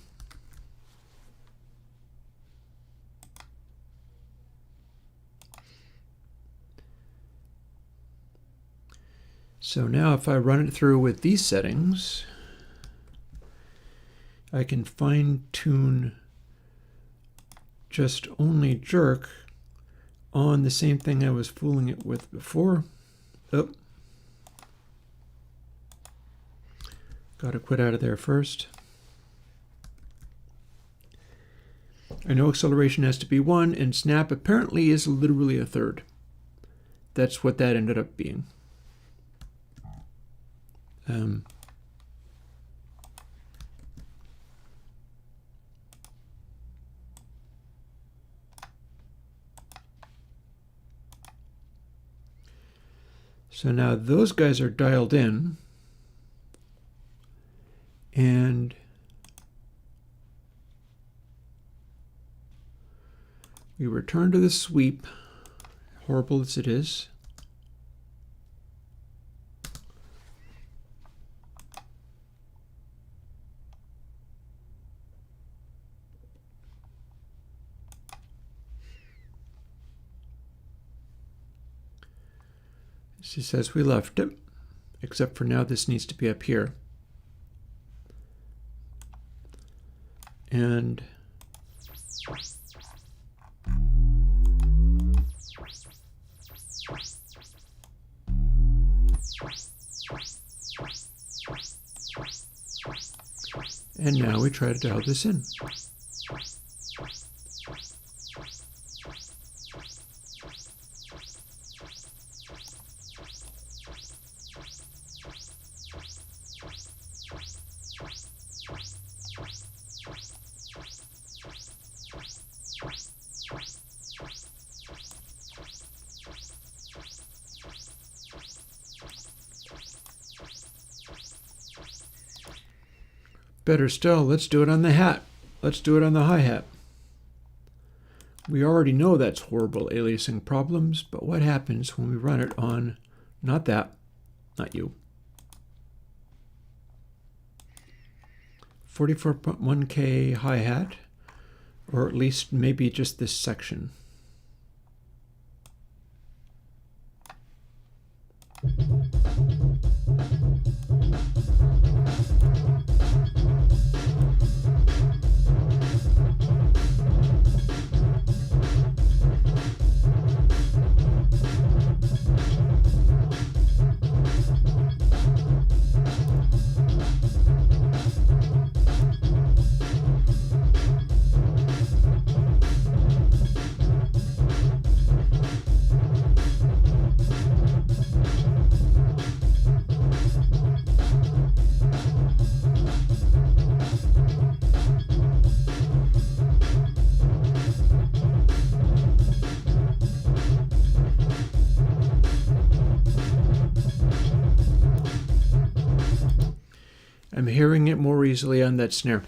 So now if I run it through with these settings, I can fine-tune just only jerk on the same thing I was fooling it with before. Oh. Got to quit out of there first. I know acceleration has to be 1, and snap apparently is literally a third. That's what that ended up being. So now those guys are dialed in, and we return to the sweep, horrible as it is. She says we left it, except for now this needs to be up here. And now we try to dial this in. Better still, let's do it on the hat. Let's do it on the hi-hat. We already know that's horrible aliasing problems, but what happens when we run it on, not that, not you, 44.1K hi-hat, or at least maybe just this section. I'm hearing it more easily on that snare.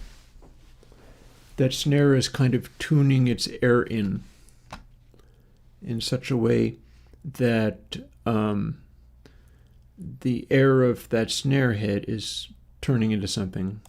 That snare is kind of tuning its air in such a way that the air of that snare head is turning into something.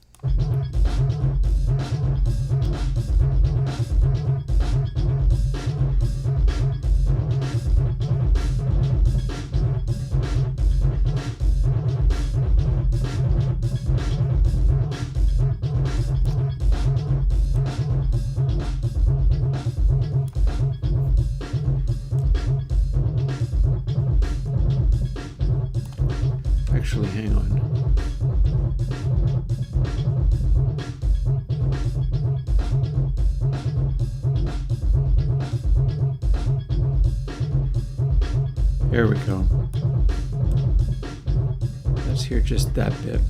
Actually, hang on. There we go. Let's hear just that bit.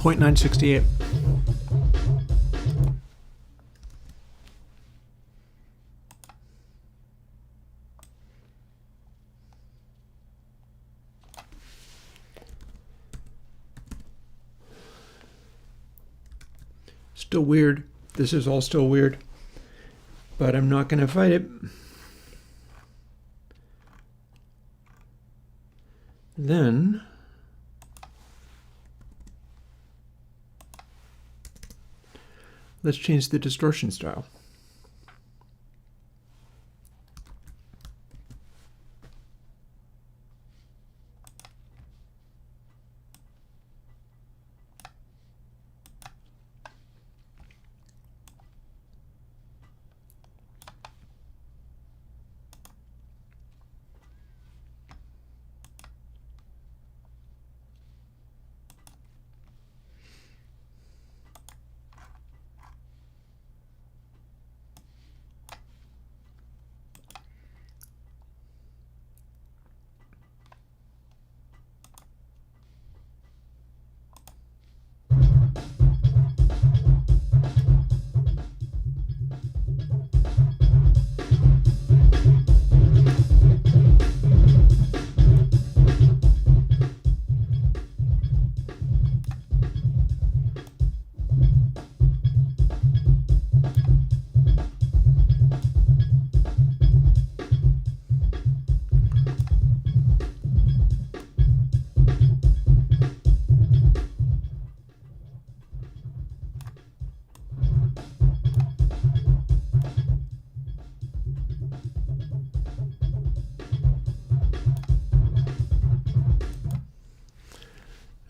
0.968. Still weird. This is all still weird, but I'm not going to fight it. Then let's change the distortion style.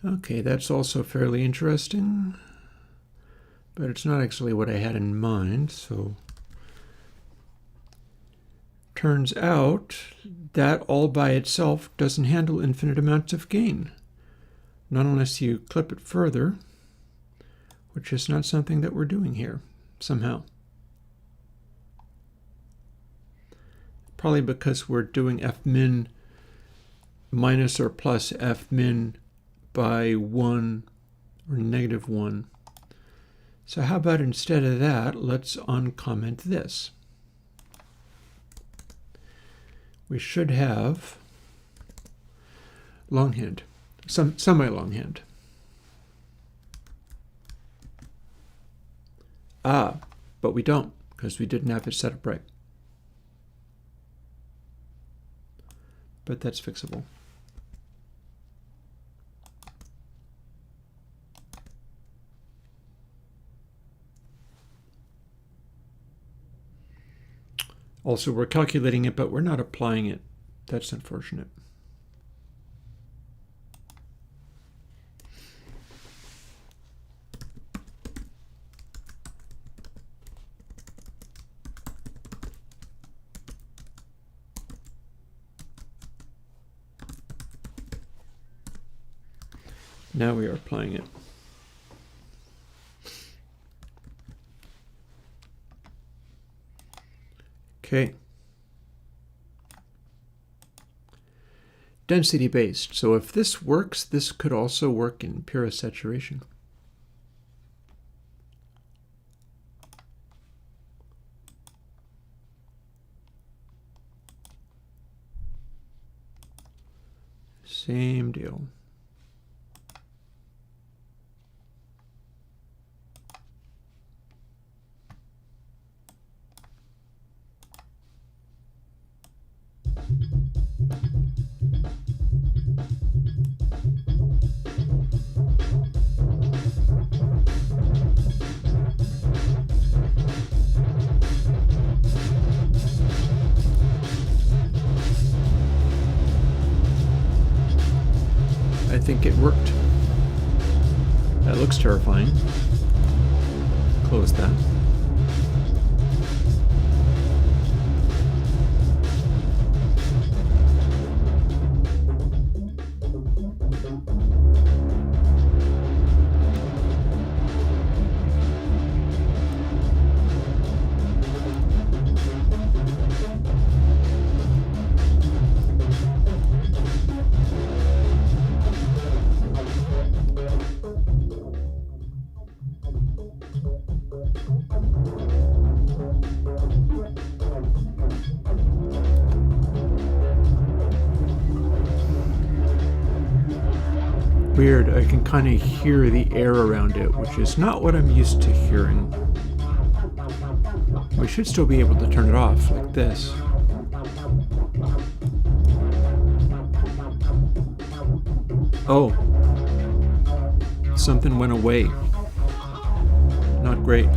Okay, that's also fairly interesting, but it's not actually what I had in mind. So turns out that all by itself doesn't handle infinite amounts of gain, not unless you clip it further, which is not something that we're doing here somehow. Probably because we're doing f min minus or plus f min by 1 or negative 1. So how about instead of that, let's uncomment this. We should have longhand, semi-longhand. But we don't, because we didn't have it set up right. But that's fixable. Also, we're calculating it, but we're not applying it. That's unfortunate. Now we are applying it. Okay. Density based. So if this works, this could also work in purest saturation. Same deal. I think it worked. That looks terrifying. Close that. weird. I can kind of hear the air around it, which is not what I'm used to hearing. We should still be able to turn it off like this. Oh, something went away. Not great.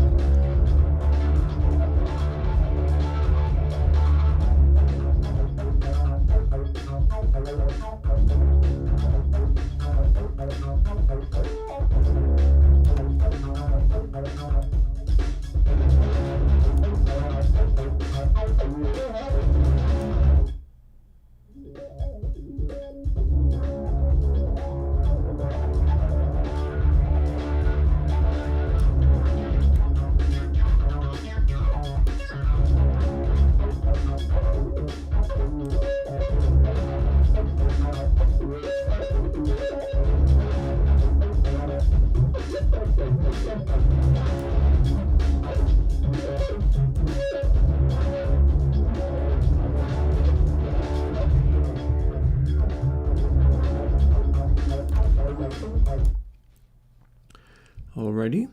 Alrighty.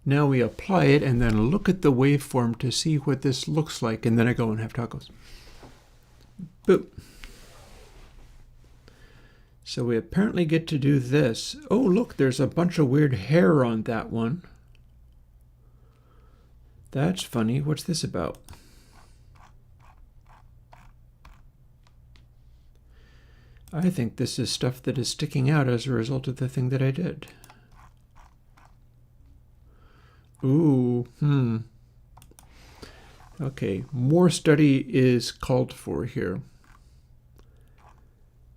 Now we apply it and then look at the waveform to see what this looks like, and then I go and have tacos. Boop. So we apparently get to do this. Oh, look, there's a bunch of weird hair on that one. That's funny. What's this about? I think this is stuff that is sticking out as a result of the thing that I did. Ooh, Okay, more study is called for here.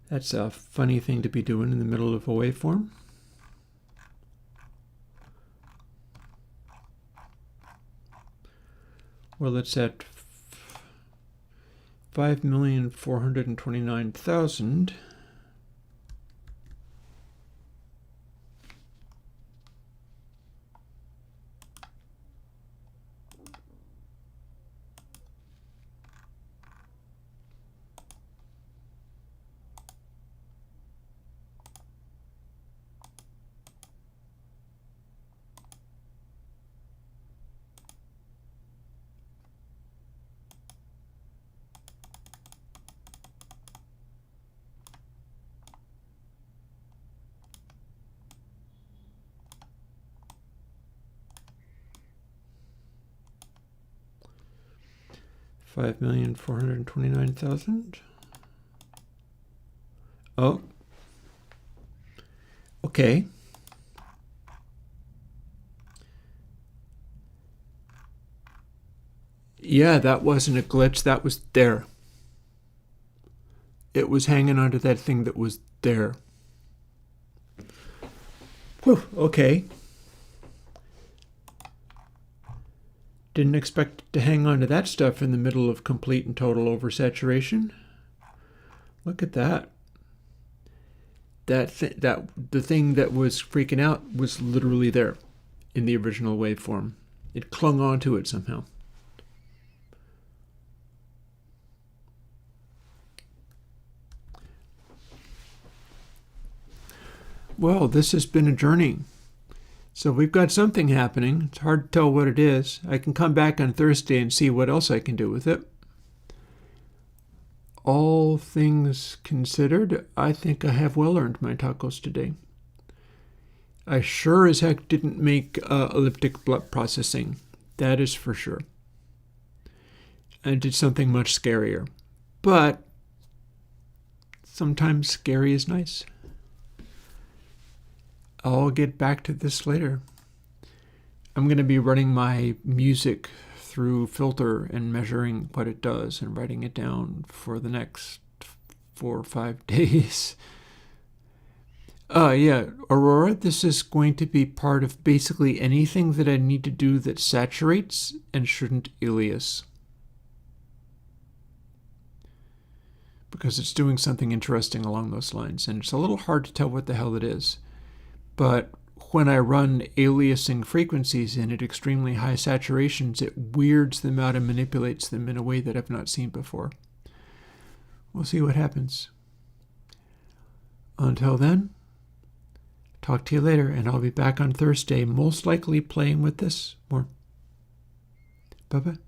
That's a funny thing to be doing in the middle of a waveform. Well, it's at 5,429,000. $5,429,000. Oh, okay. Yeah, that wasn't a glitch. That was there. It was hanging onto that thing that was there. Whew, okay. Didn't expect to hang on to that stuff in the middle of complete and total oversaturation. Look at that. The thing that was freaking out was literally there in the original waveform. It clung onto it somehow. Well, this has been a journey. So we've got something happening. It's hard to tell what it is. I can come back on Thursday and see what else I can do with it. All things considered, I think I have well earned my tacos today. I sure as heck didn't make elliptic blood processing. That is for sure. I did something much scarier. But sometimes scary is nice. I'll get back to this later. I'm going to be running my music through Filter and measuring what it does and writing it down for the next 4 or 5 days. Yeah, Aurora, this is going to be part of basically anything that I need to do that saturates and shouldn't alias. Because it's doing something interesting along those lines, and it's a little hard to tell what the hell it is. But when I run aliasing frequencies in at extremely high saturations, it weirds them out and manipulates them in a way that I've not seen before. We'll see what happens. Until then, talk to you later, and I'll be back on Thursday, most likely playing with this more. Bye-bye.